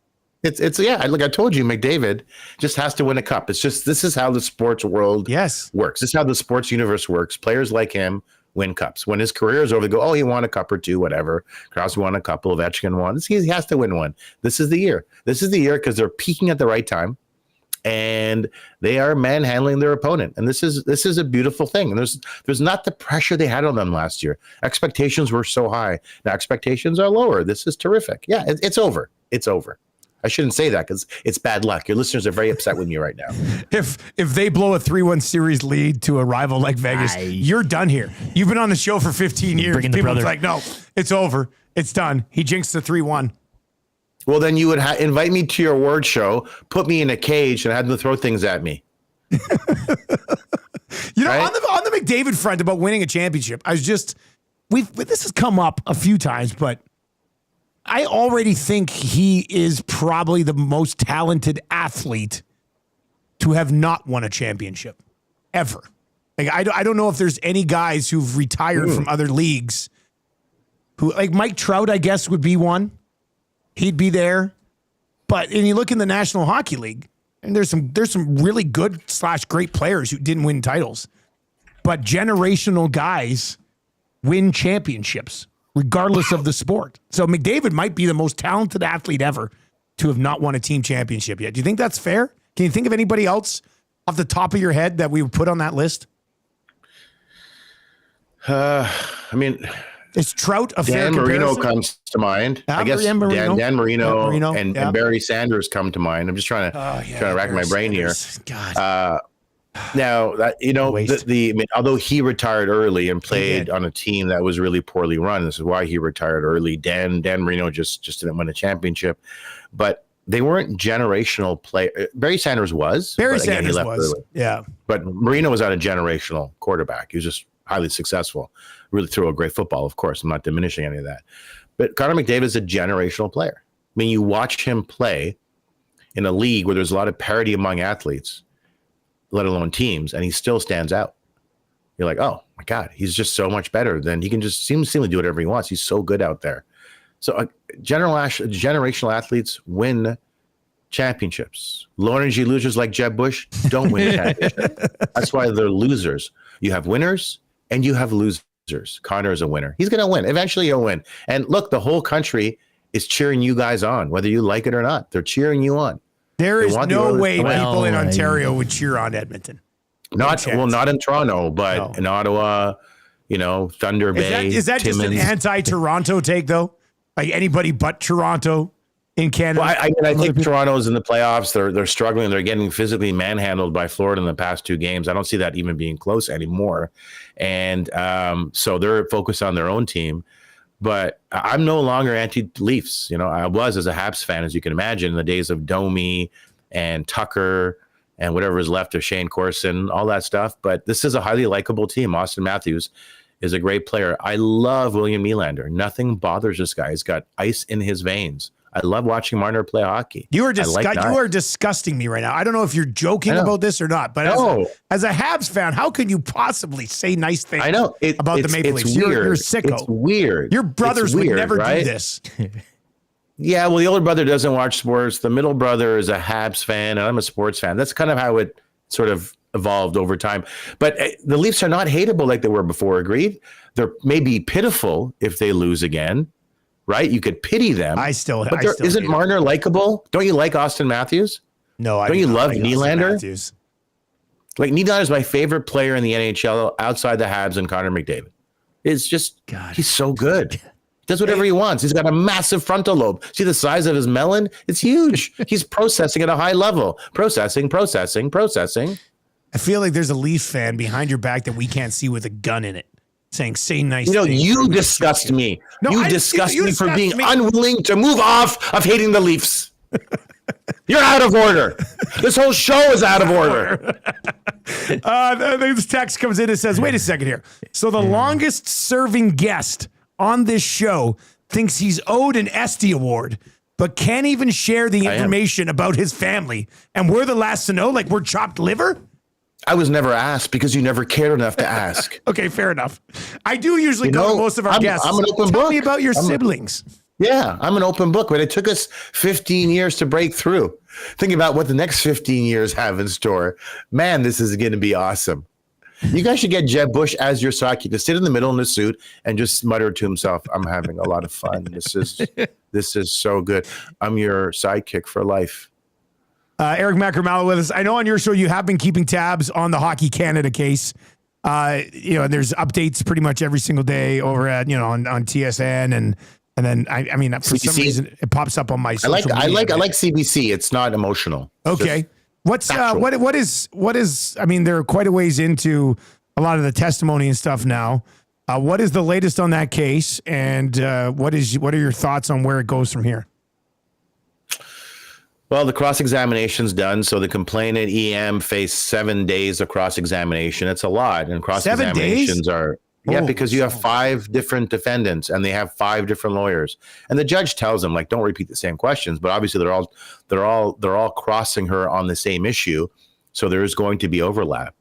It's like I told you, McDavid just has to win a cup. It's just, this is how the sports world works. This is how the sports universe works. Players like him win cups. When his career is over, they go, he won a cup or two, whatever. Krause won a couple, Ovechkin won. He has to win one. This is the year. This is the year because they're peaking at the right time. And they are manhandling their opponent. And this is a beautiful thing. And there's not the pressure they had on them last year. Expectations were so high. Now expectations are lower. This is terrific. Yeah, it's over. It's over. I shouldn't say that because it's bad luck. Your listeners are very upset with me right now. If they blow a 3-1 series lead to a rival like Vegas, you're done here. You've been on the show for 15 years. People are like, no, it's over. It's done. He jinxed the 3-1. Well, then you would invite me to your award show, put me in a cage, and have them throw things at me. You know, on the McDavid front about winning a championship, this has come up a few times, but I already think he is probably the most talented athlete to have not won a championship ever. Like I don't know if there's any guys who've retired from other leagues who, like Mike Trout, I guess would be one. He'd be there. But and you look in the National Hockey League, and there's some really good / great players who didn't win titles. But generational guys win championships, regardless of the sport. So McDavid might be the most talented athlete ever to have not won a team championship yet. Do you think that's fair? Can you think of anybody else off the top of your head that we would put on that list? I mean, is Trout a fair Dan Marino comparison? comes to mind. I guess Dan Marino and Barry Sanders come to mind. I'm just trying to rack my brain here. God. Now, although he retired early and played on a team that was really poorly run, this is why he retired early. Dan Marino just didn't win a championship, but they weren't generational play. Barry Sanders was. Barry Sanders was. Early. Yeah. But Marino was not a generational quarterback. He was just highly successful. Really threw a great football, of course. I'm not diminishing any of that. But Connor McDavid is a generational player. I mean, you watch him play in a league where there's a lot of parity among athletes, let alone teams, and he still stands out. You're like, oh my God, he's just so much better than he can just seemingly do whatever he wants. He's so good out there. So generational athletes win championships. Low energy losers like Jeb Bush don't win championships. That's why they're losers. You have winners and you have losers. Connor is a winner. He's going to win. Eventually he'll win. And look, the whole country is cheering you guys on, whether you like it or not. They're cheering you on. There is no way people in Ontario would cheer on Edmonton. Not in Toronto, but in Ottawa, Thunder Bay. Is that just an anti-Toronto take, though? Like anybody but Toronto in Canada? Well, I think Toronto's in the playoffs. They're struggling. They're getting physically manhandled by Florida in the past 2 games. I don't see that even being close anymore. And so they're focused on their own team. But I'm no longer anti-Leafs. I was as a Habs fan, as you can imagine, in the days of Domi and Tucker and whatever is left of Shane Corson, all that stuff. But this is a highly likable team. Austin Matthews is a great player. I love William Nylander. Nothing bothers this guy. He's got ice in his veins. I love watching Marner play hockey. You are disgusting me right now. I don't know if you're joking about this or not, but as a Habs fan, how can you possibly say nice things about the Maple Leafs? You're sicko. It's weird. Your brothers would never do this. Yeah, well, the older brother doesn't watch sports. The middle brother is a Habs fan, and I'm a sports fan. That's kind of how it sort of evolved over time. But the Leafs are not hateable like they were before, agreed? They're maybe pitiful if they lose again. Right? You could pity them. Isn't Marner likable? Don't you like Austin Matthews? No, I don't. You love like Nylander? Like Nylander is my favorite player in the NHL outside the Habs and Connor McDavid. It's just, he's so good. He does whatever he wants. He's got a massive frontal lobe. See the size of his melon? It's huge. He's processing at a high level. Processing. I feel like there's a Leaf fan behind your back that we can't see with a gun in it. Saying, say nice things. You disgust me. No, you disgust me for being unwilling to move off of hating the Leafs. You're out of order. This whole show is out of order. This text comes in and says, wait a second here. So the longest serving guest on this show thinks he's owed an Esty Award, but can't even share the information about his family. And we're the last to know, like we're chopped liver? I was never asked because you never cared enough to ask. Okay, fair enough. I do usually go to most of our guests. I'm an open Tell book. me about your siblings. I'm an open book, but it took us 15 years to break through. Think about what the next 15 years have in store. Man, this is going to be awesome. You guys should get Jeb Bush as your sidekick to sit in the middle in the suit and just mutter to himself, I'm having a lot of fun. This is so good. I'm your sidekick for life. Eric Macramalla with us. I know on your show you have been keeping tabs on the Hockey Canada case. And there's updates pretty much every single day over at on TSN and then I mean for CBC. Some reason it pops up on my social media. I like CBC. It's not emotional. Okay. What is I mean they're quite a ways into a lot of the testimony and stuff now. What is the latest on that case and what are your thoughts on where it goes from here? Well, the cross-examination's done, so the complainant EM faced 7 days of cross-examination. It's a lot, and cross-examinations are because you have 5 different defendants and they have 5 different lawyers, and the judge tells them don't repeat the same questions. But obviously, they're all crossing her on the same issue, so there is going to be overlap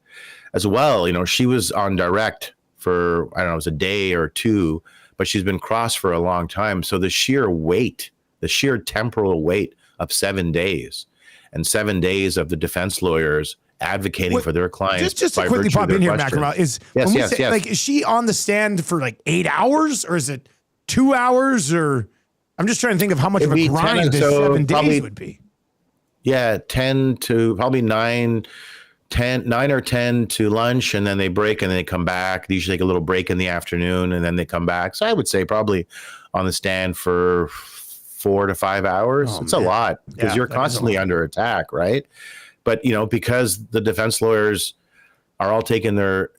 as well. She was on direct for I don't know, it was a day or 2, but she's been crossed for a long time. So the sheer temporal weight of 7 days, and 7 days of the defense lawyers advocating for their clients. Just to quickly pop in here, Macramalla, is she on the stand for 8 hours, or is it 2 hours? Or I'm just trying to think of how much of a grind this 7 days would be. Yeah, 10 to probably 9 or 10 to lunch, and then they break and then they come back. They usually take a little break in the afternoon and then they come back. So I would say probably on the stand for 4 to 5 hours. It's a lot because you're constantly under attack, right? But because the defense lawyers are all taking their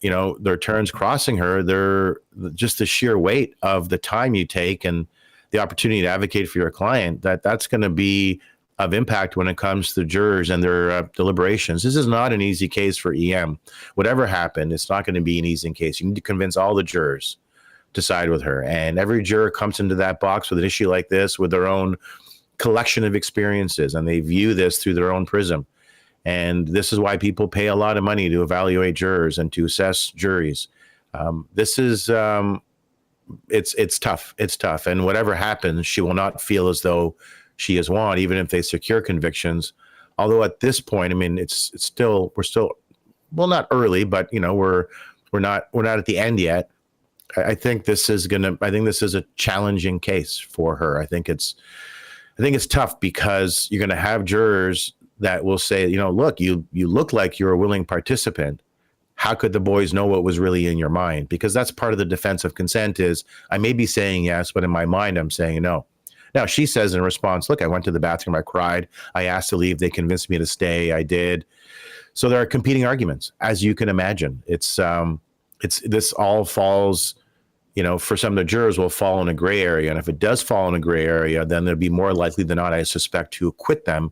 turns crossing her, they're just the sheer weight of the time you take and the opportunity to advocate for your client, that's going to be of impact when it comes to jurors and their deliberations. This is not an easy case for EM. Whatever happened, it's not going to be an easy case. You need to convince all the jurors to side with her. And every juror comes into that box with an issue like this with their own collection of experiences, and they view this through their own prism. And this is why people pay a lot of money to evaluate jurors and to assess juries. This is, it's tough. It's tough. And whatever happens, she will not feel as though she has won, even if they secure convictions. Although at this point, I mean, we're still, well, not early, but we're not at the end yet. I think this is a challenging case for her. I think it's tough because you're going to have jurors that will say, look, you look like you're a willing participant. How could the boys know what was really in your mind? Because that's part of the defense of consent is I may be saying yes, but in my mind, I'm saying no. Now, she says in response, look, I went to the bathroom, I cried, I asked to leave, they convinced me to stay, I did. So there are competing arguments, as you can imagine. This all falls, for some of the jurors will fall in a gray area. And if it does fall in a gray area, then they'll be more likely than not, I suspect, to acquit them,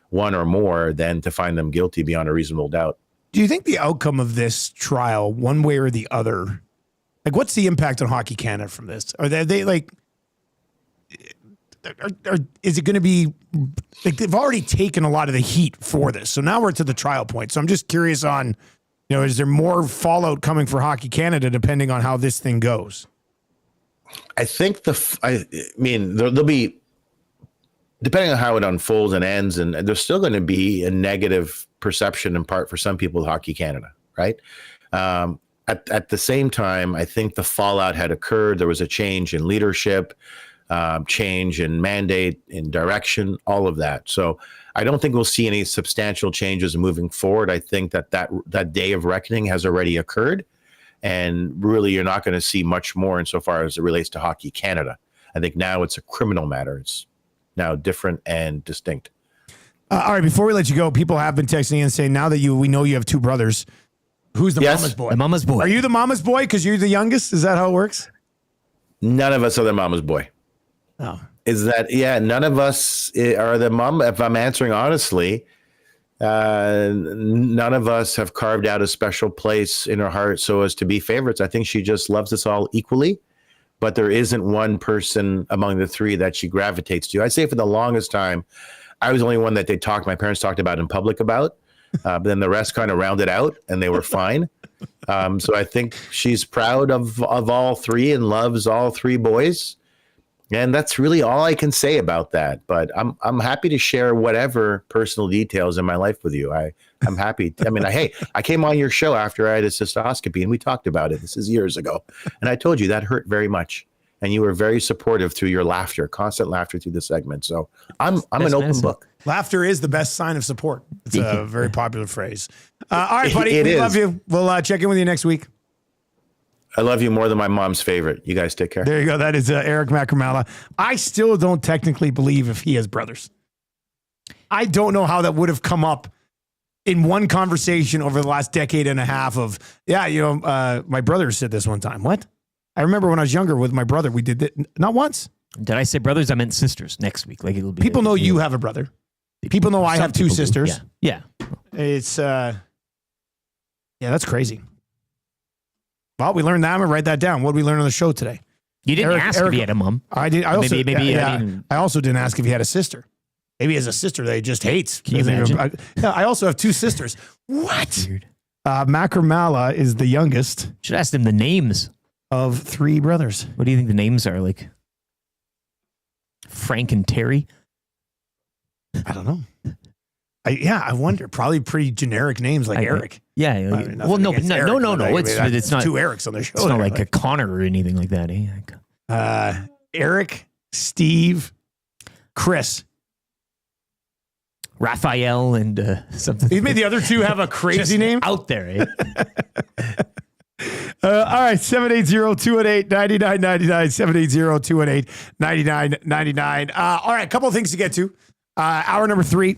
one or more, than to find them guilty beyond a reasonable doubt. Do you think the outcome of this trial, one way or the other, what's the impact on Hockey Canada from this? Are they is it going to be they've already taken a lot of the heat for this, so now we're to the trial point. So I'm just curious on, is there more fallout coming for Hockey Canada depending on how this thing goes? I think there'll be, depending on how it unfolds and ends, and there's still going to be a negative perception in part for some people of Hockey Canada, right? At the same time, I think the fallout had occurred. There was a change in leadership, change in mandate, in direction, all of that. So I don't think we'll see any substantial changes moving forward. I think that day of reckoning has already occurred, and really you're not going to see much more insofar as it relates to Hockey Canada. I think now it's a criminal matter. It's now different and distinct. All right, before we let you go, people have been texting in saying now that we know you have 2 brothers, who's the mama's boy? The mama's boy. Are you the mama's boy because you're the youngest? Is that how it works? None of us are the mama's boy. Oh. Is that, none of us are the mom. If I'm answering honestly, none of us have carved out a special place in her heart so as to be favorites. I think she just loves us all equally, but there isn't one person among the 3 that she gravitates to. I'd say for the longest time, I was the only one that my parents talked about in public about, but then the rest kind of rounded out and they were fine. So I think she's proud of all 3 and loves all 3 boys. And that's really all I can say about that. But I'm happy to share whatever personal details in my life with you. I'm happy. I came on your show after I had a cystoscopy and we talked about it. This is years ago. And I told you that hurt very much. And you were very supportive through your laughter, constant laughter through the segment. So I'm an open book. Laughter is the best sign of support. It's a very popular phrase. All right, buddy. We love you. We'll check in with you next week. I love you more than my mom's favorite. You guys take care. There you go. That is Eric Macramalla. I still don't technically believe if he has brothers. I don't know how that would have come up in one conversation over the last decade and a half of, my brother said this one time. What? I remember when I was younger with my brother, we did that. Not once. Did I say brothers? I meant sisters next week. It'll be. People know you have a brother. People know I have two sisters. Yeah. It's, yeah, that's crazy. Well, we learned that. I'm going to write that down. What did we learn on the show today? You didn't ask if he had a mom. I did. I also, maybe. I also didn't ask if he had a sister. Maybe he has a sister that he just hates. Can you imagine? I also have two sisters. What? Weird. Macramalla is the youngest. Should ask them the names of three brothers. What do you think the names are? Like Frank and Terry? I don't know. I wonder. Probably pretty generic names like Eric. Yeah. Well, no. It's not. two Erics on the show. It's not like a Connor or anything like that. Eh? Eric, Steve, Chris, Raphael, and something. You made the other two have a crazy name out there. Eh? All right, 780-218-9999, 780-218-9999. All right, a couple of things to get to. Hour number 3.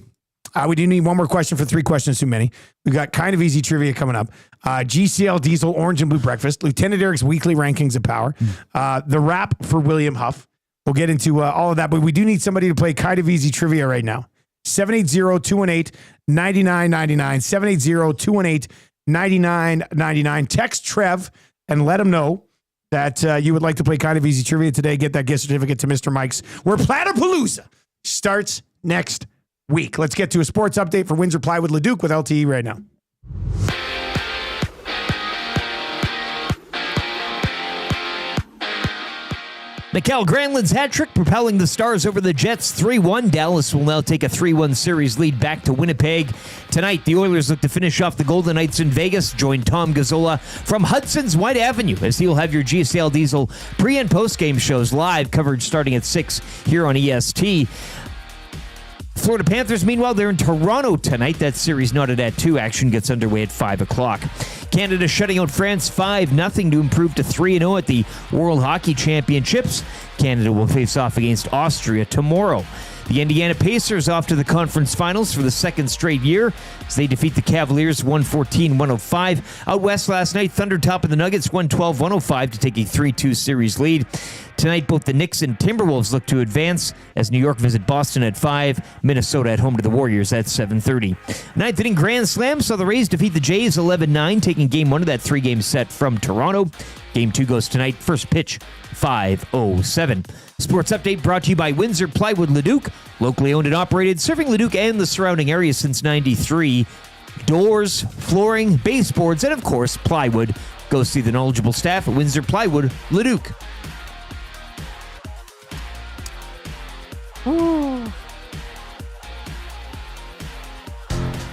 We do need one more question for 3 questions too many. We've got kind of easy trivia coming up. GCL Diesel Orange and Blue Breakfast, Lieutenant Eric's weekly rankings of power, the rap for William Huff. We'll get into all of that, but we do need somebody to play kind of easy trivia right now. 780-218-9999, 780-218-9999. Text Trev and let him know that you would like to play kind of easy trivia today. Get that gift certificate to Mr. Mike's, where Platypalooza starts next week. Let's get to a sports update for Windsor Plywood Leduc with LTE right now. Mikael Granlund's hat trick propelling the Stars over the Jets 3-1. Dallas will now take a 3-1 series lead back to Winnipeg. Tonight, the Oilers look to finish off the Golden Knights in Vegas. Join Tom Gazzola from Hudson's White Avenue as he'll have your GCL Diesel pre- and post-game shows live. Coverage starting at 6 here on EST. Florida Panthers, meanwhile, they're in Toronto tonight. That series knotted at 2. Action gets underway at 5 o'clock. Canada shutting out France 5-0 to improve to 3-0 at the World Hockey Championships. Canada will face off against Austria tomorrow. The Indiana Pacers off to the conference finals for the second straight year as they defeat the Cavaliers 114-105. Out west last night, Thunder topping the Nuggets 112-105 to take a 3-2 series lead. Tonight, both the Knicks and Timberwolves look to advance as New York visit Boston at 5, Minnesota at home to the Warriors at 7:30. Ninth inning Grand Slam saw the Rays defeat the Jays 11-9, taking Game 1 of that 3-game set from Toronto. Game 2 goes tonight. First pitch, 5:07. Sports update brought to you by Windsor Plywood Leduc, locally owned and operated, serving Leduc and the surrounding area since '93. Doors, flooring, baseboards, and of course, plywood. Go see the knowledgeable staff at Windsor Plywood Leduc.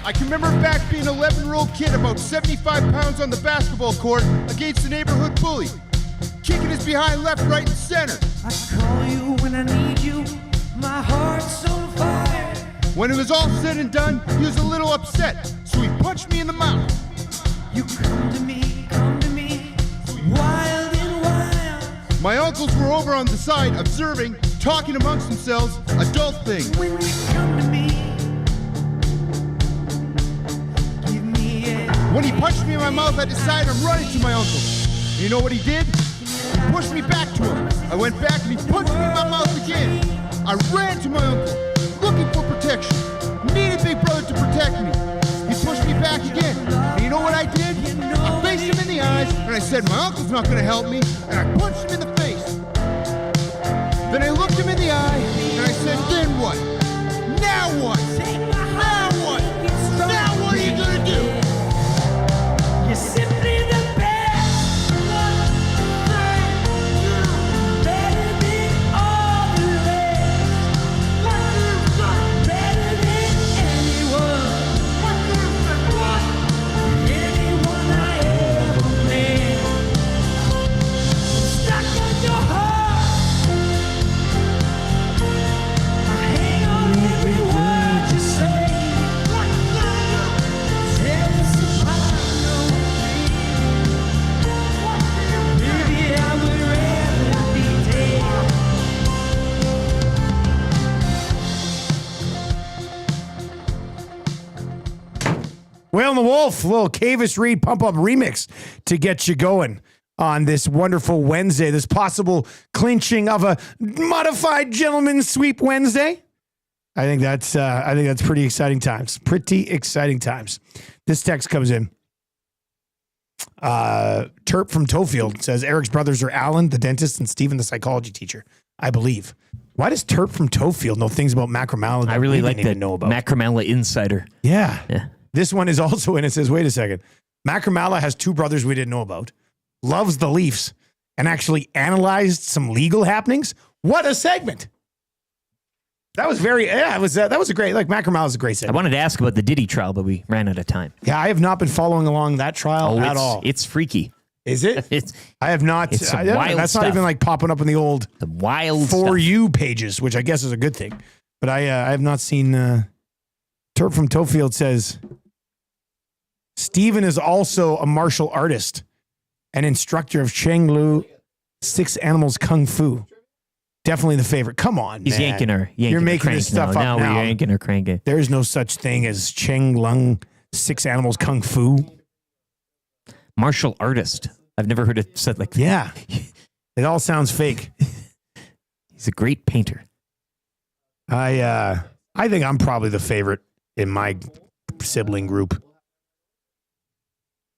I can remember back being an 11-year-old kid, about 75 pounds on the basketball court against the neighborhood bully, kicking his behind left, right, and center. I call you when I need you, my heart's on fire. When it was all said and done, he was a little upset, so he punched me in the mouth. You come to me, wild and wild. My uncles were over on the side, observing, talking amongst themselves, adult things. When you come to me, give me a... When he punched me in my mouth, I decided I'm running to my uncle. And you know what he did? He pushed me back to him. I went back and he punched me in my mouth again. I ran to my uncle, looking for protection. Needed Big Brother to protect me. He pushed me back again. And you know what I did? I faced him in the eyes and I said, my uncle's not going to help me. And I punched him in the face. Then I looked him in the eye and I said, then what? Now what? Now what? Now what are you going to do? You're simply the best. Better than all the rest. Better than anyone. Anyone I ever met. Stuck in your heart. I hang on every word you say. Tell us about no baby, I would rather be dead. Whale and the Wolf, a little Cavis Reed pump up remix to get you going on this wonderful Wednesday, this possible clinching of a modified gentleman's sweep Wednesday. I think that's pretty exciting times. Pretty exciting times. This text comes in. Terp from Tofield says Eric's brothers are Alan, the dentist, and Stephen, the psychology teacher. I believe. Why does Terp from Tofield know things about Macramalla that I really we like didn't that even know about? Macramalla insider. Yeah. This one is also in. It says, wait a second. Macramalla has two brothers we didn't know about, loves the Leafs, and actually analyzed some legal happenings. What a segment. That was that was a great, Macramalla's a great segment. I wanted to ask about the Diddy trial, but we ran out of time. Yeah, I have not been following along that trial at all. It's freaky. Is it? I have not. It's some wild that's stuff. not even popping up in the old wild For stuff. You pages, which I guess is a good thing. But I have not seen. Terp from Tofield says Stephen is also a martial artist and instructor of Cheng Lu 6 Animals Kung Fu. Definitely the favorite. Come on, He's man. You're making this stuff up now. now. We're yanking or cranking. There is no such thing as Cheng Lung 6 Animals Kung Fu. Martial artist. I've never heard it said like that. Yeah. It all sounds fake. He's a great painter. I think I'm probably the favorite in my sibling group.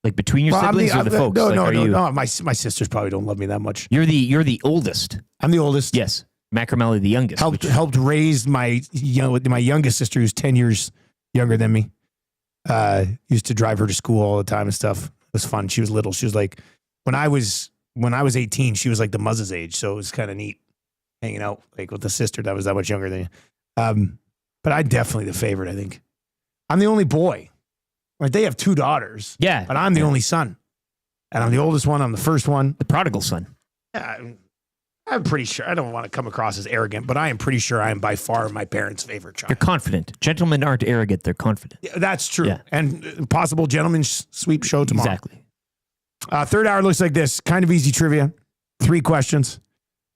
Like between your siblings or the folks? No. My sisters probably don't love me that much. You're the oldest. I'm the oldest. Yes. Macramalla the youngest. Helped raise my youngest sister, who's 10 years younger than me. Used to drive her to school all the time and stuff. It was fun. She was little. She was like, when I was 18, she was like the Muzz's age. So it was kind of neat hanging out with a sister that was that much younger than you. But I'm definitely the favorite, I think. I'm the only boy. They have 2 daughters. Yeah. But I'm the only son. And I'm the oldest one. I'm the first one. The prodigal son. Yeah. I'm pretty sure. I don't want to come across as arrogant, but I am pretty sure I am by far my parents' favorite child. You're confident. Gentlemen aren't arrogant. They're confident. Yeah, that's true. Yeah. And possible gentleman's sweep show tomorrow. Exactly. Third hour looks like this. Kind of easy trivia. 3 questions.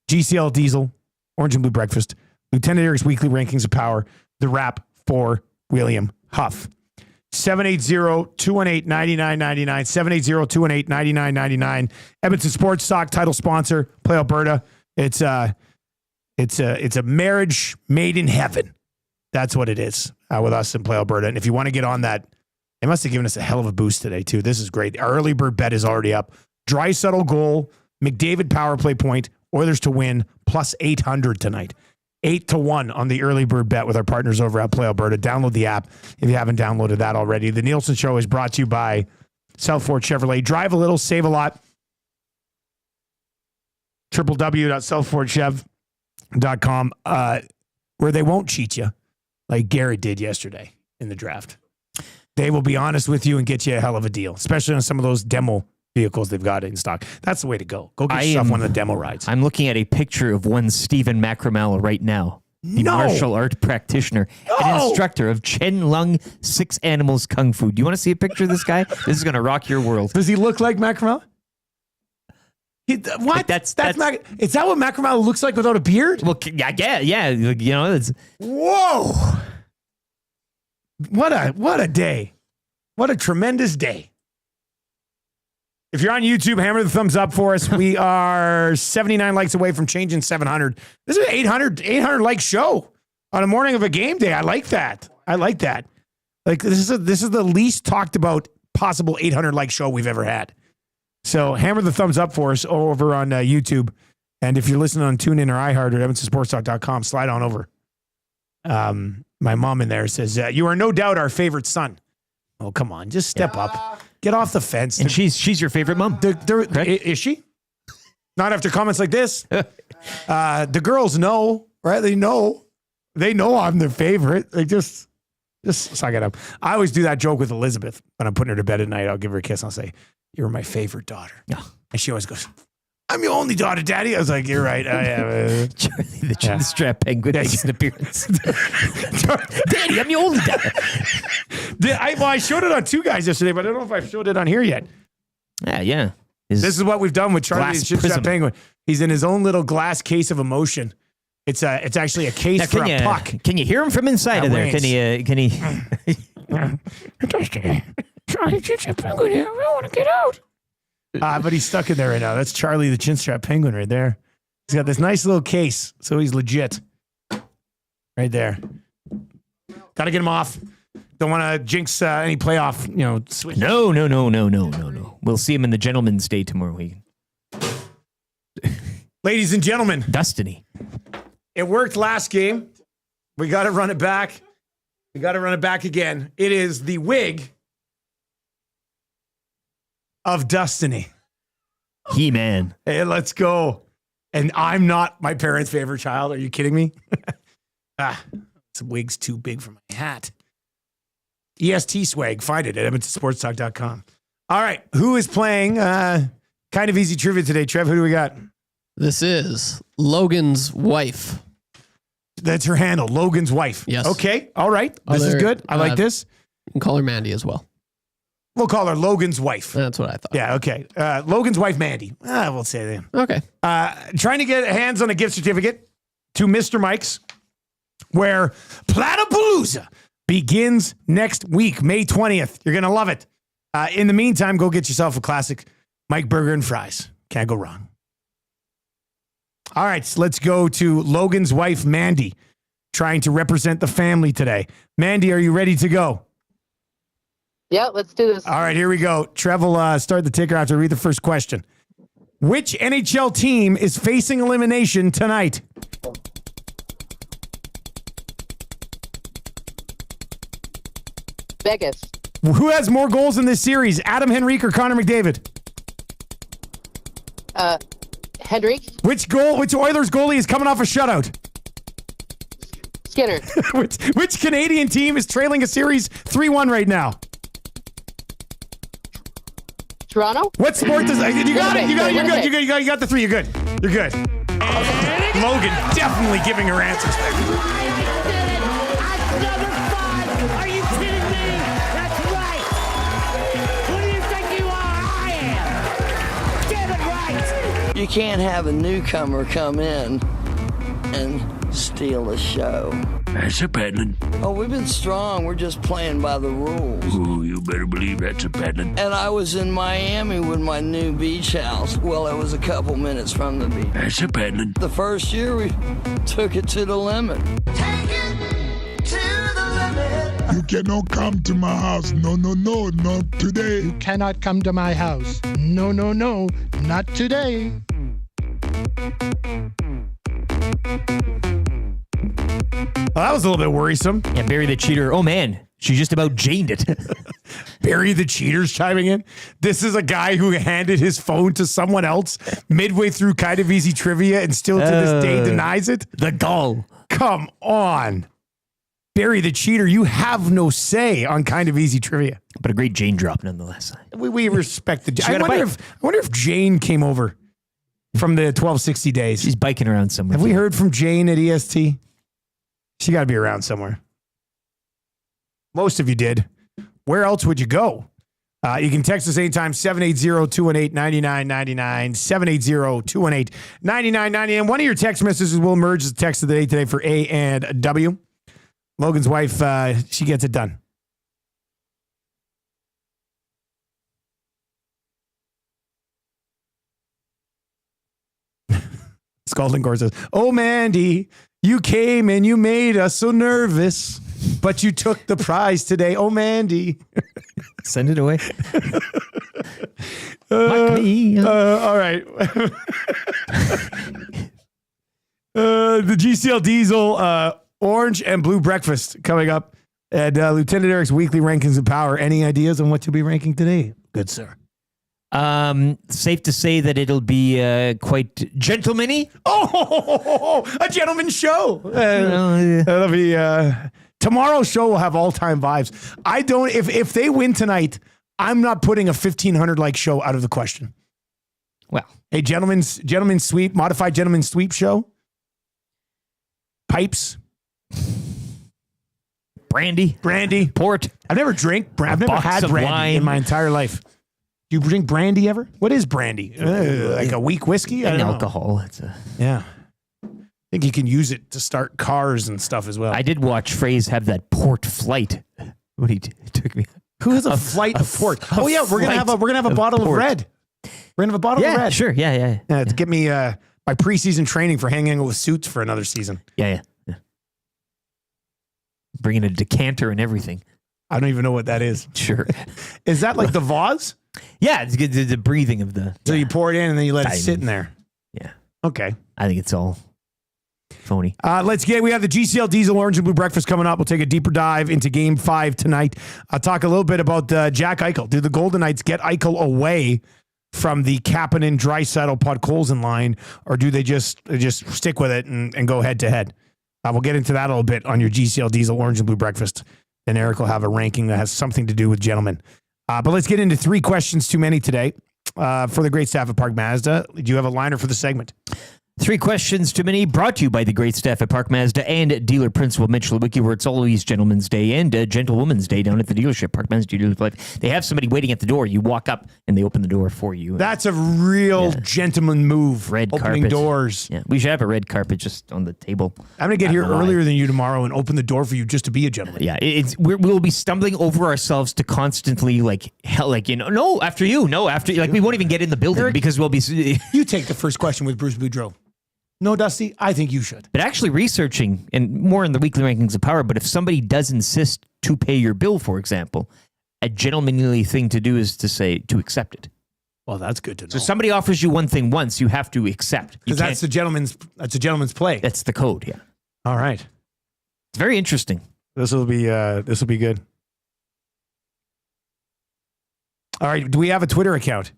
GCL Diesel, Orange and Blue Breakfast, Lieutenant Eric's weekly rankings of power, the wrap for William Huff. 780-218-9999, 780-218-9999. Edmonton Sports Stock, title sponsor, Play Alberta. It's a marriage made in heaven. That's what it is with us in Play Alberta. And if you want to get on that, they must have given us a hell of a boost today too. This is great. Our early bird bet is already up. Draisaitl goal, McDavid power play point, Oilers to win, plus 800 tonight. 8-1 on the early bird bet with our partners over at Play Alberta. Download the app if you haven't downloaded that already. The Nielsen Show is brought to you by Southford Chevrolet. Drive a little, save a lot. www.southfordchev.com, where they won't cheat you like Garrett did yesterday in the draft. They will be honest with you and get you a hell of a deal, especially on some of those demo vehicles they've got in stock. That's the way to go. Go get yourself one of the demo rides. I'm looking at a picture of one Stephen Macramalla right now. The martial art practitioner and instructor of Chen Lung 6 Animals Kung Fu. Do you want to see a picture of this guy? This is going to rock your world. Does he look like Macramalla? What? Like is that what Macramalla looks like without a beard? Well, yeah. You know, it's whoa! What a day! What a tremendous day! If you're on YouTube, hammer the thumbs up for us. We are 79 likes away from changing 700. This is an 800 like show on a morning of a game day. I like that. Like this is the least talked about possible 800 like show we've ever had. So hammer the thumbs up for us over on YouTube. And if you're listening on TuneIn or iHeart or EdmontonSportsTalk.com, slide on over. My mom in there says, you are no doubt our favorite son. Oh, come on. Just step up. Get off the fence. And she's your favorite mom. Is she? Not after comments like this. The girls know, right? They know I'm their favorite. They just suck it up. I always do that joke with Elizabeth when I'm putting her to bed at night. I'll give her a kiss and I'll say, "You're my favorite daughter." Oh. And she always goes, "I'm your only daughter, Daddy." I was like, "You're right. I am." Charlie the chin strap penguin makes an appearance. Daddy, I'm your only daughter. I showed it on 2 guys yesterday, but I don't know if I've showed it on here yet. Yeah. This is what we've done with Charlie the Chin Strap Penguin. He's in his own little glass case of emotion. It's actually a case for a puck. Can you hear him from inside of there? Can he? Charlie Chin Strap Penguin here. I want to get out. But he's stuck in there right now. That's Charlie the Chin Strap Penguin right there. He's got this nice little case, so he's legit. Right there. Got to get him off. Don't want to jinx any playoff, switch. No. We'll see him in the Gentleman's Day tomorrow week. Ladies and gentlemen. Destiny. It worked last game. We got to run it back. We got to run it back again. It is the wig of Destiny. He-Man. Hey, let's go. And I'm not my parents' favorite child. Are you kidding me? This wig's too big for my hat. EST swag. Find it at edmontonsportstalk.com. All right. Who is playing kind of easy trivia today, Trev? Who do we got? This is Logan's wife. That's her handle, Logan's wife. Yes. Okay. All right. This is good. I like this. You can call her Mandy as well. We'll call her Logan's wife. That's what I thought. Yeah, okay. Logan's wife, Mandy. We'll say that. Okay. Trying to get hands on a gift certificate to Mr. Mike's, where Platypalooza begins next week, May 20th. You're going to love it. In the meantime, go get yourself a classic Mike Burger and fries. Can't go wrong. All right, so let's go to Logan's wife, Mandy, trying to represent the family today. Mandy, are you ready to go? Yeah, let's do this. All right, here we go. Trev will start the ticker after I read the first question. Which NHL team is facing elimination tonight? Vegas. Who has more goals in this series, Adam Henrique or Connor McDavid? Henrique. Which Oilers goalie is coming off a shutout? Skinner. which Canadian team is trailing a series 3-1 right now? Toronto. What sport does you got it? You got it. You're good. You got the three. You're good. You're good. Logan definitely giving her answers. Are you kidding me? That's right. Who do you think you are? I am. Get it right. You can't have a newcomer come in and steal the show. That's a paddling. Oh, we've been strong. We're just playing by the rules. Ooh, you better believe that's a paddling. And I was in Miami with my new beach house. Well, it was a couple minutes from the beach. That's a paddling. The first year we took it to the limit. You cannot come to my house. No, not today. You cannot come to my house. No, not today. Well, that was a little bit worrisome. Yeah, Barry the Cheater. Oh, man. She just about janed it. Barry the Cheater's chiming in. This is a guy who handed his phone to someone else midway through Kind of Easy Trivia and still to this day denies it. The gall. Come on. Barry the Cheater, you have no say on Kind of Easy Trivia. But a great Jane drop nonetheless. We respect the I wonder if Jane came over from the 1260 days. She's biking around somewhere. Have we heard from Jane at EST? She got to be around somewhere. Most of you did. Where else would you go? You can text us anytime, 780-218-9999, 780-218-9999. One of your text messages will emerge as text of the day today for A and W. Logan's wife, she gets it done. Scalding Gore says, "Oh, Mandy, you came and you made us so nervous, but you took the prize today. Oh, Mandy." Send it away. All right. The GCL Diesel orange and blue breakfast coming up. And Lieutenant Eric's weekly rankings of power. Any ideas on what to be ranking today? Good, sir. Safe to say that it'll be quite gentleman-y. Oh, a gentleman's show. That'll be tomorrow's show will have all-time vibes. I don't if they win tonight, I'm not putting a 1,500 like show out of the question. Well, a gentleman's sweep, modified gentleman's sweep show. Pipes. Brandy. Port. I've never had brandy in my entire life. Do you drink brandy ever? What is brandy? Like a weak whiskey? And alcohol. Yeah. I think you can use it to start cars and stuff as well. I did watch Fraze have that port flight. What he took me. Who has a flight of port? Oh yeah, we're gonna have a bottle of red. We're gonna have a bottle of red. Sure. Yeah. To get me my preseason training for hanging out with suits for another season. Yeah. Bringing a decanter and everything. I don't even know what that is. Sure. Is that like the vase? Yeah, it's good. The breathing of the. So you pour it in and then you let it sit in there. Yeah. Okay. I think it's all phony. We have the GCL Diesel Orange and Blue Breakfast coming up. We'll take a deeper dive into Game 5 tonight. I'll talk a little bit about Jack Eichel. Do the Golden Knights get Eichel away from the Kapanen, Draisaitl, Podkolzin line, or do they just stick with it and go head to head? We'll get into that a little bit on your GCL Diesel Orange and Blue Breakfast. And Eric will have a ranking that has something to do with gentlemen. But let's get into 3 questions too many today for the great staff at Park Mazda. Do you have a liner for the segment? 3 questions too many, brought to you by the great staff at Park Mazda and dealer principal Mitch Lewicki, where it's always Gentleman's Day and Gentlewoman's Day down at the dealership, Park Mazda Dealers Life. They have somebody waiting at the door. You walk up and they open the door for you. That's a real gentleman move. Red opening carpet. doors. Yeah, we should have a red carpet just on the table. I'm going to get here earlier than you tomorrow and open the door for you just to be a gentleman. Yeah, we'll be stumbling over ourselves to constantly no, after you. We won't even get in the building, Eric, because we'll be. You take the first question with Bruce Boudreau. No, Dusty, I think you should. But actually researching, and more in the weekly rankings of power, but if somebody does insist to pay your bill, for example, a gentlemanly thing to do is to accept it. Well, that's good to know. So somebody offers you one thing once, you have to accept. Because that's a gentleman's play. That's the code, yeah. All right. It's very interesting. This will be good. All right. Do we have a Twitter account?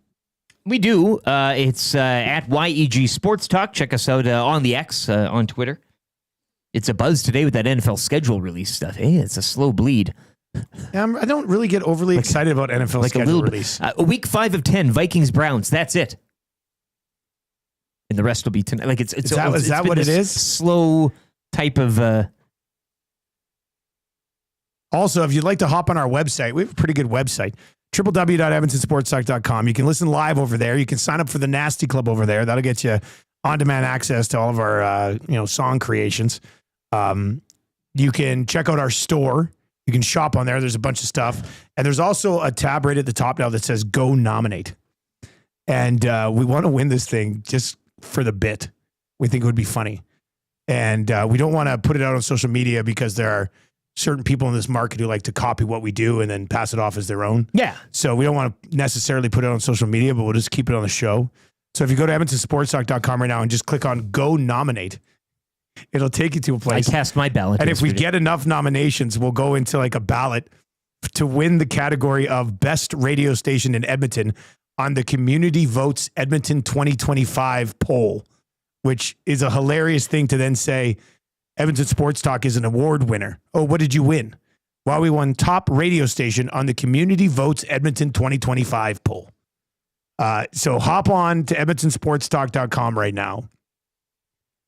We do. It's at YEG Sports Talk. Check us out on the X on Twitter. It's a buzz today with that NFL schedule release stuff. Hey, it's a slow bleed. I don't really get overly excited about NFL schedule release. Week 5 of 10, Vikings Browns. That's it. And the rest will be tonight. Is that what it is? Slow type of. Also, if you'd like to hop on our website, we have a pretty good website. www.edmontonsportstalk.com. You can listen live over there. You can sign up for the Nasty Club over there. That'll get you on-demand access to all of our song creations. You can check out our store. You can shop on there. There's a bunch of stuff. And there's also a tab right at the top now that says Go Nominate. And we want to win this thing just for the bit. We think it would be funny. And we don't want to put it out on social media because there are certain people in this market who like to copy what we do and then pass it off as their own. Yeah. So we don't want to necessarily put it on social media, but we'll just keep it on the show. So if you go to EdmontonSportsTalk.com right now and just click on Go Nominate, it'll take you to a place. I cast my ballot. And if we get enough nominations, we'll go into like a ballot to win the category of Best Radio Station in Edmonton on the Community Votes Edmonton 2025 poll, which is a hilarious thing to then say, Edmonton Sports Talk is an award winner. Oh, what did you win? Well, we won top radio station on the Community Votes Edmonton 2025 poll. So hop on to EdmontonSportsTalk.com right now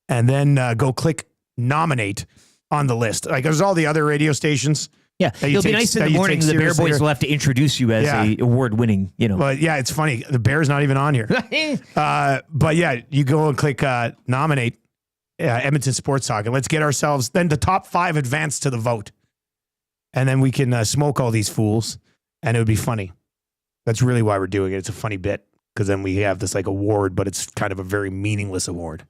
and then go click nominate on the list. Like there's all the other radio stations. Yeah, it'll be nice in the morning. The Bear Boys will have to introduce you as a award-winning, But yeah, it's funny. The Bear's not even on here. But yeah, you go and click nominate Edmonton Sports Talk, and let's get ourselves then the top 5 advance to the vote, and then we can smoke all these fools, and it would be funny. That's really why we're doing it. It's a funny bit because then we have this like award, but it's kind of a very meaningless award.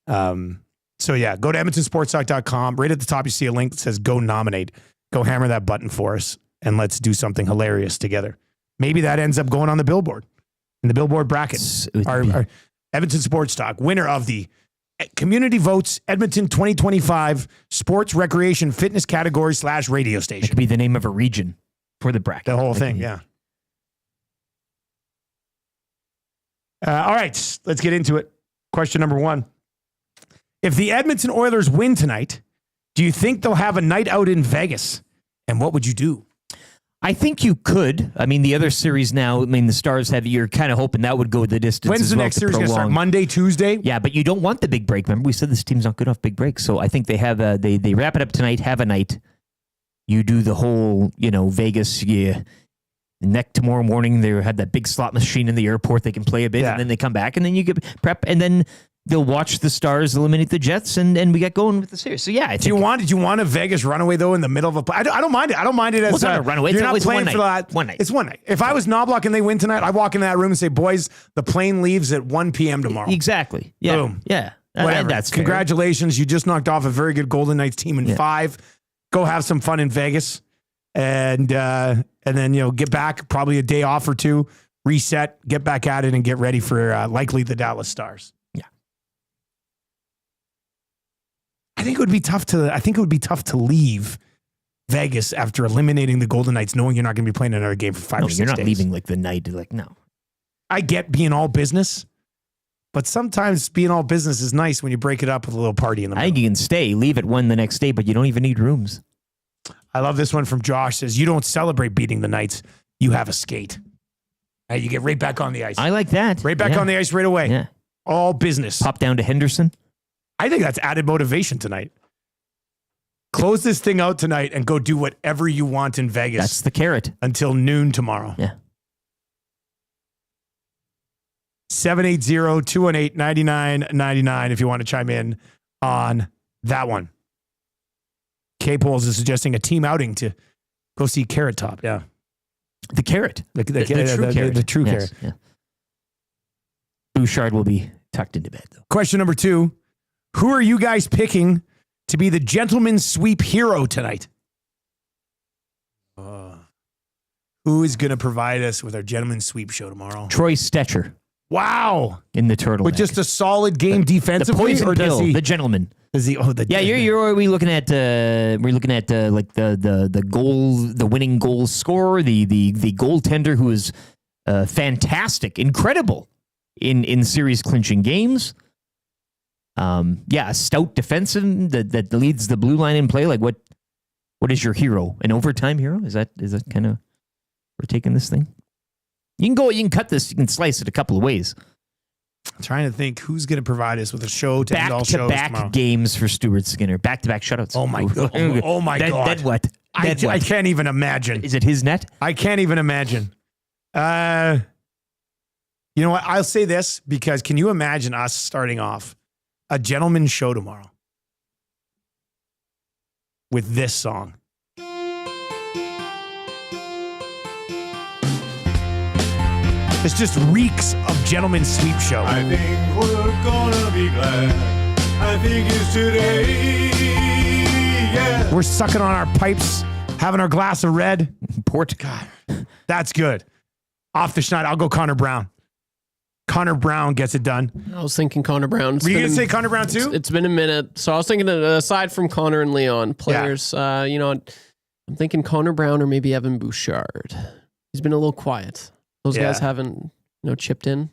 So yeah, go to EdmontonSportsTalk.com. Right at the top, you see a link that says Go Nominate. Go hammer that button for us, and let's do something hilarious together. Maybe that ends up going on the billboard in the billboard bracket. Our Edmonton Sports Talk, winner of the Community Votes Edmonton 2025 Sports Recreation Fitness category / radio station. It could be the name of a region for the bracket. The whole thing, yeah. All right, let's get into it. Question number 1. If the Edmonton Oilers win tonight, do you think they'll have a night out in Vegas? And what would you do? I think you could. I mean, the other series now, the Stars have, you're kind of hoping that would go the distance. When's the next series going to start? Monday, Tuesday? Yeah, but you don't want the big break. Remember, we said this team's not good off big breaks. So I think they have, they wrap it up tonight, have a night. You do the whole, Vegas, neck tomorrow morning. They had that big slot machine in the airport. They can play a bit, and then they come back, and then you get prep, and then they'll watch the Stars eliminate the Jets, and we get going with the series. So yeah, I think. Did you want a Vegas runaway though in the middle of a? I don't mind it. I don't mind it as not a runaway. You're it's not playing one for night. that. One night. It's one night. If I was Knobloch and they win tonight, I walk into that room and say, "Boys, the plane leaves at 1 p.m. tomorrow." Exactly. Yeah. Boom. Yeah. Whatever. That's fair. Congratulations. You just knocked off a very good Golden Knights team in 5. go have some fun in Vegas, and then get back probably a day off or two, reset, get back at it, and get ready for likely the Dallas Stars. Yeah, I think it would be tough to leave Vegas after eliminating the Golden Knights, knowing you're not going to be playing another game for 5 or 6 days. You're not leaving like the night. Like, no. I get being all business, but sometimes being all business is nice when you break it up with a little party in the middle. I think you can stay, leave at 1 the next day, but you don't even need rooms. I love this one from Josh. Says, you don't celebrate beating the Knights. You have a skate. You get right back on the ice. I like that. Right back on the ice right away. Yeah. All business. Pop down to Henderson. I think that's added motivation tonight. Close this thing out tonight and go do whatever you want in Vegas. That's the carrot. Until noon tomorrow. Yeah. 780-218-9999 if you want to chime in on that one. K-Poles is suggesting a team outing to go see Carrot Top. Yeah. The carrot. The true carrot. The true Yes, carrot. yeah. Bouchard will be tucked into bed, though. Question number 2. Who are you guys picking to be the gentleman's sweep hero tonight? Who is going to provide us with our gentleman's sweep show tomorrow? Troy Stetcher. Wow. In the turtle. With just a solid game defensively? The poison or does pill, he, the gentleman. Does he? Are we looking at like the goal, the winning goal scorer, the goaltender who is fantastic, incredible in series clinching games. A stout defensive that leads the blue line in play. Like what is your hero? An overtime hero? Is that kind of we're taking this thing? You can cut this, you can slice it a couple of ways. I'm trying to think who's going to provide us with a show to end all shows tomorrow. Back-to-back games for Stuart Skinner. Back-to-back shutouts. Oh my God. Oh my God. Dead what? I can't even imagine. Is it his net? I can't even imagine. You know what? I'll say this because can you imagine us starting off a gentleman's show tomorrow with this song? This just reeks of gentleman's sweep show. I think we're gonna be glad. I think it's today. Yeah. We're sucking on our pipes, having our glass of red. Port. God, that's good. Off the schneid, I'll go Connor Brown. Connor Brown gets it done. I was thinking Connor Brown. Were you going to say Connor Brown too? It's been a minute. So I was thinking that aside from Connor and Leon, players, I'm thinking Connor Brown or maybe Evan Bouchard. He's been a little quiet. Those guys haven't, chipped in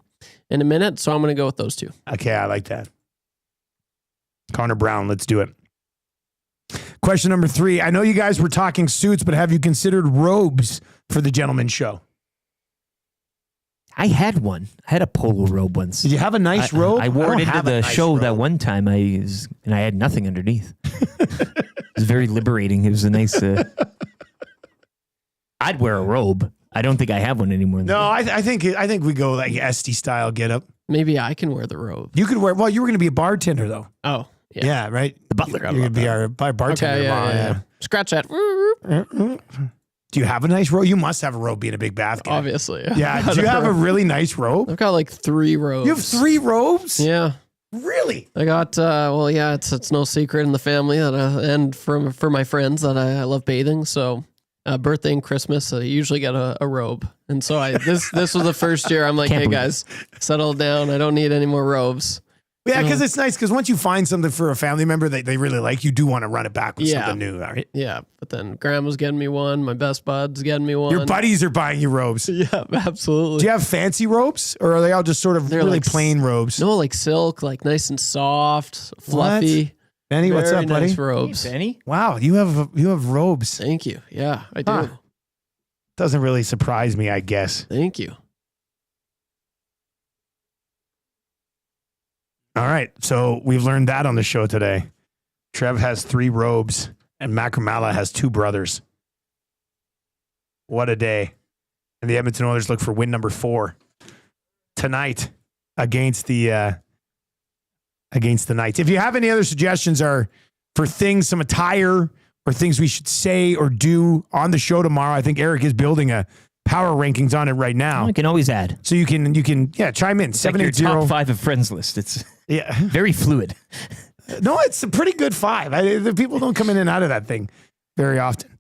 a minute, so I'm going to go with those two. Okay, I like that. Connor Brown, let's do it. Question number 3. I know you guys were talking suits, but have you considered robes for the gentleman's show? I had one. I had a polo robe once. Did you have a nice robe? I wore it into the show that one time. And I had nothing underneath. It was very liberating. It was a nice. I'd wear a robe. I don't think I have one anymore. No, I think we go like Esty style get up. Maybe I can wear the robe. You could wear. Well, you were going to be a bartender though. Oh, yeah. Yeah, right. The butler. You're going to be our bartender. Okay, yeah. Scratch that. Do you have a nice robe? You must have a robe being a big bath guy. Obviously. Yeah. Do you have a really nice robe? I've got like 3 robes. You have 3 robes? Yeah. Really? I got, it's no secret in the family that and for my friends that I love bathing. So birthday and Christmas, I usually get a robe. And so this was the first year I'm like, hey guys, settle down. I don't need any more robes. Yeah, because it's nice because once you find something for a family member that they really like, you do want to run it back with something new, right? Yeah, but then grandma's getting me one. My best bud's getting me one. Your buddies are buying you robes. Yeah, absolutely. Do you have fancy robes or are they all just sort of really like plain robes? No, like silk, like nice and soft, fluffy. What? Benny, what's up, buddy? Nice robes. Hey, Benny? Wow, you have robes. Thank you. Yeah, I do. Doesn't really surprise me, I guess. Thank you. All right, so we've learned that on the show today. Trev has 3 robes, and Macramalla has 2 brothers. What a day. And the Edmonton Oilers look for win number 4 tonight against the Knights. If you have any other suggestions or for things, some attire or things we should say or do on the show tomorrow, I think Eric is building a power rankings on it right now. I can always add. So you can chime in. It's like your top 5 of friends list. It's very fluid. No, it's a pretty good 5. The people don't come in and out of that thing. very often.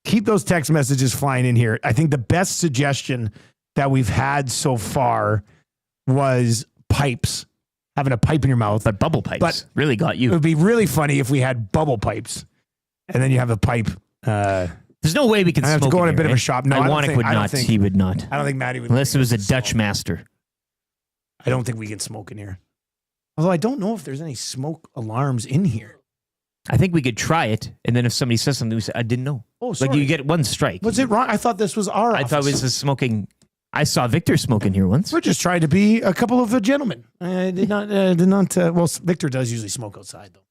Keep those text messages flying in here. I think the best suggestion that we've had so far was pipes. Having a pipe in your mouth. But bubble pipes really got you. It would be really funny if we had bubble pipes and then you have a pipe. There's no way we can I have smoke to go in a here, bit of a right? shop. No, Iwanek would not. He would not. I don't think Maddie would. Unless it was a Dutch master. I don't think we can smoke in here. Although I don't know if there's any smoke alarms in here. I think we could try it, and then if somebody says something, we say, I didn't know. Oh, sorry. Like you get one strike. Was it wrong? I thought this was our I thought it was a smoking. I saw Victor smoking here once. We're just trying to be a couple of gentlemen. I did not. Well, Victor does usually smoke outside, though.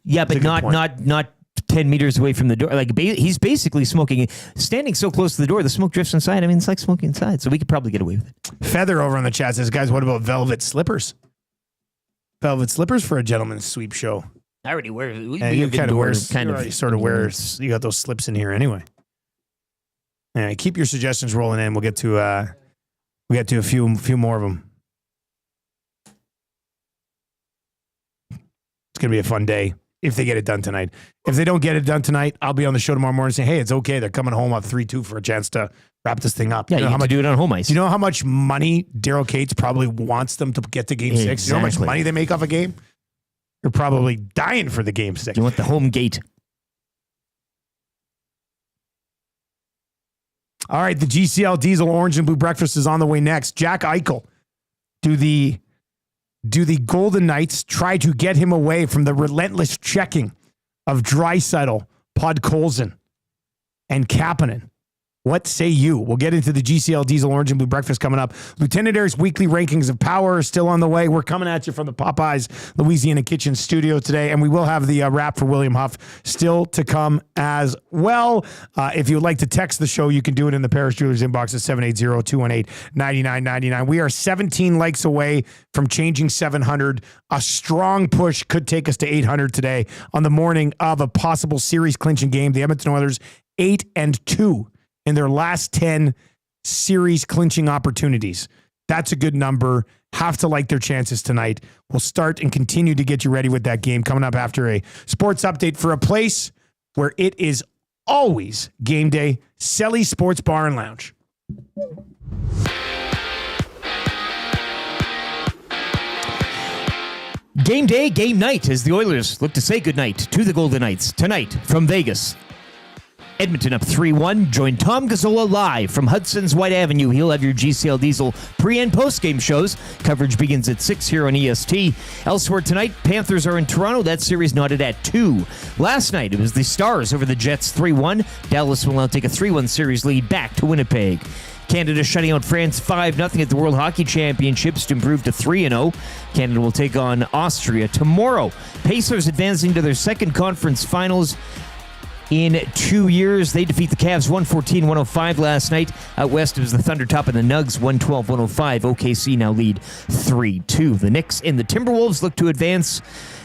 Yeah, but not 10 meters away from the door. Like he's basically smoking, standing so close to the door, the smoke drifts inside. I mean, it's like smoking inside, so we could probably get away with it. Feather over on the chat says, guys, what about velvet slippers? Velvet slippers for a gentleman's sweep show. I already wear. You kind of wear. You got those slips in here anyway. Anyway, keep your suggestions rolling in. We'll get to a few more of them. It's gonna be a fun day if they get it done tonight. If they don't get it done tonight, I'll be on the show tomorrow morning saying, "Hey, it's okay. They're coming home up 3-2 for a chance to wrap this thing up." Yeah, you know how much do it on home ice. Do you know how much money Daryl Cates probably wants them to get to Game 6? Exactly. You know how much money they make off a game? You're probably dying for the Game 6. You want the home gate. All right, the GCL Diesel Orange and Blue Breakfast is on the way next. Jack Eichel. Do the Golden Knights try to get him away from the relentless checking of Draisaitl, Podkolzin, and Kapanen? What say you? We'll get into the GCL Diesel Orange and Blue Breakfast coming up. Lieutenant Eric's weekly rankings of power are still on the way. We're coming at you from the Popeyes Louisiana Kitchen studio today, and we will have the wrap for William Huff still to come as well. If you would like to text the show, you can do it in the Paris Jewelers inbox at 780-218-9999. We are 17 likes away from changing 700. A strong push could take us to 800 today on the morning of a possible series clinching game. The Edmonton Oilers 8-2. in their last 10 series clinching opportunities. That's a good number. Have to like their chances tonight. We'll start and continue to get you ready with that game coming up after a sports update for a place where it is always game day, Selly Sports Bar and Lounge. Game day, game night, as the Oilers look to say goodnight to the Golden Knights tonight from Vegas. Edmonton up 3-1. Join Tom Gazzola live from Hudson's White Avenue. He'll have your GCL Diesel pre- and post-game shows. Coverage begins at 6 here on EST. Elsewhere tonight, Panthers are in Toronto. That series knotted at 2. Last night, it was the Stars over the Jets 3-1. Dallas will now take a 3-1 series lead back to Winnipeg. Canada shutting out France 5-0 at the World Hockey Championships to improve to 3-0. Canada will take on Austria tomorrow. Pacers advancing to their second conference finals in 2 years. They defeat the Cavs 114-105 last night. Out west, it was the Thunder topping the Nugs 112-105. OKC now lead 3-2. The Knicks and the Timberwolves look to advance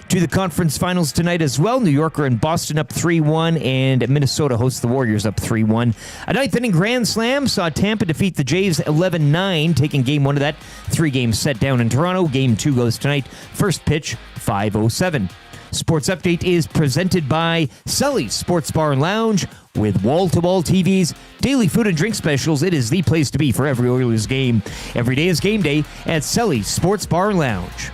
to the conference finals tonight as well. New York are in Boston up 3-1, and Minnesota hosts the Warriors up 3-1. A ninth inning grand slam saw Tampa defeat the Jays 11-9, taking game 1 of that 3-game set down in Toronto. Game 2 goes tonight. First pitch, 5:07. Sports Update is presented by Sully's Sports Bar and Lounge. With wall-to-wall TVs, daily food and drink specials, it is the place to be for every Oilers game. Every day is game day at Sully's Sports Bar and Lounge.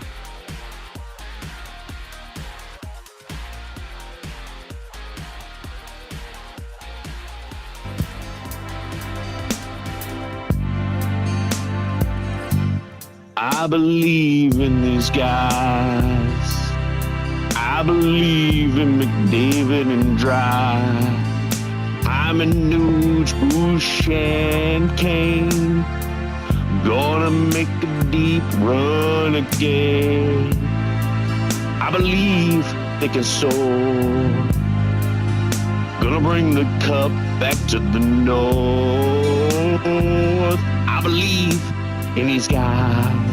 I believe in these guys. I believe in McDavid and Dry. I'm a Nuge, Bush, and Kane. Gonna make a deep run again. I believe they can soar. Gonna bring the cup back to the north. I believe in these guys.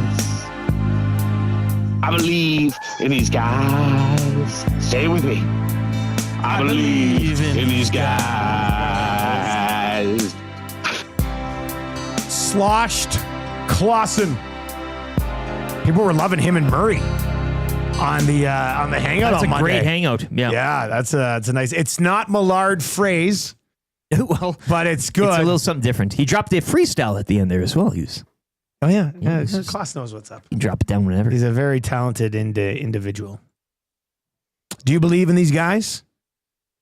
I believe in these guys. Stay with me. I believe in these guys. Sloshed Clausen. People were loving him and Murray. on the hangout. That's on a Monday. great hangout. Yeah. Yeah, that's a nice. It's not Millard phrase, well, but it's good. It's a little something different. He dropped a freestyle at the end there as well. He was. Oh yeah. Klaus knows what's up. You can drop it down whenever. He's a very talented individual. Do you believe in these guys?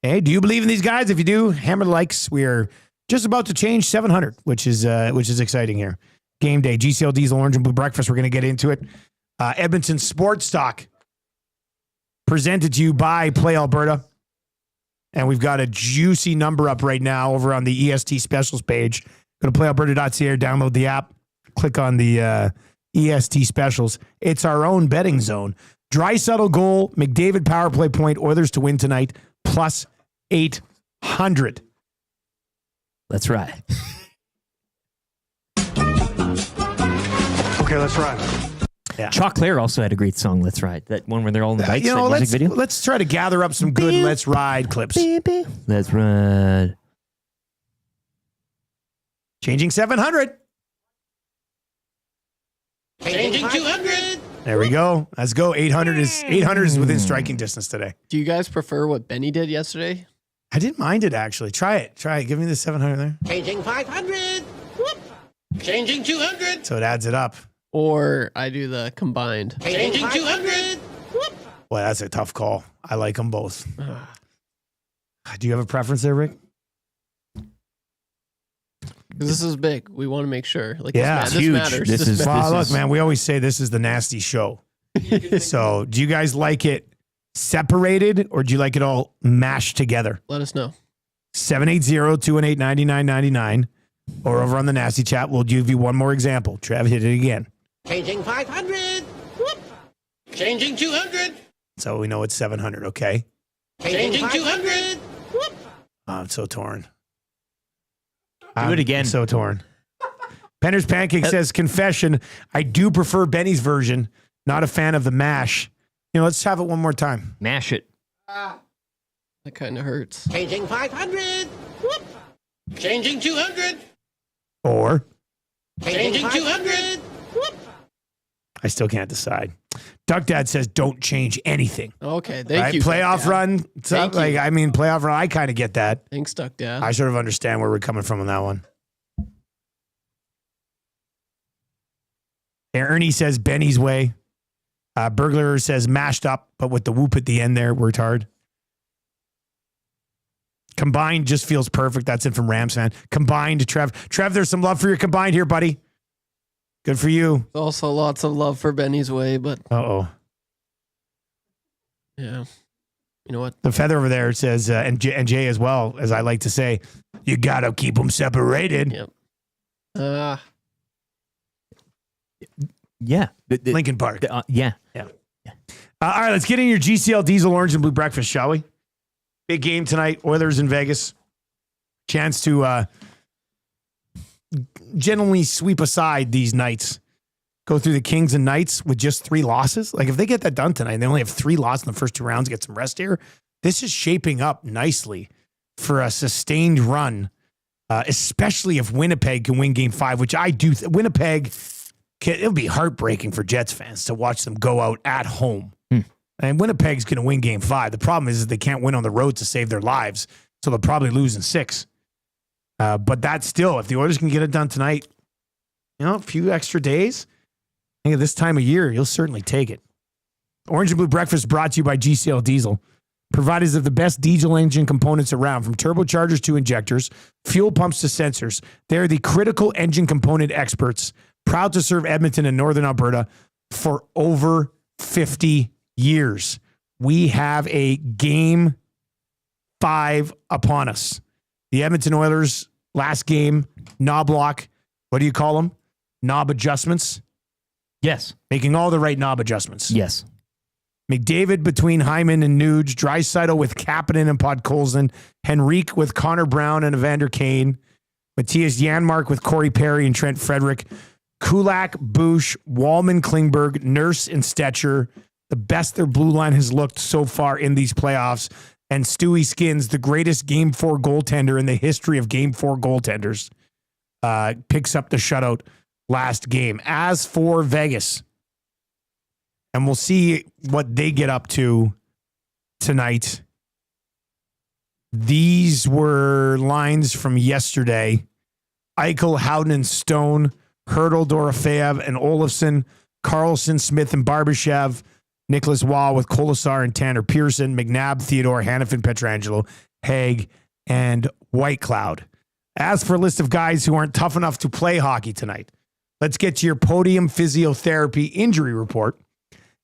Hey, do you believe in these guys? If you do, hammer the likes. We are just about to change 700, which is exciting here. Game day, GCL Diesel Orange and Blue Breakfast. We're going to get into it. Edmonton Sports Talk presented to you by Play Alberta. And we've got a juicy number up right now over on the EST specials page. Go to playalberta.ca or download the app. Click on the EST specials. It's our own betting zone. Draisaitl goal, McDavid power play point, Oilers to win tonight, plus 800. That's right. Okay, let's run. Yeah. Chalk Claire also had a great song, Let's Ride. That one where they're all in the bikes, that music video. Let's try to gather up some good Let's Ride clips. Let's ride. Changing 700. Changing 200. There we go. Let's go. 800 is within striking distance today. Do you guys prefer what Benny did yesterday? I didn't mind it, actually. Try it. Give me the 700 there. Changing 500. Whoop. Changing 200. So it adds it up. Or I do the combined. Changing 200. Whoop. Boy, that's a tough call. I like them both. Do you have a preference there, Rick? This is big. We want to make sure. This huge. matters. Look, man, we always say this is the nasty show. So do you guys like it separated or do you like it all mashed together? Let us know. 780-218-9999 or over on the nasty chat. We'll give you one more example. Trev, hit it again. Changing 500. Whoop. Changing 200. So we know it's 700, okay? Changing 200. Whoop. Oh, I'm so torn. Do it again. I'm so torn. Penner's Pancake says, confession, I do prefer Benny's version. Not a fan of the mash. Let's have it one more time. Mash it. That kind of hurts. Changing 500. Whoop. Changing 200. Or? Changing 200. Whoop. I still can't decide. Duck Dad says, don't change anything. Okay, thank you. Playoff run. Playoff run. I kind of get that. Thanks, Duck Dad. I sort of understand where we're coming from on that one. Ernie says Benny's way. Burglar says mashed up, but with the whoop at the end there, worked hard. Combined just feels perfect. That's it from Rams fan. Combined, Trev. Trev, there's some love for your combined here, buddy. Good for you. Also lots of love for Benny's way, but... Uh-oh. Yeah. You know what? The feather over there says, and Jay as well, as I like to say, you got to keep them separated. Yep. Yeah. Lincoln Park. Yeah. All right, let's get in your GCL Diesel Orange and Blue Breakfast, shall we? Big game tonight. Oilers in Vegas. Chance to generally sweep aside these nights. Go through the Kings and Knights with just 3 losses. Like if they get that done tonight, and they only have 3 losses in the first 2 rounds, get some rest here. This is shaping up nicely for a sustained run, especially if Winnipeg can win Game 5, which I do. Winnipeg, it'll be heartbreaking for Jets fans to watch them go out at home. And Winnipeg's going to win Game 5. The problem is they can't win on the road to save their lives, so they'll probably lose in 6. But that's still, if the Oilers can get it done tonight, a few extra days, I think at this time of year, you'll certainly take it. Orange and Blue Breakfast brought to you by GCL Diesel. Providers of the best diesel engine components around, from turbochargers to injectors, fuel pumps to sensors. They're the critical engine component experts, proud to serve Edmonton and Northern Alberta for over 50 years. We have a Game 5 upon us. The Edmonton Oilers, last game, knob lock. What do you call them? Knob adjustments? Yes. Making all the right knob adjustments. Yes. McDavid between Hyman and Nuge. Draisaitl with Kapanen and Podkolzin. Henrique with Connor Brown and Evander Kane. Matthias Janmark with Corey Perry and Trent Frederick. Kulak, Bush, Wallman, Klingberg, Nurse, and Stetcher. The best their blue line has looked so far in these playoffs. And Stewie Skins, the greatest Game 4 goaltender in the history of Game 4 goaltenders, picks up the shutout last game. As for Vegas, and we'll see what they get up to tonight. These were lines from yesterday. Eichel, Howden, and Stone, Hurdle, Dorofeev, and Olofsson, Carlson, Smith, and Barbashev, Nicholas Waugh with Kolesar and Tanner Pearson, McNabb, Theodore, Hannafin, Pietrangelo, Haig, and Whitecloud. As for a list of guys who aren't tough enough to play hockey tonight, let's get to your podium physiotherapy injury report.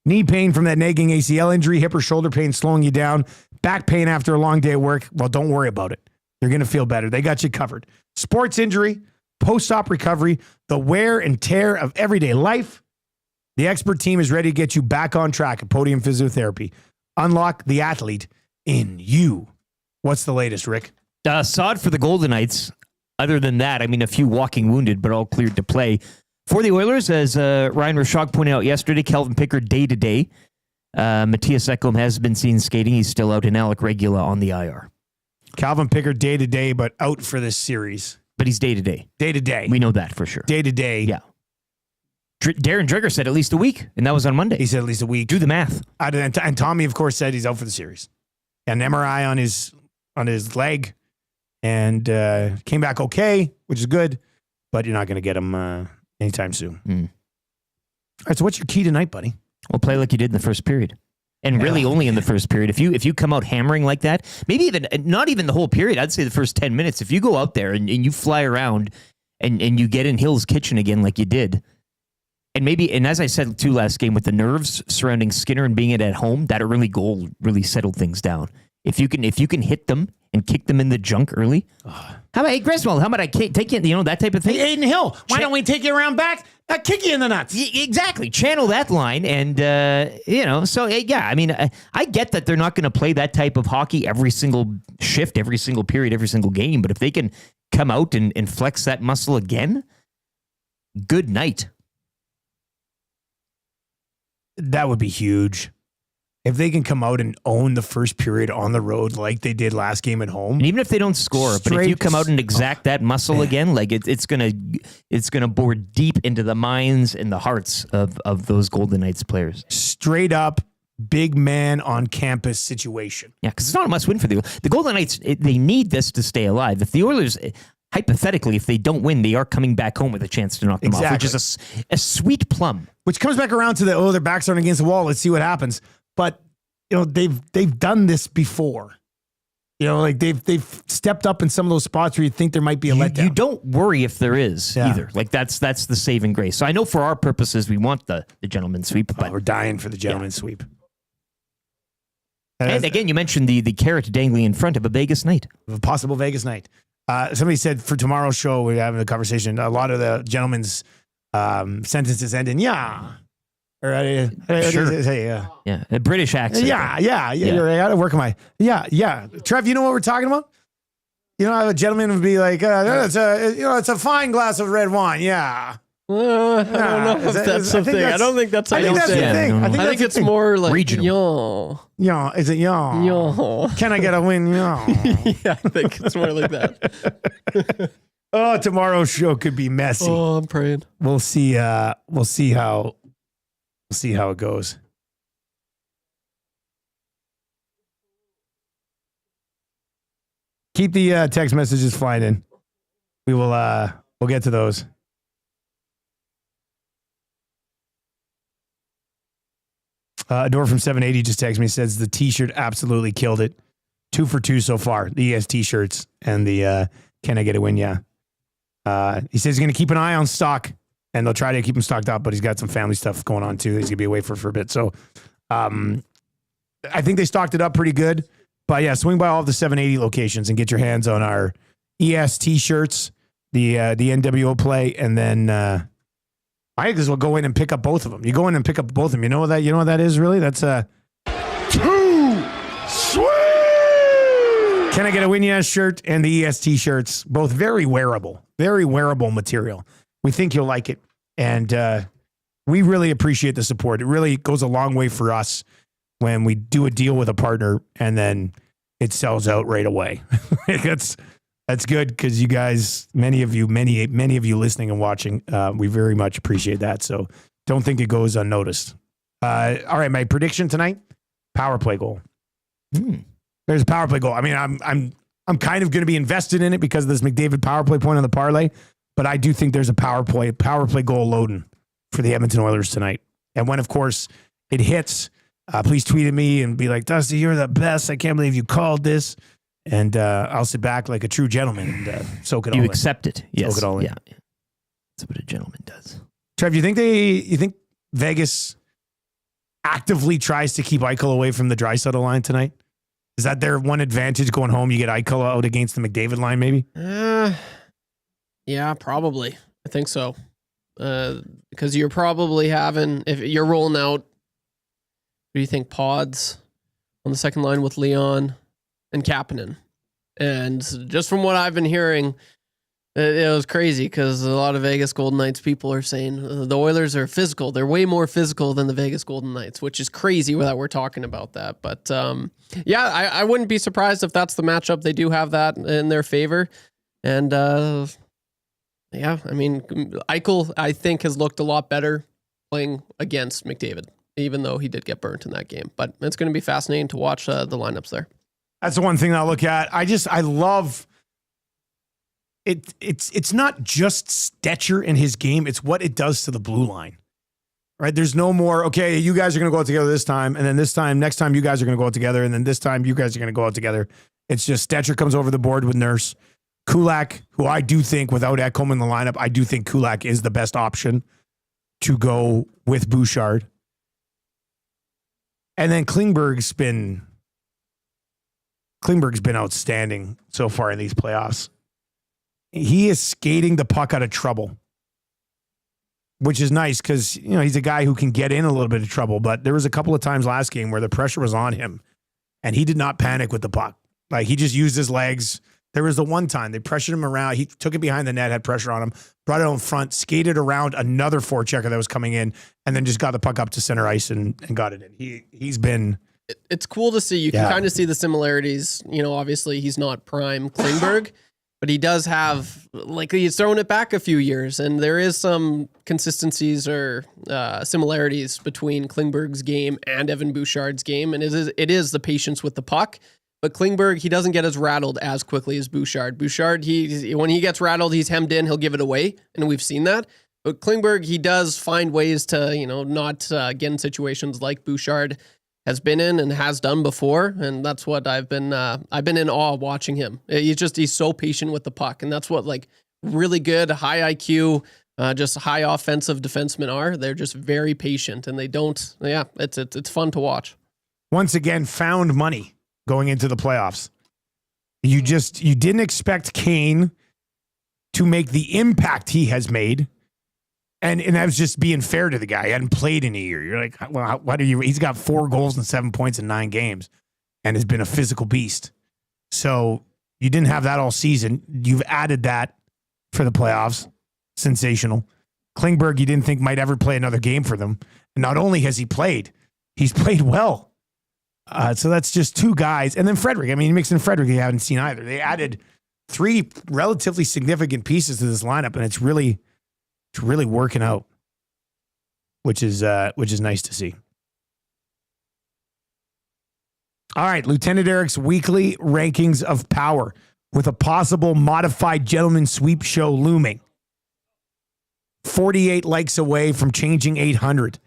Knee pain from that nagging ACL injury, hip or shoulder pain slowing you down, back pain after a long day of work. Well, don't worry about it. You're going to feel better. They got you covered. Sports injury, post-op recovery, the wear and tear of everyday life. The expert team is ready to get you back on track at Podium Physiotherapy. Unlock the athlete in you. What's the latest, Rick? Sod for the Golden Knights. Other than that, I mean, a few walking wounded, but all cleared to play. For the Oilers, as Ryan Rashog pointed out yesterday, Kelvin Pickard day-to-day. Matthias Ekholm has been seen skating. He's still out, and Alec Regula on the IR. Calvin Pickard day-to-day, but out for this series. But he's day-to-day. Day-to-day. We know that for sure. Day-to-day. Yeah. Darren Dreger said at least a week, and that was on Monday. He said at least a week. Do the math. And Tommy, of course, said he's out for the series. An MRI on his leg, and came back okay, which is good, but you're not going to get him anytime soon. All right, so what's your key tonight, buddy? Well, play like you did in the first period. And really only in the first period. If you come out hammering like that, maybe even not even the whole period, I'd say the first 10 minutes, if you go out there and you fly around and you get in Hill's kitchen again like you did, and as I said too last game, with the nerves surrounding Skinner and being at home, that early goal really settled things down. If you can hit them and kick them in the junk early. How about, hey, Griswold, how about I take you, that type of thing? Hey, Aiden Hill, why don't we take you around back? Kick you in the nuts. Exactly. Channel that line. And, so, yeah, I mean, I get that they're not going to play that type of hockey every single shift, every single period, every single game. But if they can come out and flex that muscle again, good night. That would be huge. If they can come out and own the first period on the road like they did last game at home. And even if they don't score, but if you come out and exact that muscle again, like it's gonna bore deep into the minds and the hearts of those Golden Knights players. Straight up big man on campus situation. Yeah, because it's not a must win for the Golden Knights. They need this to stay alive. If the Oilers, hypothetically, if they don't win, they are coming back home with a chance to knock them off, which is a sweet plum. Which comes back around to their backs are against the wall. Let's see what happens. But they've done this before. Like they've stepped up in some of those spots where you think there might be a letdown. You don't worry if there is either. Like that's the saving grace. So I know for our purposes we want the gentleman's sweep, but we're dying for the gentleman's sweep. And again, you mentioned the carrot dangling in front of a Vegas night. A possible Vegas night. Somebody said for tomorrow's show we're having a conversation. A lot of the gentlemen's sentences end in yeah. Sure. Yeah, a British accent. Yeah. You're right. I gotta work on my yeah. Trev, you know what we're talking about? A gentleman would be like, it's a fine glass of red wine. Yeah. I don't know if that's something. I don't think that's how you say it. I think it's more like regional. Yeah, is it yeah? Can I get a win? Yeah. Yeah, I think it's more like that. Oh, tomorrow's show could be messy. Oh, I'm praying. We'll see how it goes. Keep the text messages flying in. We'll get to those. Adore from 780 just texted me, says the t-shirt absolutely killed it. 2 for 2 so far. The ES t-shirts and the can I get a win? Yeah. He says he's going to keep an eye on stock. And they'll try to keep him stocked up, but he's got some family stuff going on too. He's going to be away for a bit. So I think they stocked it up pretty good. But yeah, swing by all of the 780 locations and get your hands on our ES t-shirts, the NWO play, and then I think this will go in and pick up both of them. You go in and pick up both of them. You know what that is really? That's Too sweet! Can I get a Win Yes shirt and the ES t-shirts? Both very wearable material. We think you'll like it. And we really appreciate the support. It really goes a long way for us when we do a deal with a partner and then it sells out right away. That's good because you guys, many of you listening and watching, we very much appreciate that. So don't think it goes unnoticed. All right, my prediction tonight: power play goal. There's a power play goal. I mean, I'm kind of going to be invested in it because of this McDavid power play point on the parlay, but I do think there's a power play goal loading for the Edmonton Oilers tonight. And when, of course, it hits, please tweet at me and be like, Dusty, you're the best. I can't believe you called this. And I'll sit back like a true gentleman and soak it all in. You accept it. Yes. Soak it all in. Yeah. That's what a gentleman does. Trev, you think Vegas actively tries to keep Eichel away from the Draisaitl line tonight? Is that their one advantage going home? You get Eichel out against the McDavid line, maybe? Yeah, probably. I think so. Because you're probably having, if you're rolling out, what do you think, Pods on the second line with Leon and Kapanen. And just from what I've been hearing, it was crazy because a lot of Vegas Golden Knights people are saying the Oilers are physical. They're way more physical than the Vegas Golden Knights, which is crazy that we're talking about that. But yeah, I wouldn't be surprised if that's the matchup. They do have that in their favor. And yeah, I mean, Eichel, I think, has looked a lot better playing against McDavid, even though he did get burnt in that game. But it's going to be fascinating to watch the lineups there. That's the one thing I'll look at. I love it. It's not just Stetcher in his game. It's what it does to the blue line, right? There's no more, okay, you guys are going to go out together this time. And then next time you guys are going to go out together. And then this time you guys are going to go out together. It's just Stetcher comes over the board with Nurse. Kulak, who I do think without Ekholm in the lineup, I do think Kulak is the best option to go with Bouchard. And then Klingberg's been outstanding so far in these playoffs. He is skating the puck out of trouble, which is nice because, he's a guy who can get in a little bit of trouble. But there was a couple of times last game where the pressure was on him and he did not panic with the puck. Like, he just used his legs. There was the one time they pressured him around. He took it behind the net, had pressure on him, brought it on front, skated around another forechecker that was coming in, and then just got the puck up to center ice and got it in. He's been... It's cool to see. You can kind of see the similarities. Obviously he's not prime Klingberg, but he does have, he's thrown it back a few years, and there is some consistencies or similarities between Klingberg's game and Evan Bouchard's game, and it is the patience with the puck. But Klingberg, he doesn't get as rattled as quickly as Bouchard. Bouchard, when he gets rattled, he's hemmed in, he'll give it away, and we've seen that. But Klingberg, he does find ways to, not get in situations like Bouchard has been in and has done before, and that's what I've been in awe watching him. He's so patient with the puck, and that's what really good, high IQ, just high offensive defensemen are. They're just very patient, and they don't. Yeah, it's fun to watch. Once again, found money going into the playoffs. You didn't expect Kane to make the impact he has made. And that was just being fair to the guy. He hadn't played in a year. You're like, well, he's got 4 goals and 7 points in 9 games and has been a physical beast. So you didn't have that all season. You've added that for the playoffs. Sensational. Klingberg, you didn't think might ever play another game for them. And not only has he played, he's played well. So that's just 2 guys. And then Frederick. I mean, Mixon and Frederick, you haven't seen either. They added 3 relatively significant pieces to this lineup, and it's really working out, which is nice to see. All right, Lieutenant Eric's weekly rankings of power with a possible modified gentleman sweep show looming. 48 likes away from changing 800.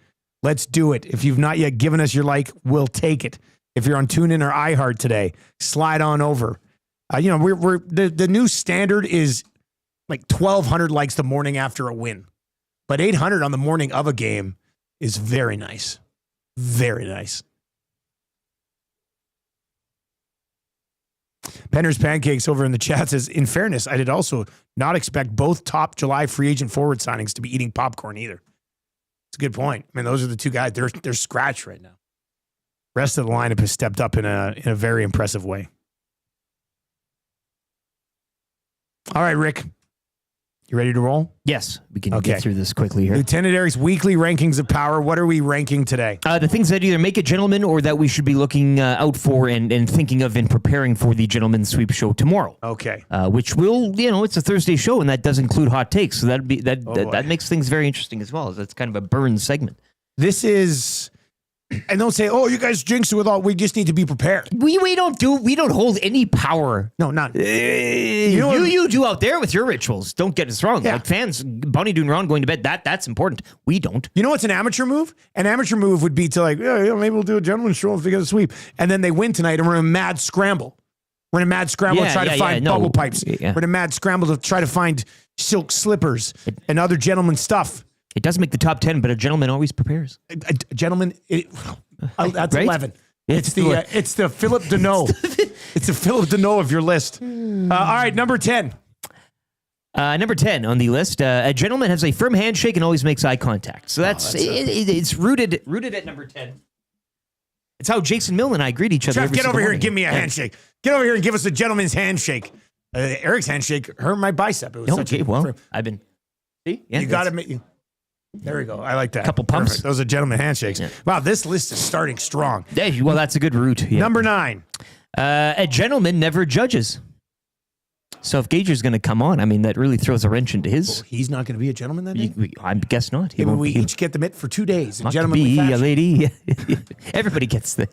Let's do it. If you've not yet given us your like, we'll take it. If you're on TuneIn or iHeart today, slide on over. We're the new standard is like 1,200 likes the morning after a win. But 800 on the morning of a game is very nice. Very nice. Penner's Pancakes over in the chat says, in fairness, I did also not expect both top July free agent forward signings to be eating popcorn either. It's a good point. I mean, those are the 2 guys. They're scratched right now. Rest of the lineup has stepped up in a very impressive way. All right, Rick. You ready to roll? Yes, we can get through this quickly here. Lieutenant Eric's weekly rankings of power. What are we ranking today? The things that either make a gentleman or that we should be looking out for and thinking of and preparing for the Gentleman Sweep show tomorrow. Okay. Which will, it's a Thursday show, and that does include hot takes. So that makes things very interesting as well. That's kind of a burn segment. This is And don't say, "Oh, you guys jinx it with all." We just need to be prepared. We don't hold any power. No, not you do out there with your rituals. Don't get us wrong. Yeah. Like fans, Bonnie doing wrong, going to bed. That's important. We don't. You know what's an amateur move? An amateur move would be to like, yeah, maybe we'll do a gentleman's show if we get a sweep, and then they win tonight, and we're in a mad scramble. We're in a mad scramble to try to find bubble pipes. Yeah. We're in a mad scramble to try to find silk slippers and other gentleman's stuff. It doesn't make the top 10, but a gentleman always prepares. A gentleman, that's Right? 11. It's the Philip Deneau. It's the Philip Deneau of your list. All right, number 10. Number 10 on the list. A gentleman has a firm handshake and always makes eye contact. So it's rooted at number 10. It's how Jason Milne and I greet each other. Trev, get over here and give me a handshake. Get over here and give us a gentleman's handshake. Eric's handshake hurt my bicep. It was I've been. See? Yeah, you got to make you. There we go. I like that. Couple pumps. Perfect. Those are gentleman handshakes. Yeah. Wow, this list is starting strong. Yeah, well, that's a good route. Yeah. Number 9. A gentleman never judges. So if Gager's going to come on, I mean, that really throws a wrench into his. Well, he's not going to be a gentleman then? I guess not. We each get the mitt for 2 days. Not to be a lady. Everybody gets the,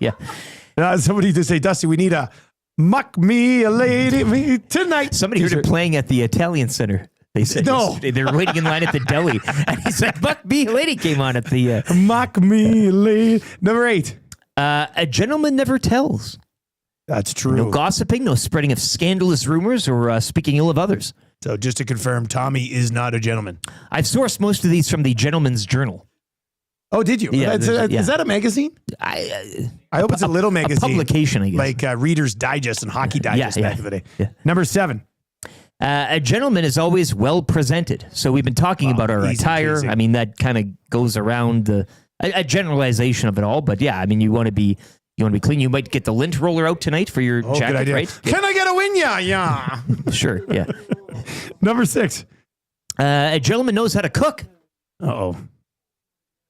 somebody to say, Dusty, we need a muck me a lady me tonight. Somebody heard him playing at the Italian Center. They said they were waiting in line at the deli. And he said, Muck me a lady came on at the... Muck me a lady. Number 8. A gentleman never tells. That's true. No gossiping, no spreading of scandalous rumors or speaking ill of others. So just to confirm, Tommy is not a gentleman. I've sourced most of these from the Gentleman's Journal. Oh, did you? Yeah, is that a magazine? I hope it's a little magazine. A publication, I guess. Like Reader's Digest and Hockey Digest back in the day. Yeah. Number 7. A gentleman is always well presented. So we've been talking about our attire. I mean, that kind of goes around a generalization of it all. But yeah, I mean, you want to be clean. You might get the lint roller out tonight for your jacket, good idea. right? Can I get a win? Yeah. Sure, yeah. Number 6. A gentleman knows how to cook. Uh-oh.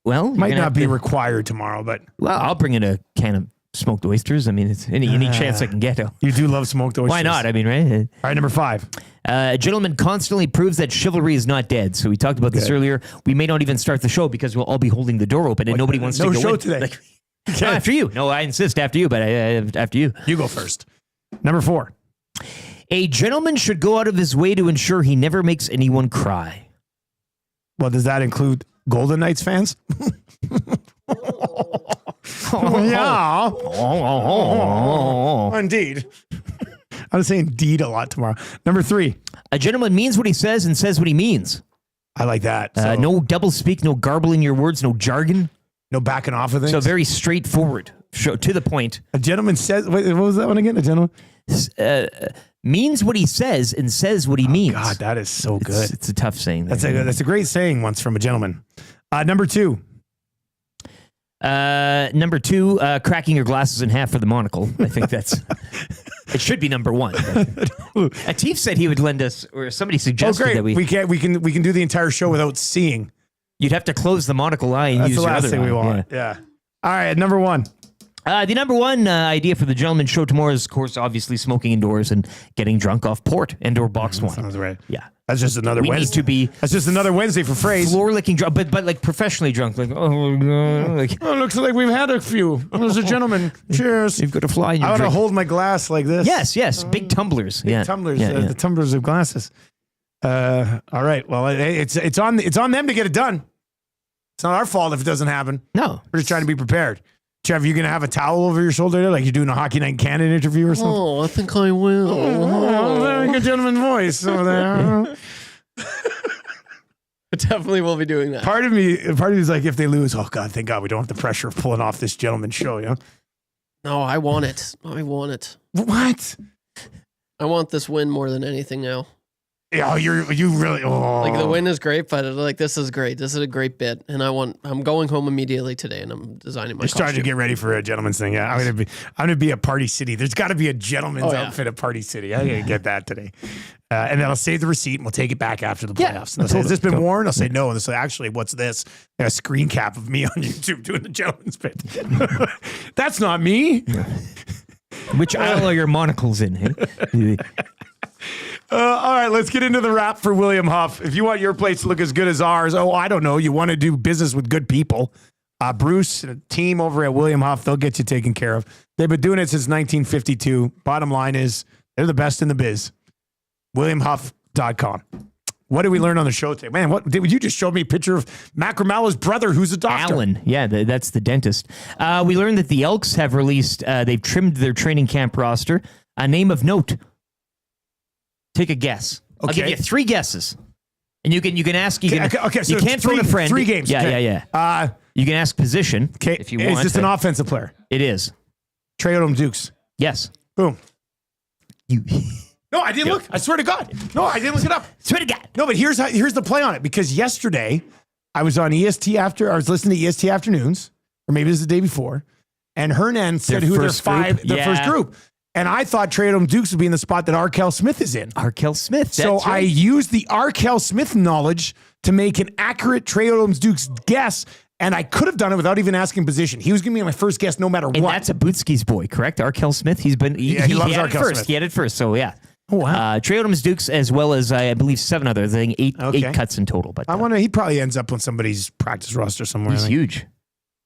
Well, might not be required tomorrow, but... Well, I'll bring in a can of smoked oysters. I mean, it's any chance I can get. You do love smoked oysters. Why not? I mean, right? All right, number 5. A gentleman constantly proves that chivalry is not dead. So we talked about this earlier. We may not even start the show because we'll all be holding the door open and nobody wants to go in. No show today. No, after you. No, I insist after you, but after you. You go first. Number 4. A gentleman should go out of his way to ensure he never makes anyone cry. Well, does that include Golden Knights fans? Yeah. Indeed. I'm saying indeed a lot tomorrow. Number 3. A gentleman means what he says and says what he means. I like that. No double speak, no garbling your words, no jargon. No backing off of things. So very straightforward, to the point. A gentleman says, wait, what was that one again? A gentleman? Means what he says and says what he means. God, that is so good. It's a tough saying. That's a great saying once from a gentleman. Number 2. Number 2, cracking your glasses in half for the monocle. I think that's... It should be number 1. Atif said he would lend us, or somebody suggested that we can do the entire show without seeing. You'd have to close the monocle eye and use your other eye. That's the last thing we want. Yeah. All right, number 1. The number 1 idea for the gentleman's show tomorrow is, of course, obviously smoking indoors and getting drunk off port and/or boxed wine. Sounds right. Yeah. That's just another Wednesday. That's just another Wednesday for phrase. Floor licking drunk, but like professionally drunk. Like, looks like we've had a few. There's a gentleman. Cheers. You've got to fly in your I want to drink. hold my glass like this. Yes. Big tumblers. Big tumblers. The tumblers of glasses. All right. Well, it's on them to get it done. It's not our fault if it doesn't happen. No. We're just trying to be prepared. Trev, you going to have a towel over your shoulder there, like you're doing a Hockey Night in Canada interview or something? Oh, I think I will. Very good gentleman voice over there. I definitely will be doing that. Part of me is like, if they lose, oh God, thank God we don't have the pressure of pulling off this gentleman's show, yeah? No, I want it. What? I want this win more than anything now. Yeah, you really. Oh. Like the win is great, but like this is great. This is a great bit, and I'm going home immediately today, and I'm designing my. Just starting to get ready for a gentleman's thing. Yeah, I'm gonna be at Party City. There's got to be a gentleman's outfit at Party City. I gotta get that today, and then I'll save the receipt and we'll take it back after the playoffs. They'll say, has this been worn? I'll say no. And they'll say, actually, what's this? A screen cap of me on YouTube doing the gentleman's bit. That's not me. Which aisle are your monocles in? Hey? All right, let's get into the wrap for William Huff. If you want your place to look as good as ours, I don't know, you want to do business with good people, Bruce and a team over at William Huff, they'll get you taken care of. They've been doing it since 1952. Bottom line is they're the best in the biz. WilliamHuff.com. What did we learn on the show today? Man, what did you just show me a picture of Macramalla's brother who's a doctor? Alan. Yeah, that's the dentist. We learned that the Elks have released, they've trimmed their training camp roster. A name of note. Take a guess. Okay. I'll give you 3 guesses. And you can ask. So you can't phone a friend. 3 games. Yeah. You can ask position if you want. Is this an offensive player? It is. Trey Odom Dukes. Yes. Boom. No, I didn't look. I swear to God. No, I didn't look it up. Swear to God. No, but here's the play on it. Because yesterday I was on EST I was listening to EST Afternoons, or maybe it was the day before, and Hernan said who their first group. And I thought Trey Odom Dukes would be in the spot that Arkell Smith is in. Arkell Smith. So I used the Arkell Smith knowledge to make an accurate Trey Odom Dukes guess. And I could have done it without even asking position. He was going to be my first guess no matter what. And that's a Bootski's boy, correct? Arkell Smith. He loves Arkell Smith. He had it first, so yeah. Oh, wow. Trey Odom's Dukes, as well as I believe 7 others. I think 8 cuts in total. But I wonder, he probably ends up on somebody's practice roster somewhere. He's huge.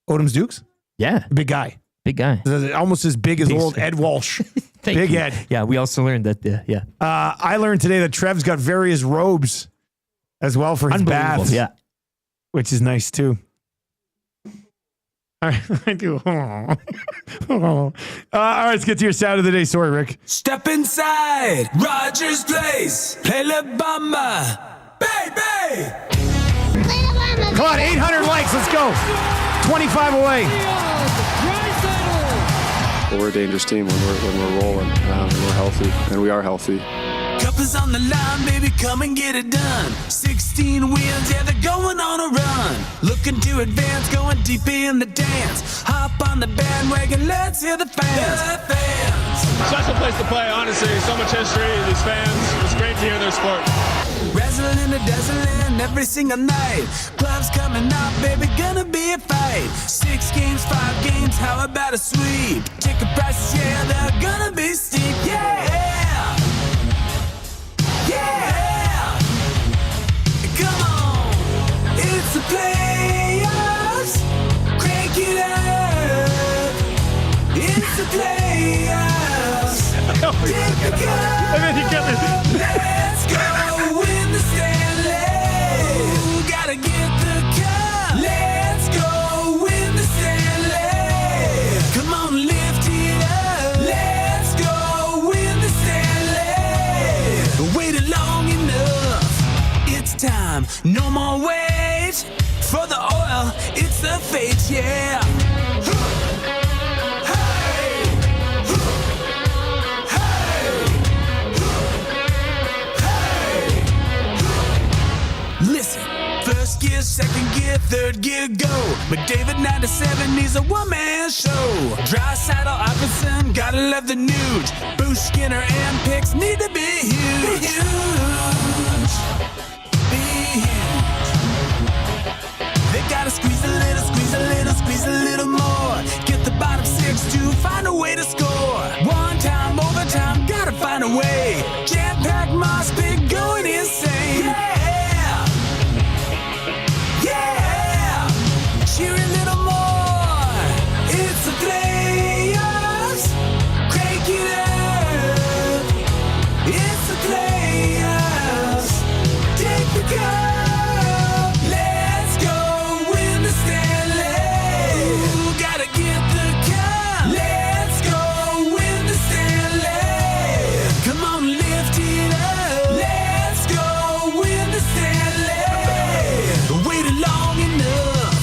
Odom's Dukes? Yeah. Big guy. Big guy. Almost as big as old Ed Walsh. Big Ed. Yeah, we also learned that, I learned today that Trev's got various robes as well for his baths. Yeah. Which is nice too. All right, I do. All right, let's get to your sound of the day. Sorry, Rick. Step inside Rogers Place. Play La Bamba. Baby. Come on, 800 likes. Let's go. 25 away. Well, we're a dangerous team when we're rolling, and we're healthy, and we are healthy. Cup is on the line, baby, come and get it done. 16 wins, yeah, they're going on a run. Looking to advance, going deep in the dance. Hop on the bandwagon, let's hear the fans. The fans. Special place to play, honestly. So much history, these fans. It's great to hear their sport. Wrestling and dazzling every single night. Gloves coming up, baby, gonna be a fight. 6 games, 5 games, how about a sweep? Ticket prices, yeah, they're gonna be steep, yeah. Yeah! Come on! It's the playoffs! Crank it up! It's the playoffs! Take the cup! Let's go win the Stanley! Gotta get the cup! Let's go win the Stanley! Come on, lift it up! Let's go win the Stanley! Waited long enough. It's time. No more wait for the oil. It's the fate, yeah. Listen, first gear, second gear, third gear, go. McDavid 97, he's a one-man show. Dry saddle, Iverson, gotta love the nude. Bruce Skinner and picks need to be huge. Be huge. Be huge. They gotta squeeze a little, squeeze a little, squeeze a little more. Get the bottom 6 to find a way to score. One time, overtime, gotta find a way. Jam-packed moss pit going insane. Yeah. Cheer a little more. It's the playoffs. Crank it up. It's the playoffs. Take the cup. Let's go win the Stanley. Gotta get the cup. Let's go win the Stanley. Come on, lift it up. Let's go win the Stanley. Waited long enough.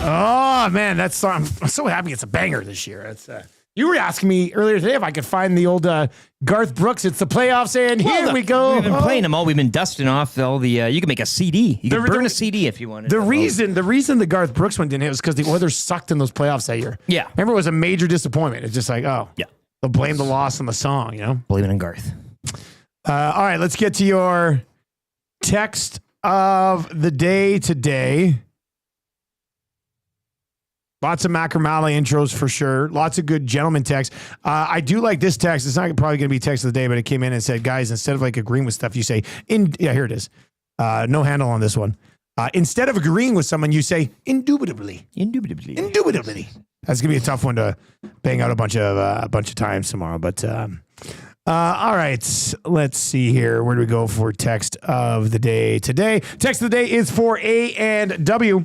Oh man, that song! I'm so happy it's a banger this year. It's you were asking me earlier today if I could find the old Garth Brooks. It's the playoffs, and here we go. We've been playing them all. We've been dusting off all the. You can make a CD. You can burn a CD if you wanted. The reason the Garth Brooks one didn't hit was because the Oilers sucked in those playoffs that year. Yeah, remember it was a major disappointment. It's just like they'll blame the loss on the song. You know, blame it on Garth. All right, let's get to your text of the day today. Lots of Macramalla intros for sure. Lots of good gentleman texts. I do like this text. It's not probably going to be text of the day, but it came in and said, guys, instead of like agreeing with stuff, you say, here it is. No handle on this one. Instead of agreeing with someone, you say indubitably. Indubitably. Indubitably. That's gonna be a tough one to bang out a bunch of times tomorrow. But all right, let's see here. Where do we go for text of the day today? Text of the day is for A and W,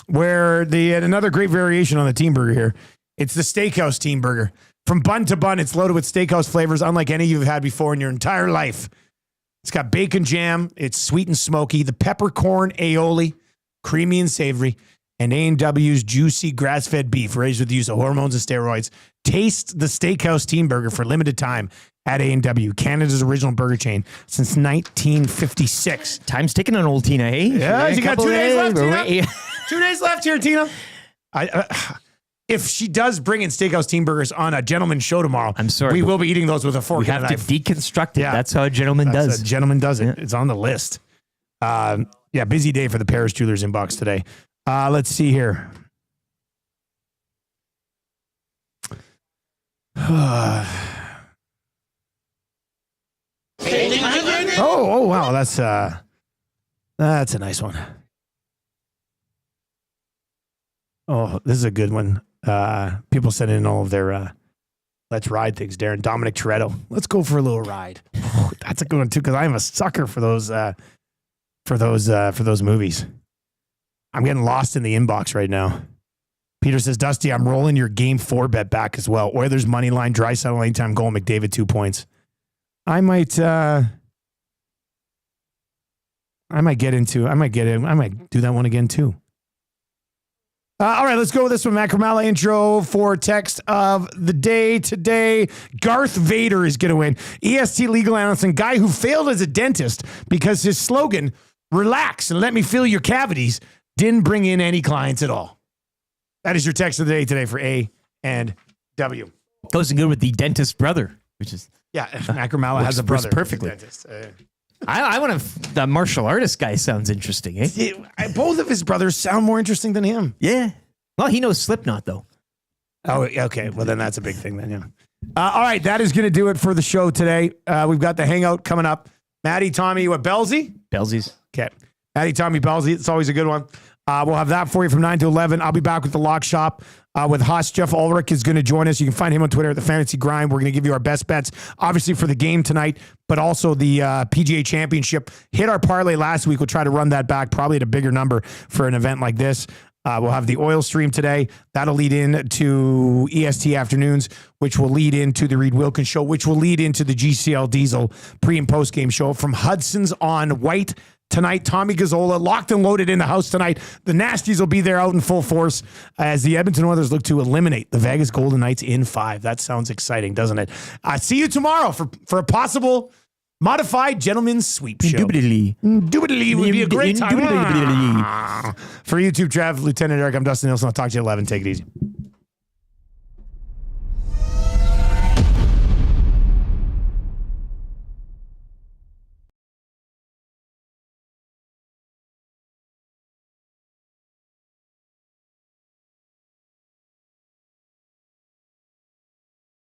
where they had another great variation on the team burger here. It's the steakhouse team burger. From bun to bun, it's loaded with steakhouse flavors unlike any you've had before in your entire life. It's got bacon jam. It's sweet and smoky. The peppercorn aioli, creamy and savory. And A&W's juicy grass-fed beef raised with the use of hormones and steroids. Taste the Steakhouse Team Burger for limited time at A&W, Canada's original burger chain since 1956. Time's ticking on old Tina, eh? Yeah, you got 2 days left, Tina. 2 days left here, Tina. If she does bring in Steakhouse Team Burgers on a gentleman's show tomorrow, I'm sorry, we will be eating those with a fork We and a have to knife. deconstruct it. That's how a gentleman does. A gentleman does it. It's on the list. Busy day for the Paris Jewelers inbox today. Let's see here. Oh wow, that's a nice one. Oh, this is a good one. People send in all of their let's ride things. Darren, Dominic Toretto. Let's go for a little ride. Oh, that's a good one too, because I'm a sucker for those movies. I'm getting lost in the inbox right now. Peter says, Dusty, I'm rolling your game 4 bet back as well. Oilers money line, Draisaitl anytime goal, McDavid 2 points. I might do that one again too. All right, let's go with this one. Macramalla intro for text of the day today. Garth Vader is going to win. EST legal analyst and guy who failed as a dentist because his slogan, relax and let me fill your cavities, didn't bring in any clients at all. That is your text of the day today for A and W. Goes in good with the dentist brother, which is... Yeah, Macramalla has a brother. Perfectly. I want to... The martial artist guy sounds interesting, eh? Both of his brothers sound more interesting than him. Yeah. Well, he knows Slipknot, though. Oh, okay. Well, then that's a big thing then, yeah. All right, that is going to do it for the show today. We've got the hangout coming up. Maddie, Tommy, what, Belsey? Belsies. Okay. Maddie, Tommy, Belsey. It's always a good one. We'll have that for you from 9 to 11. I'll be back with the Lock Shop with Haas. Jeff Ulrich is going to join us. You can find him on Twitter at The Fantasy Grind. We're going to give you our best bets, obviously for the game tonight, but also the PGA Championship. Hit our parlay last week. We'll try to run that back, probably at a bigger number for an event like this. We'll have the oil stream today. That'll lead into EST afternoons, which will lead into the Reed Wilkins show, which will lead into the GCL Diesel pre- and post-game show from Hudson's on White tonight. Tommy Gazzola locked and loaded in the house tonight. The Nasties will be there out in full force as the Edmonton Oilers look to eliminate the Vegas Golden Knights in 5. That sounds exciting, doesn't it? See you tomorrow for a possible modified gentleman's sweep show. Indubitably would be a great time. For YouTube, Trav, Lieutenant Eric, I'm Dustin Nielsen. I'll talk to you at 11. Take it easy.